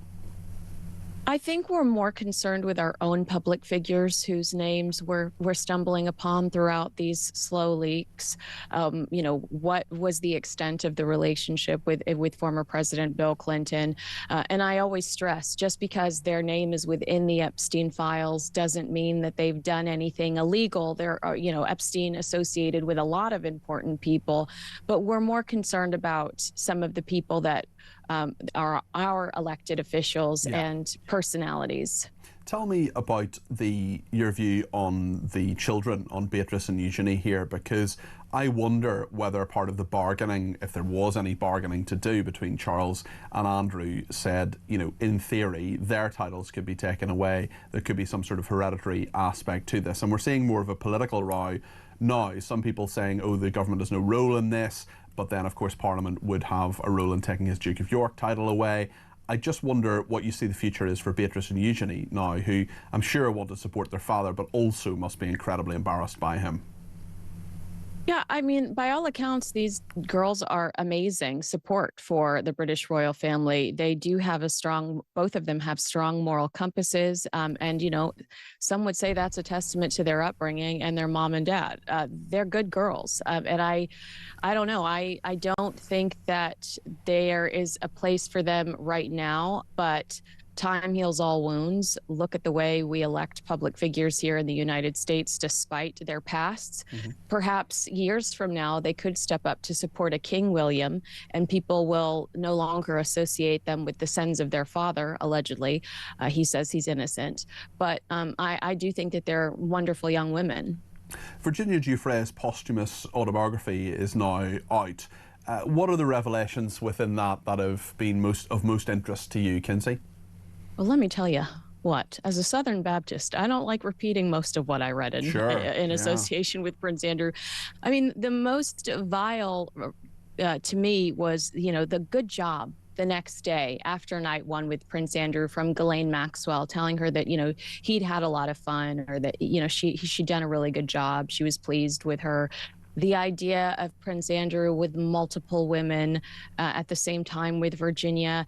I think we're more concerned with our own public figures whose names we're stumbling upon throughout these slow leaks. What was the extent of the relationship with former President Bill Clinton? And I always stress, just because their name is within the Epstein files doesn't mean that they've done anything illegal. There are, Epstein associated with a lot of important people, but we're more concerned about some of the people that are our elected officials and personalities. Tell me about your view on the children, on Beatrice and Eugenie here, because I wonder whether part of the bargaining, if there was any bargaining to do between Charles and Andrew, said, in theory, their titles could be taken away. There could be some sort of hereditary aspect to this. And we're seeing more of a political row now. Some people saying, oh, the government has no role in this. But then, of course, Parliament would have a role in taking his Duke of York title away. I just wonder what you see the future is for Beatrice and Eugenie now, who I'm sure want to support their father, but also must be incredibly embarrassed by him. Yeah, I mean, by all accounts, these girls are amazing support for the British royal family. They do have both of them have strong moral compasses. And, some would say that's a testament to their upbringing and their mom and dad. They're good girls. And I don't know. I don't think that there is a place for them right now, but time heals all wounds. Look at the way we elect public figures here in the United States, despite their pasts. Mm-hmm. Perhaps years from now, they could step up to support a King William, and people will no longer associate them with the sins of their father, allegedly. He says he's innocent. But I do think that they're wonderful young women. Virginia Giuffre's posthumous autobiography is now out. What are the revelations within that have been of most interest to you, Kinsey? Well, let me tell you what, as a Southern Baptist, I don't like repeating most of what I read in association with Prince Andrew. I mean, the most vile to me was, the good job the next day after night one with Prince Andrew from Ghislaine Maxwell, telling her that, he'd had a lot of fun, or that, she'd done a really good job. She was pleased with her. The idea of Prince Andrew with multiple women at the same time with Virginia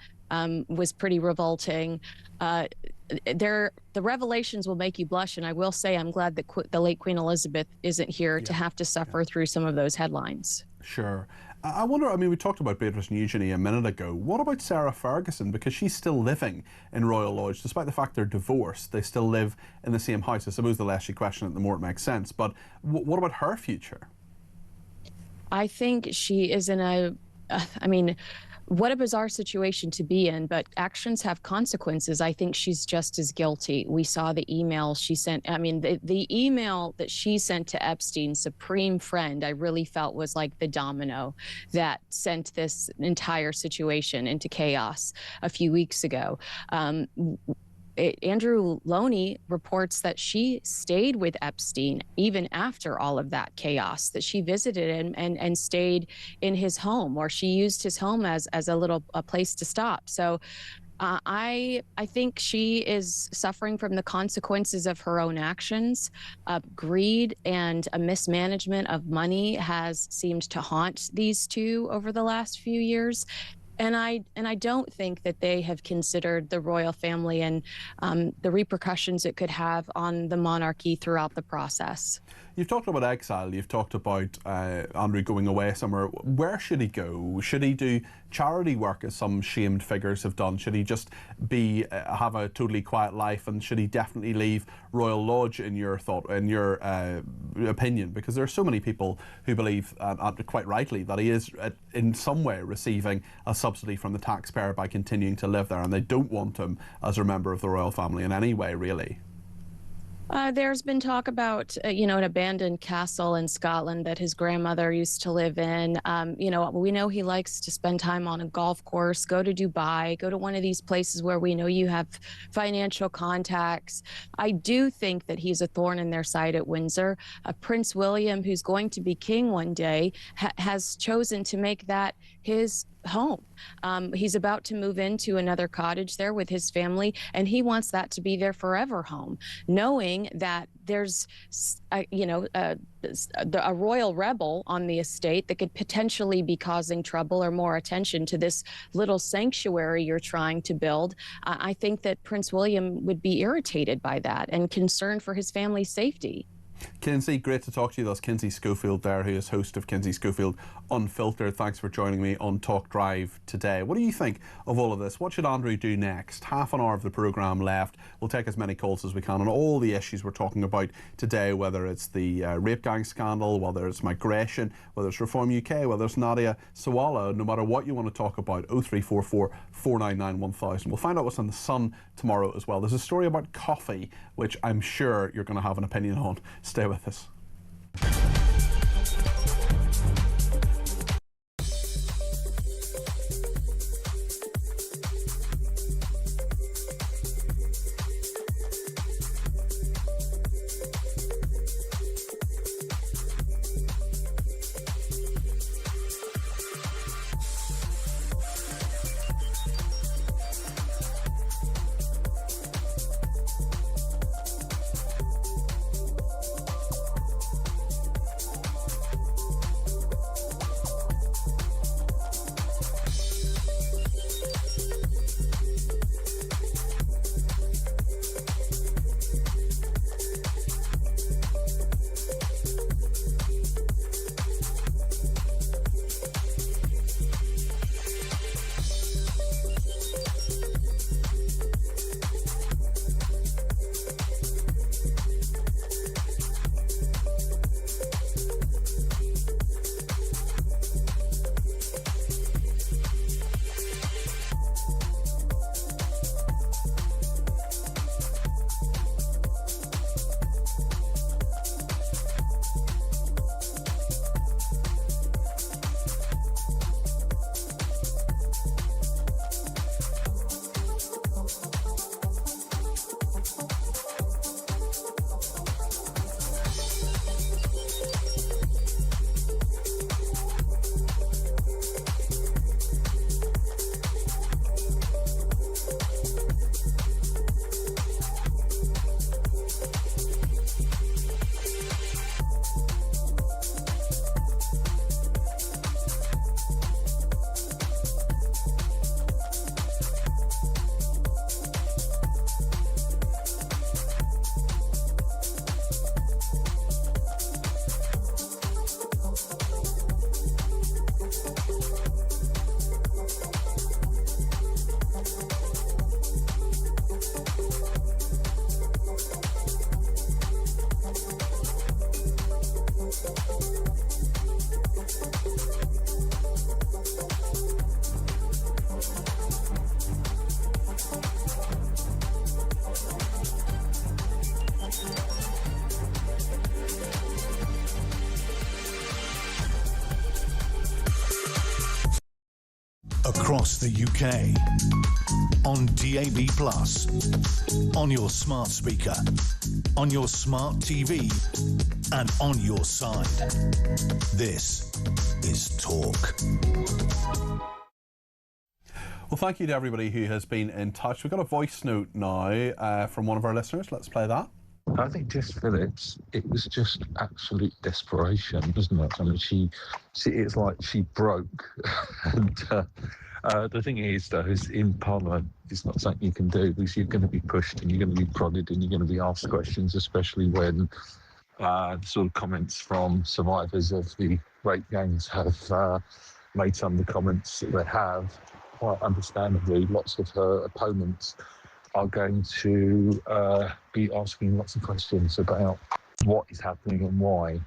was pretty revolting. The revelations will make you blush, and I will say I'm glad that the late Queen Elizabeth isn't here to have to suffer through some of those headlines. Sure. I wonder, we talked about Beatrice and Eugenie a minute ago. What about Sarah Ferguson? Because she's still living in Royal Lodge. Despite the fact they're divorced, they still live in the same house. I suppose the less you question it, the more it makes sense. But what about her future? I think she is in what a bizarre situation to be in, but actions have consequences. I think she's just as guilty. We saw the email she sent. The email that she sent to Epstein's supreme friend, I really felt was like the domino that sent this entire situation into chaos a few weeks ago. Andrew Loney reports that she stayed with Epstein even after all of that chaos, that she visited him and stayed in his home, or she used his home as a place to stop. So I think she is suffering from the consequences of her own actions. Greed and a mismanagement of money has seemed to haunt these two over the last few years. And I don't think that they have considered the royal family and the repercussions it could have on the monarchy throughout the process. You've talked about exile, you've talked about Andrew going away somewhere. Where should he go? Should he do charity work, as some shamed figures have done? Should he just have a totally quiet life, and should he definitely leave Royal Lodge, in your opinion? Because there are so many people who believe, quite rightly, that he is in some way receiving a subsidy from the taxpayer by continuing to live there, and they don't want him as a member of the royal family in any way, really. There's been talk about, an abandoned castle in Scotland that his grandmother used to live in. We know he likes to spend time on a golf course, go to Dubai, go to one of these places where we know you have financial contacts. I do think that he's a thorn in their side at Windsor. Prince William, who's going to be king one day, has chosen to make that his home. He's about to move into another cottage there with his family, and he wants that to be their forever home, knowing that there's a royal rebel on the estate that could potentially be causing trouble or more attention to this little sanctuary you're trying to build. I think that Prince William would be irritated by that and concerned for his family's safety. Kinsey, great to talk to you. That's Kinsey Schofield there, who is host of Kinsey Schofield Unfiltered. Thanks for joining me on Talk Drive today. What do you think of all of this? What should Andrew do next? Half an hour of the programme left. We'll take as many calls as we can on all the issues we're talking about today, whether it's the rape gang scandal, whether it's migration, whether it's Reform UK, whether it's Nadia Sawalha. No matter what you want to talk about, 0344 499 1000. We'll find out what's in the Sun tomorrow as well. There's a story about coffee, which I'm sure you're going to have an opinion on. Stay with us. across the UK, on DAB+, on your smart speaker, on your smart TV, and on your side. This is Talk. Well, thank you to everybody who has been in touch. We've got a voice note now from one of our listeners. Let's play that. I think Jess Phillips, it was just absolute desperation, wasn't it? I mean, she it's like she broke. And the thing is, though, is in Parliament, it's not something you can do because you're going to be pushed and you're going to be prodded and you're going to be asked questions, especially when the sort of comments from survivors of the rape gangs have made some of the comments that they have. Quite understandably, lots of her opponents are going to be asking lots of questions about what is happening and why.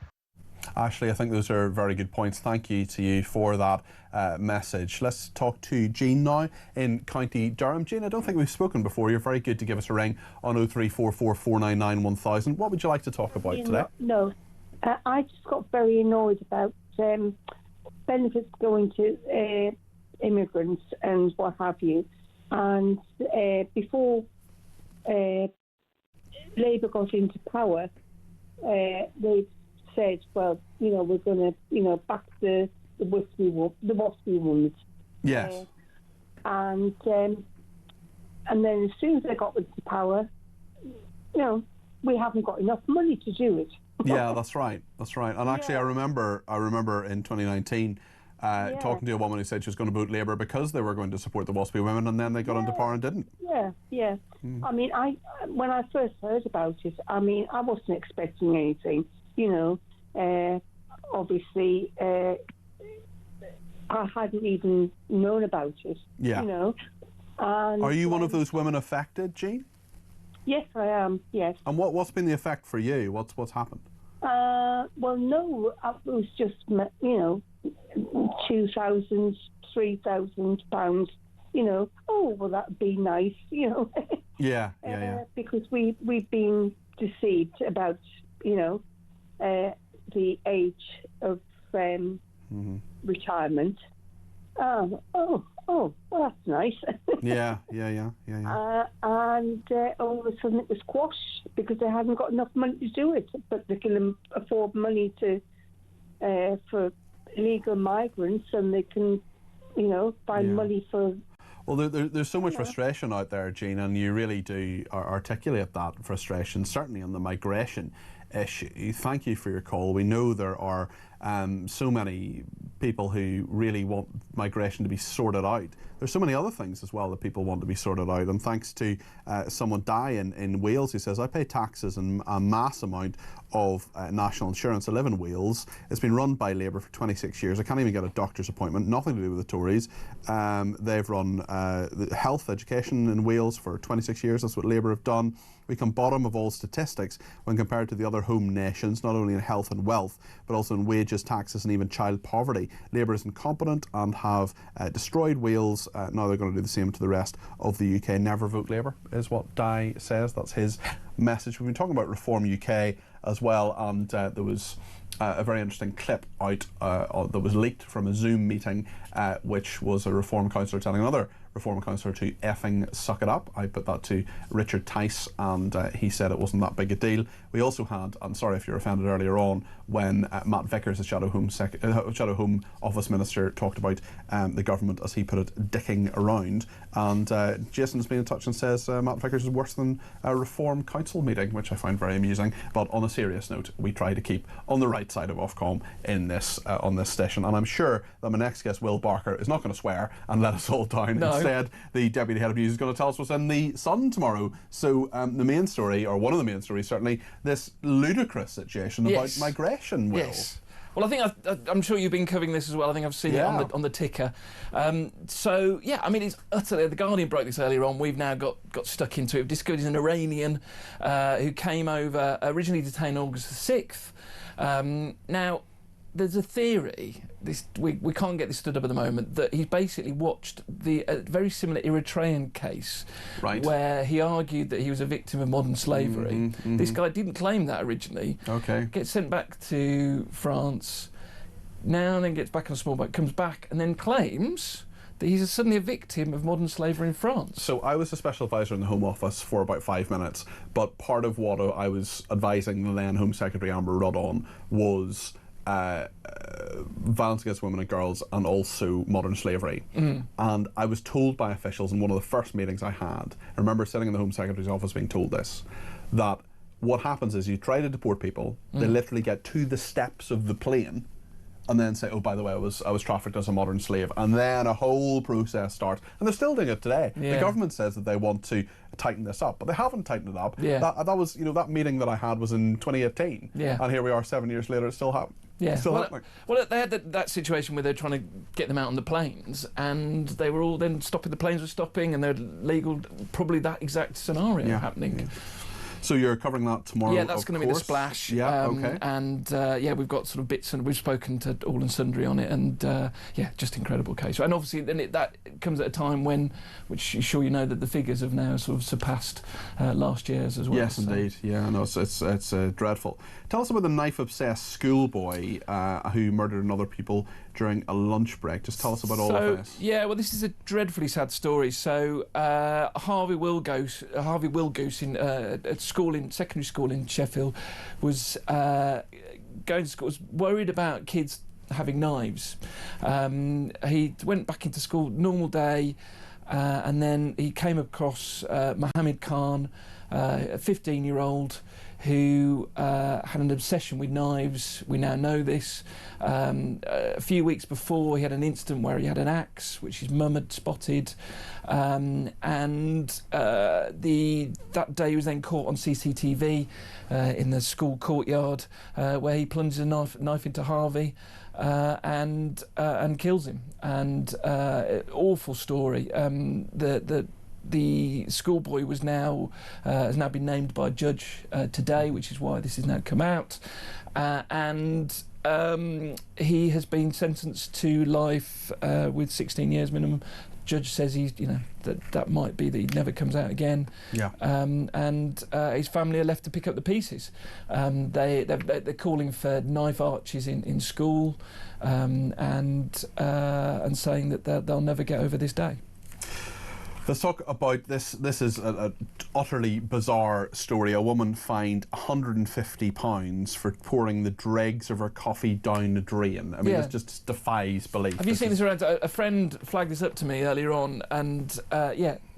Ashley, I think those are very good points. Thank you to you for that message. Let's talk to Jean now in County Durham. Jean, I don't think we've spoken before. You're very good to give us a ring on 0344 499 1000. What would you like to talk about today? No, I just got very annoyed about benefits going to immigrants and what have you. And before Labour got into power, they said, well, we're going to back the WASPy ones. Yes. And then as soon as they got into power, we haven't got enough money to do it. Yeah, that's right. That's right. And actually, I remember in 2019 talking to a woman who said she was going to vote Labour because they were going to support the WASPy women, and then they got into power and didn't. Yeah. I mean, when I first heard about it, I wasn't expecting anything. Obviously, I hadn't even known about it. Yeah. And, are you one of those women affected, Jean? Yes, I am. Yes. And what's been the effect for you? What's happened? Well, no, it was just £2,000, £3,000. Oh, well, that'd be nice. Yeah. Because we've been deceived about the age of retirement. Oh, well, that's nice. Yeah. And all of a sudden it was quashed because they hadn't got enough money to do it. But they can afford money for illegal migrants, and they can, find money for. Well, there's so much frustration out there, Jean, and you really do articulate that frustration, certainly on the migration issue. Thank you for your call. We know there are so many people who really want migration to be sorted out. There's so many other things as well that people want to be sorted out, and thanks to someone in Wales who says, I pay taxes and a mass amount of national insurance. I live in Wales. It's been run by Labour for 26 years. I can't even get a doctor's appointment, nothing to do with the Tories. They've run the health education in Wales for 26 years. That's what Labour have done. We come bottom of all statistics when compared to the other home nations, not only in health and wealth, but also in wages, taxes and even child poverty. Labour is incompetent and have destroyed Wales. Now they're going to do the same to the rest of the UK. Never vote Labour is what Di says. That's his message. We've been talking about Reform UK as well, and there was a very interesting clip out that was leaked from a Zoom meeting, which was a Reform councillor telling another Reform councillor to effing suck it up. I put that to Richard Tice, and he said it wasn't that big a deal. We also had, I'm sorry if you're offended earlier on, when Matt Vickers, the Shadow Home Office Minister, talked about the government, as he put it, dicking around. And Jason's been in touch and says Matt Vickers is worse than a Reform Council meeting, which I find very amusing. But on a serious note, we try to keep on the right side of Ofcom in this on this station. And I'm sure that my next guest, Will Barker, is not going to swear and let us all down. No. Instead, the Deputy Head of News is going to tell us what's in the Sun tomorrow. So the main story, or one of the main stories certainly, this ludicrous situation about migration, Will. Yes. Well, I think I'm sure you've been covering this as well. I think I've seen it on the ticker. So, yeah, I mean, it's utterly... The Guardian broke this earlier on. We've now got stuck into it. We've discovered he's an Iranian who came over, originally detained August the 6th. Now, there's a theory, we can't get this stood up at the moment, that he's basically watched a very similar Eritrean case, where he argued that he was a victim of modern slavery. This guy didn't claim that originally. Okay. Gets sent back to France, now and then gets back on a small boat, comes back and then claims that he's suddenly a victim of modern slavery in France. So I was a special advisor in the Home Office for about 5 minutes, but part of what I was advising the then Home Secretary Amber Rudd on was violence against women and girls and also modern slavery. And I was told by officials in one of the first meetings I had, I remember sitting in the Home Secretary's office being told this, that what happens is you try to deport people, they literally get to the steps of the plane and then say, oh, by the way, I was trafficked as a modern slave, and then a whole process starts, and they're still doing it today. The government says that they want to tighten this up, but they haven't tightened it up. That was, that meeting that I had was in 2018, and here we are 7 years later, it's still happening. Well, they had that situation where they're trying to get them out on the planes, and they were all then stopping. The planes were stopping, and they're legal. Probably that exact scenario happening. So you're covering that tomorrow? Yeah, that's going to be the splash. Okay. And we've got sort of bits, and we've spoken to all and sundry on it, and just incredible case. And obviously, then that comes at a time when, which I'm sure you know, that the figures have now sort of surpassed last year's as well. Yes, indeed. Yeah, no, it's dreadful. Tell us about the knife-obsessed schoolboy who murdered another people during a lunch break. Just tell us about all of this. Yeah, well, this is a dreadfully sad story. So Harvey Wilgoose in at secondary school in Sheffield was going to school, was worried about kids having knives. He went back into school, normal day, and then he came across Mohammed Khan, a 15-year-old who had an obsession with knives. We now know this. A few weeks before, he had an incident where he had an axe, which his mum had spotted, and that day he was then caught on CCTV in the school courtyard, where he plunges a knife into Harvey and kills him. And awful story. The schoolboy has now been named by a judge today, which is why this has now come out, and he has been sentenced to life with 16 years minimum. Judge says that might be that he never comes out again. And his family are left to pick up the pieces. They're calling for knife arches in school, and saying that they'll never get over this day. Let's talk about this. This is an utterly bizarre story. A woman fined £150 for pouring the dregs of her coffee down the drain. I mean, it just defies belief. Have you seen this around? A friend flagged this up to me earlier on, and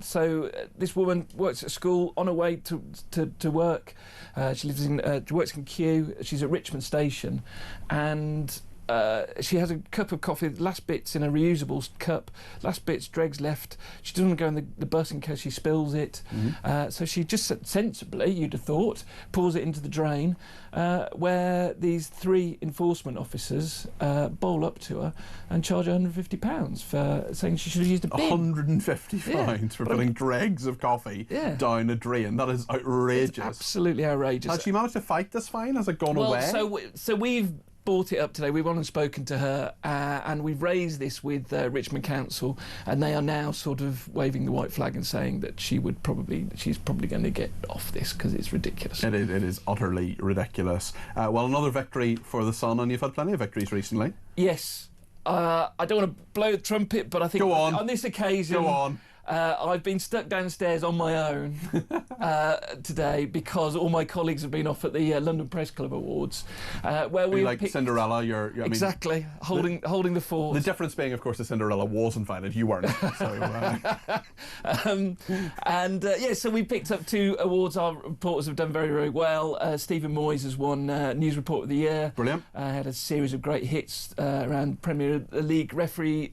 so this woman works at school on her way to work. She works in Kew. She's at Richmond Station, and she has a cup of coffee, last bits in a reusable cup, last bits dregs left. She doesn't want to go in the bus in case she spills it. So she just sensibly, you'd have thought, pours it into the drain, where these 3 enforcement officers bowl up to her and charge her £150 for saying she should have used a bin. £150 for putting dregs of coffee down a drain. That is outrageous. It's absolutely outrageous. Has she managed to fight this fine? Has it gone away? So we've brought it up today. We've gone and spoken to her, and we've raised this with Richmond Council, and they are now sort of waving the white flag and saying that she's probably going to get off this because it's ridiculous. It is utterly ridiculous. Well, another victory for the Sun, and you've had plenty of victories recently. Yes. I don't want to blow the trumpet, but I think on this occasion... Go on. I've been stuck downstairs on my own today because all my colleagues have been off at the London Press Club Awards, where we like Cinderella. Exactly holding the fort. The difference being, of course, that Cinderella was invited, you weren't. So we picked up 2 awards. Our reporters have done very, very well. Stephen Moyes has won News Report of the Year. Brilliant. Had a series of great hits around Premier League referee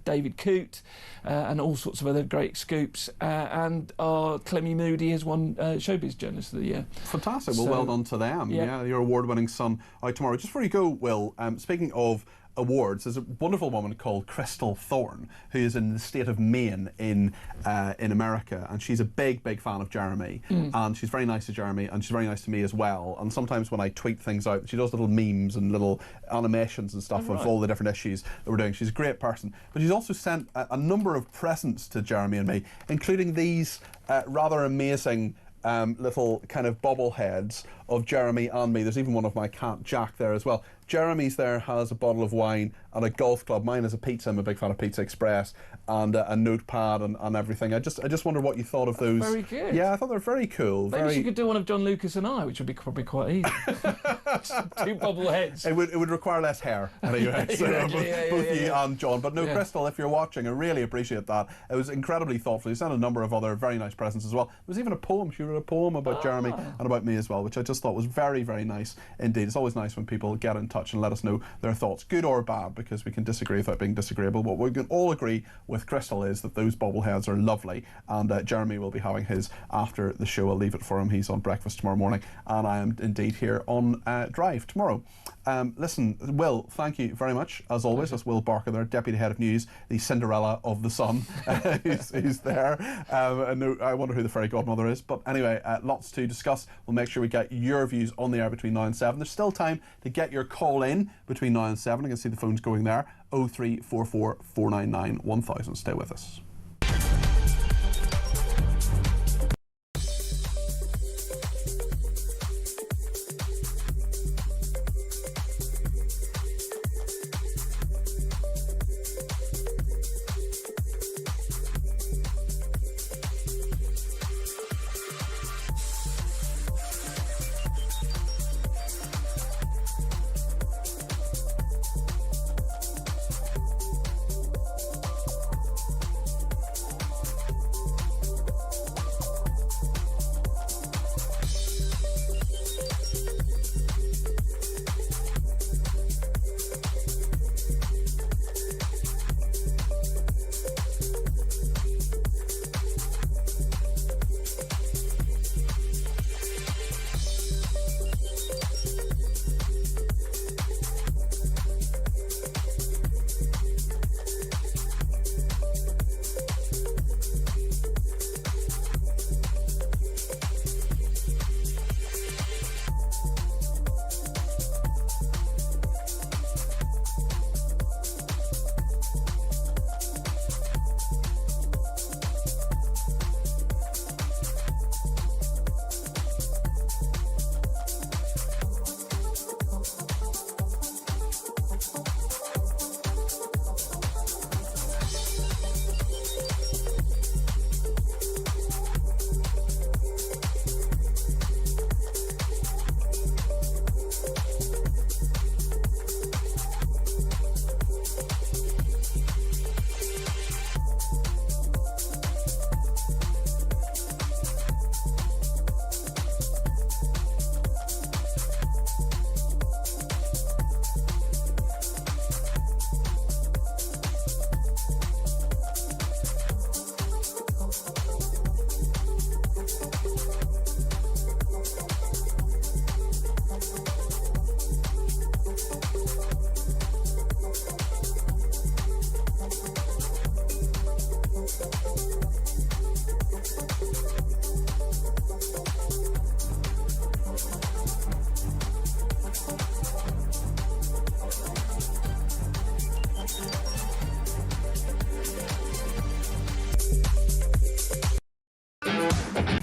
David Coote, and all sorts of other great scoops, and our Clemmy Moody has won Showbiz Journalist of the Year. Fantastic. Well done to them. Yeah, your award-winning Sun out tomorrow. Just before you go, Will, speaking of awards, there's a wonderful woman called Crystal Thorne who is in the state of Maine in America, and she's a big fan of Jeremy, and she's very nice to Jeremy, and she's very nice to me as well. And sometimes when I tweet things out, she does little memes and little animations and stuff of all the different issues that we're doing. She's a great person, but she's also sent a number of presents to Jeremy and me, including these rather amazing little kind of bobbleheads of Jeremy and me. There's even one of my cat Jack there as well. Jeremy's there has a bottle of wine and a golf club. Mine is a pizza. I'm a big fan of Pizza Express, and a notepad and everything. I just wonder what you thought of those. Very good. Yeah, I thought they were very cool. Maybe she could do one of John Lucas and I, which would be probably quite easy. Two bobbleheads. It would require less hair anyway. So both you and John. But no, Crystal, if you're watching, I really appreciate that. It was incredibly thoughtful. You sent a number of other very nice presents as well. There was even a poem. She wrote a poem about Jeremy and about me as well, which I just thought was very, very nice indeed. It's always nice when people get in touch and let us know their thoughts, good or bad, because we can disagree without being disagreeable. What we can all agree with Crystal is that those bobbleheads are lovely, and Jeremy will be having his after the show. I'll leave it for him. He's on breakfast tomorrow morning, and I am indeed here on Drive tomorrow. Listen, Will, thank you very much, as always. That's Will Barker there, Deputy Head of News, the Cinderella of the Sun, who's there. I wonder who the fairy godmother is. But anyway, lots to discuss. We'll make sure we get your views on the air between now and 7. There's still time to get your call in between now and 7. I can see the phones going there. 0344 499 1000. Stay with us.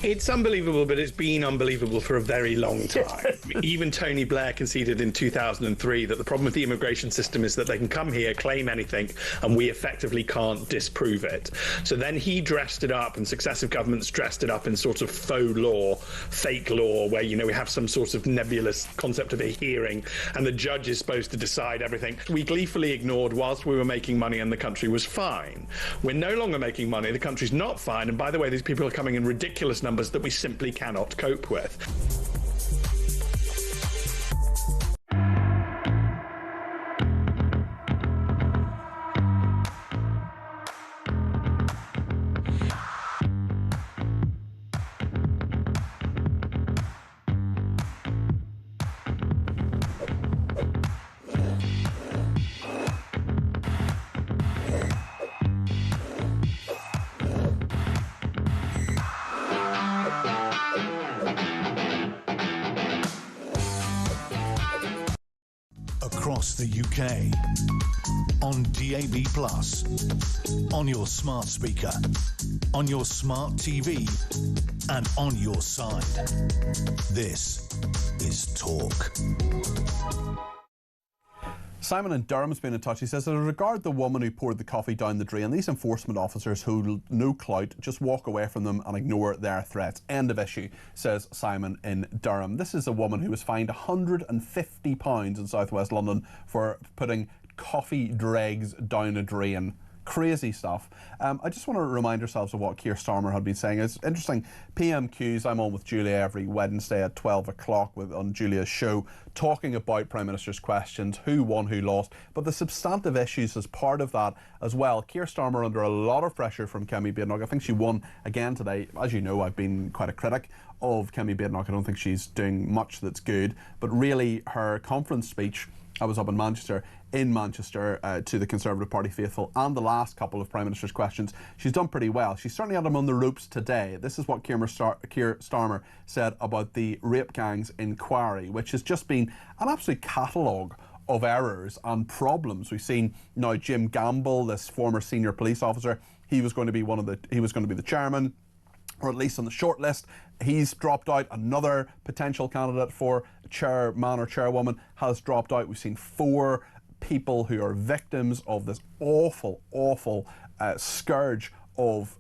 It's unbelievable, but it's been unbelievable for a very long time. Even Tony Blair conceded in 2003 that the problem with the immigration system is that they can come here, claim anything, and we effectively can't disprove it. So then he dressed it up, and successive governments dressed it up in sort of faux law, fake law, where, you know, we have some sort of nebulous concept of a hearing, and the judge is supposed to decide everything. We gleefully ignored whilst we were making money and the country was fine. We're no longer making money, the country's not fine, and by the way, these people are coming in ridiculous numbers that we simply cannot cope with. Across the UK, on DAB+, on your smart speaker, on your smart TV, and on your side. This is Talk. Simon in Durham's been in touch. He says, "I regard the woman who poured the coffee down the drain. These enforcement officers who no clout just walk away from them and ignore their threats. End of issue," says Simon in Durham. This is a woman who was fined £150 in southwest London for putting coffee dregs down a drain. Crazy stuff. I just want to remind ourselves of what Keir Starmer had been saying. It's interesting. PMQs, I'm on with Julia every Wednesday at 12 o'clock on Julia's show, talking about Prime Minister's questions, who won, who lost, but the substantive issues as part of that as well. Keir Starmer under a lot of pressure from Kemi Badenoch. I think she won again today. As you know, I've been quite a critic of Kemi Badenoch. I don't think she's doing much that's good, but really her conference speech, I was up in Manchester, to the Conservative Party faithful, and the last couple of Prime Minister's questions, she's done pretty well. She certainly had them on the ropes today. This is what Keir Starmer said about the rape gangs inquiry, which has just been an absolute catalogue of errors and problems. We've seen now Jim Gamble, this former senior police officer, he was going to be the chairman, or at least on the short list. He's dropped out. Another potential candidate for chairman or chairwoman has dropped out. We've seen 4 people who are victims of this awful scourge of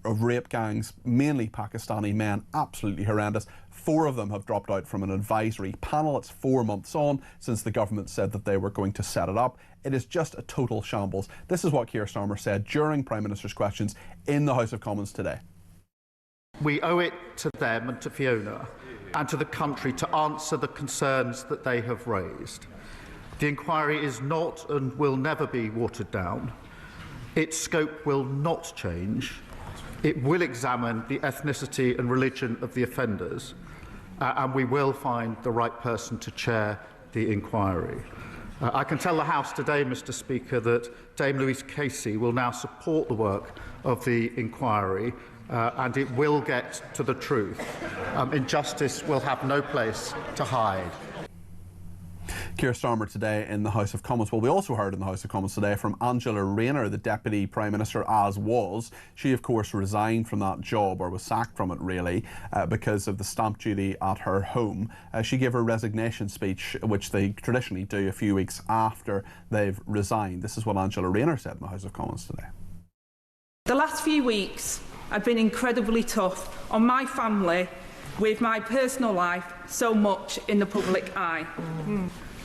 rape gangs, mainly Pakistani men, absolutely horrendous. 4 of them have dropped out from an advisory panel. It's 4 months on since the government said that they were going to set it up. It is just a total shambles. This is what Keir Starmer said during Prime Minister's questions in the House of Commons today. We owe it to them and to Fiona and to the country to answer the concerns that they have raised. The inquiry is not and will never be watered down. Its scope will not change. It will examine the ethnicity and religion of the offenders, and we will find the right person to chair the inquiry. I can tell the House today, Mr. Speaker, that Dame Louise Casey will now support the work of the inquiry, and it will get to the truth. Injustice will have no place to hide. Keir Starmer today in the House of Commons. Well, we also heard in the House of Commons today from Angela Rayner, the Deputy Prime Minister, as was. She, of course, resigned from that job, or was sacked from it, really, because of the stamp duty at her home. She gave her resignation speech, which they traditionally do a few weeks after they've resigned. This is what Angela Rayner said in the House of Commons today. The last few weeks have been incredibly tough on my family, with my personal life so much in the public eye.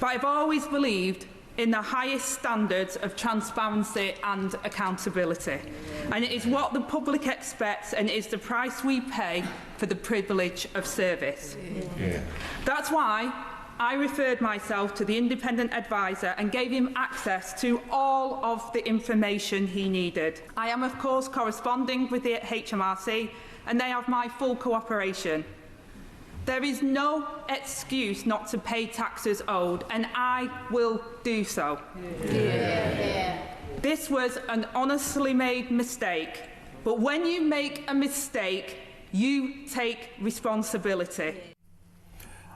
But I've always believed in the highest standards of transparency and accountability. And it is what the public expects, and it is the price we pay for the privilege of service. That's why I referred myself to the independent advisor and gave him access to all of the information he needed. I am, of course, corresponding with the HMRC, and they have my full cooperation. There is no excuse not to pay taxes owed, and I will do so. This was an honestly made mistake, but when you make a mistake, you take responsibility.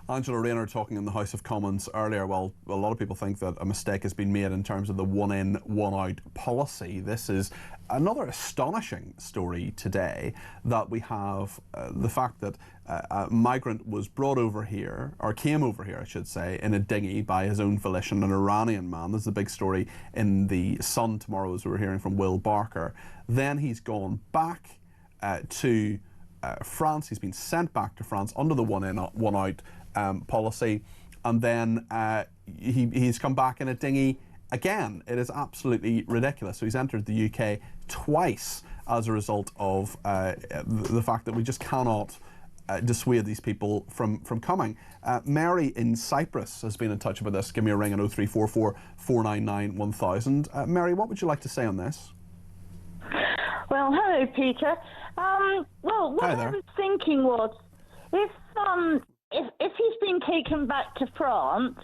Angela Rayner talking in the House of Commons earlier. Well, a lot of people think that a mistake has been made in terms of the one-in, one-out policy. This is another astonishing story today, that we have the fact that a migrant was brought over here, or came over here, I should say, in a dinghy by his own volition, an Iranian man. This is a big story in the Sun tomorrow, as we were hearing from Will Barker. Then he's gone back to France. He's been sent back to France under the one-in, one-out policy, and then he's come back in a dinghy again. It is absolutely ridiculous. So he's entered the UK twice as a result of the fact that we just cannot dissuade these people from coming. Mary in Cyprus has been in touch about this. Give me a ring on 0344 499 1000. Mary, what would you like to say on this? Well, hello, Peter. Well, what I was thinking was, if he's been taken back to France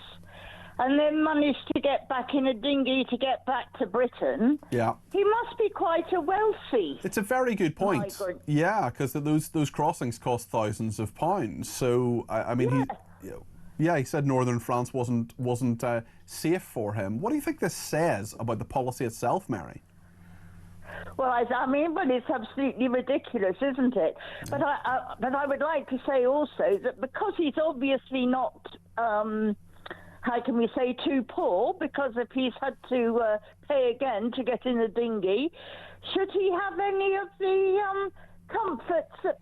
and then managed to get back in a dinghy to get back to Britain, he must be quite a wealthy. It's a very good point. Migrant. Yeah, because those crossings cost thousands of pounds. So I mean, he said northern France wasn't safe for him. What do you think this says about the policy itself, Mary? Well, I mean, but it's absolutely ridiculous, isn't it? But I would like to say also that because he's obviously not how can we say too poor, because if he's had to pay again to get in a dinghy, should he have any of the comforts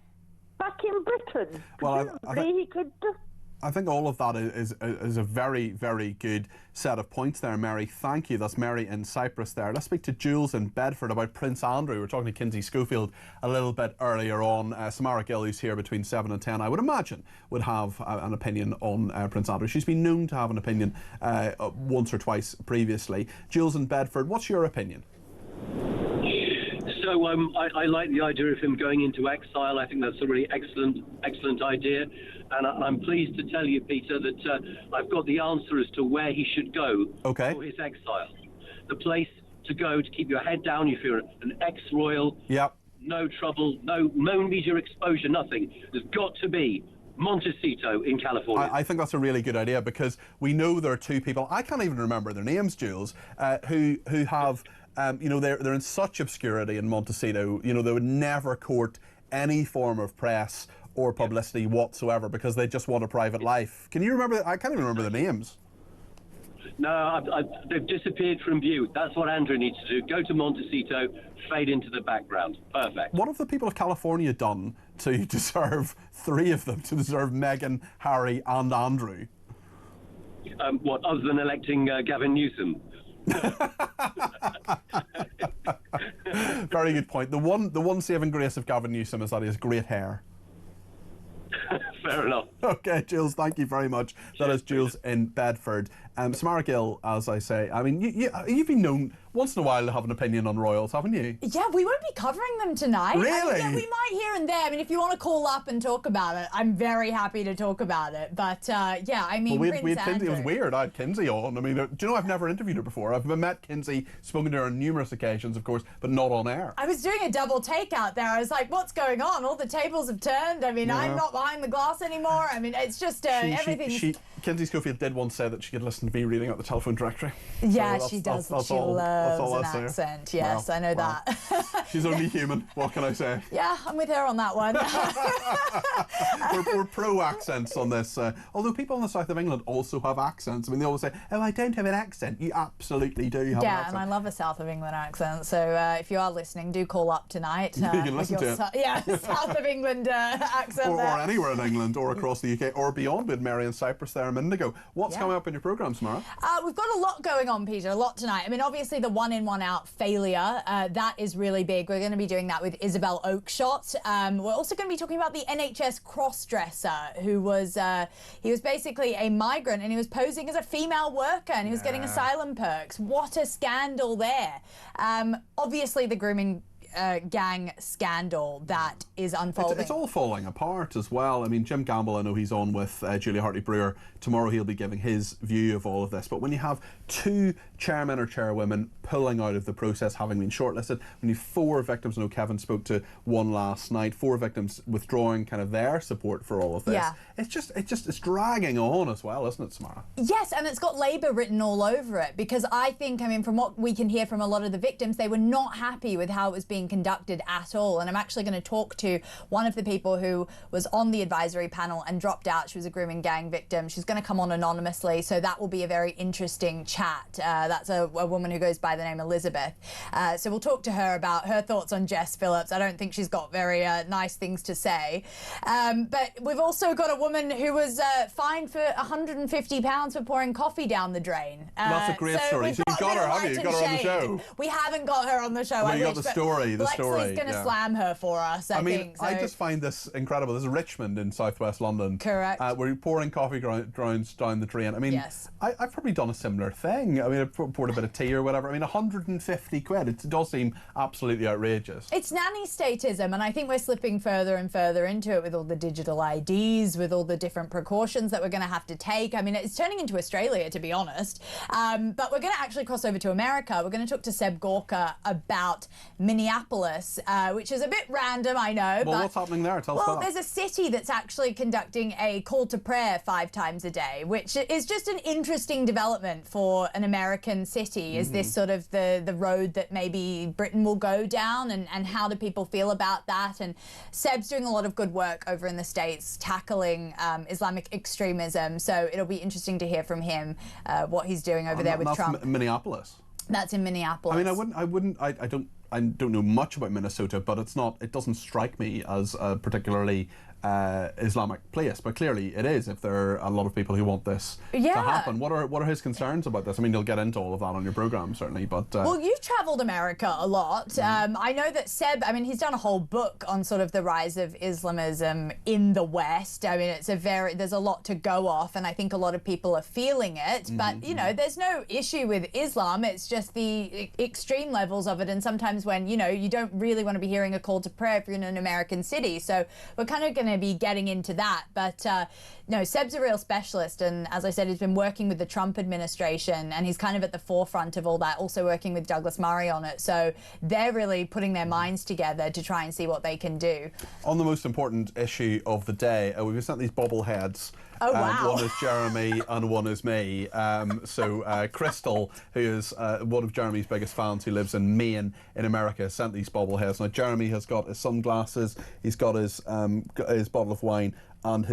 back in Britain? Well, he could just... I think all of that is a very, very good set of points there, Mary. Thank you. That's Mary in Cyprus there. Let's speak to Jules in Bedford about Prince Andrew. We were talking to Kinsey Schofield a little bit earlier on. Samara Gill, who's here between 7 and 10, I would imagine would have an opinion on Prince Andrew. She's been known to have an opinion once or twice previously. Jules in Bedford, what's your opinion? So I like the idea of him going into exile. I think that's a really excellent idea. And I'm pleased to tell you, Peter, that I've got the answer as to where he should go for his exile. The place to go to keep your head down if you're an ex-royal. Yep. No trouble, no media exposure, nothing. There's got to be Montecito in California. I think that's a really good idea, because we know there are two people, I can't even remember their names, Jules, who have... you know, they're in such obscurity in Montecito. You know, they would never court any form of press or publicity whatsoever, because they just want a private life. Can you remember? I can't even remember the names. No, they've disappeared from view. That's what Andrew needs to do. Go to Montecito, fade into the background. Perfect. What have the people of California done to deserve, three of them, to deserve Meghan, Harry and Andrew? What, other than electing Gavin Newsom? Very good point. The one saving grace of Gavin Newsom is that he has great hair. Fair enough. Okay, Jules, thank you very much. That is Jules in Bedford. Samara Gill, as I say, I mean, you've been known once in a while to have an opinion on royals, haven't you? Yeah, we won't be covering them tonight. Really? I mean, yeah, we might here and there. I mean, if you want to call up and talk about it, I'm very happy to talk about it. But yeah, I mean, well, Prince Andrew. Kinsey, it was weird. I had Kinsey on. I mean, do you know, I've never interviewed her before. I've met Kinsey, spoken to her on numerous occasions, of course, but not on air. I was doing a double take out there. I was like, what's going on? All the tables have turned. I mean, I'm not behind the glass anymore. I mean, it's just everything. Kinsey Schofield did once say that she could listen to me reading out the telephone directory. Yeah, so she does. That's she all, loves that's an accent. Yes, I know that. She's only human. What can I say? Yeah, I'm with her on that one. we're pro accents on this. Although people in the south of England also have accents. I mean, they always say, "Oh, I don't have an accent." You absolutely do have an accent. Yeah, and I love a south of England accent. So if you are listening, do call up tonight. You can listen to it. Yeah, south of England accent. Or anywhere in England, or across the UK, or beyond, with Mary in Cyprus there a minute ago. What's coming up in your programme, Samara? We've got a lot going on, Peter, a lot tonight. I mean, obviously the one in, one out failure, that is really big. We're going to be doing that with Isabel Oakeshott. We're also going to be talking about the NHS cross-dresser who was, he was basically a migrant and he was posing as a female worker and he was getting asylum perks. What a scandal there. Obviously the grooming gang scandal that is unfolding. It's all falling apart as well. I mean, Jim Gamble, I know he's on with Julia Hartley-Brewer. Tomorrow he'll be giving his view of all of this. But when you have two chairmen or chairwomen pulling out of the process, having been shortlisted, when you have 4 victims, I know Kevin spoke to one last night, 4 victims withdrawing kind of their support for all of this. Yeah. It's dragging on as well, isn't it, Samara? Yes, and it's got Labour written all over it, because I think, I mean, from what we can hear from a lot of the victims, they were not happy with how it was being conducted at all. And I'm actually going to talk to one of the people who was on the advisory panel and dropped out. She was a grooming gang victim. She's going to come on anonymously, so that will be a very interesting chat. That's a woman who goes by the name Elizabeth. So we'll talk to her about her thoughts on Jess Phillips. I don't think she's got very nice things to say. But we've also got a woman who was fined for £150 for pouring coffee down the drain. That's a great story. So you've got her, have you? You've got her on the show. We haven't got her on the show. Well, you got the story. Leslie's going to slam her for us, I think. So. I just find this incredible. This is Richmond in southwest London. Correct. Where you're pouring coffee grounds down the drain. I mean, yes. I've probably done a similar thing. I mean, I've poured a bit of tea or whatever. I mean, 150 quid. It does seem absolutely outrageous. It's nanny statism, and I think we're slipping further and further into it with all the digital IDs, with all the different precautions that we're going to have to take. I mean, it's turning into Australia, to be honest. But we're going to actually cross over to America. We're going to talk to Seb Gorka about Minneapolis. Minneapolis, which is a bit random, I know. Well, but, what's happening there? Tell us well, about there's a city that's actually conducting a call to prayer 5 times a day, which is just an interesting development for an American city. Is this sort of the road that maybe Britain will go down, and how do people feel about that? And Seb's doing a lot of good work over in the States tackling Islamic extremism, so it'll be interesting to hear from him what he's doing over there with Trump. Minneapolis. That's in Minneapolis. I mean, I don't know much about Minnesota, but it doesn't strike me as a particularly Islamic place, but clearly it is if there are a lot of people who want this to happen. What are his concerns about this? I mean, you'll get into all of that on your programme, certainly, but... Well, you've travelled America a lot. I know that Seb, I mean, he's done a whole book on sort of the rise of Islamism in the West. I mean, there's a lot to go off, and I think a lot of people are feeling it, but, you know, there's no issue with Islam. It's just the extreme levels of it, and sometimes when, you know, you don't really want to be hearing a call to prayer if you're in an American city. So we're kind of going to be getting into that, but no, Seb's a real specialist, and as I said, he's been working with the Trump administration, and he's kind of at the forefront of all that, also working with Douglas Murray on it, so they're really putting their minds together to try and see what they can do. On the most important issue of the day, we've sent these bobbleheads. Oh, wow. One is Jeremy and one is me. So Crystal, who is one of Jeremy's biggest fans, who lives in Maine in America, sent these bobbleheads. Now, Jeremy has got his sunglasses, he's got his bottle of wine, and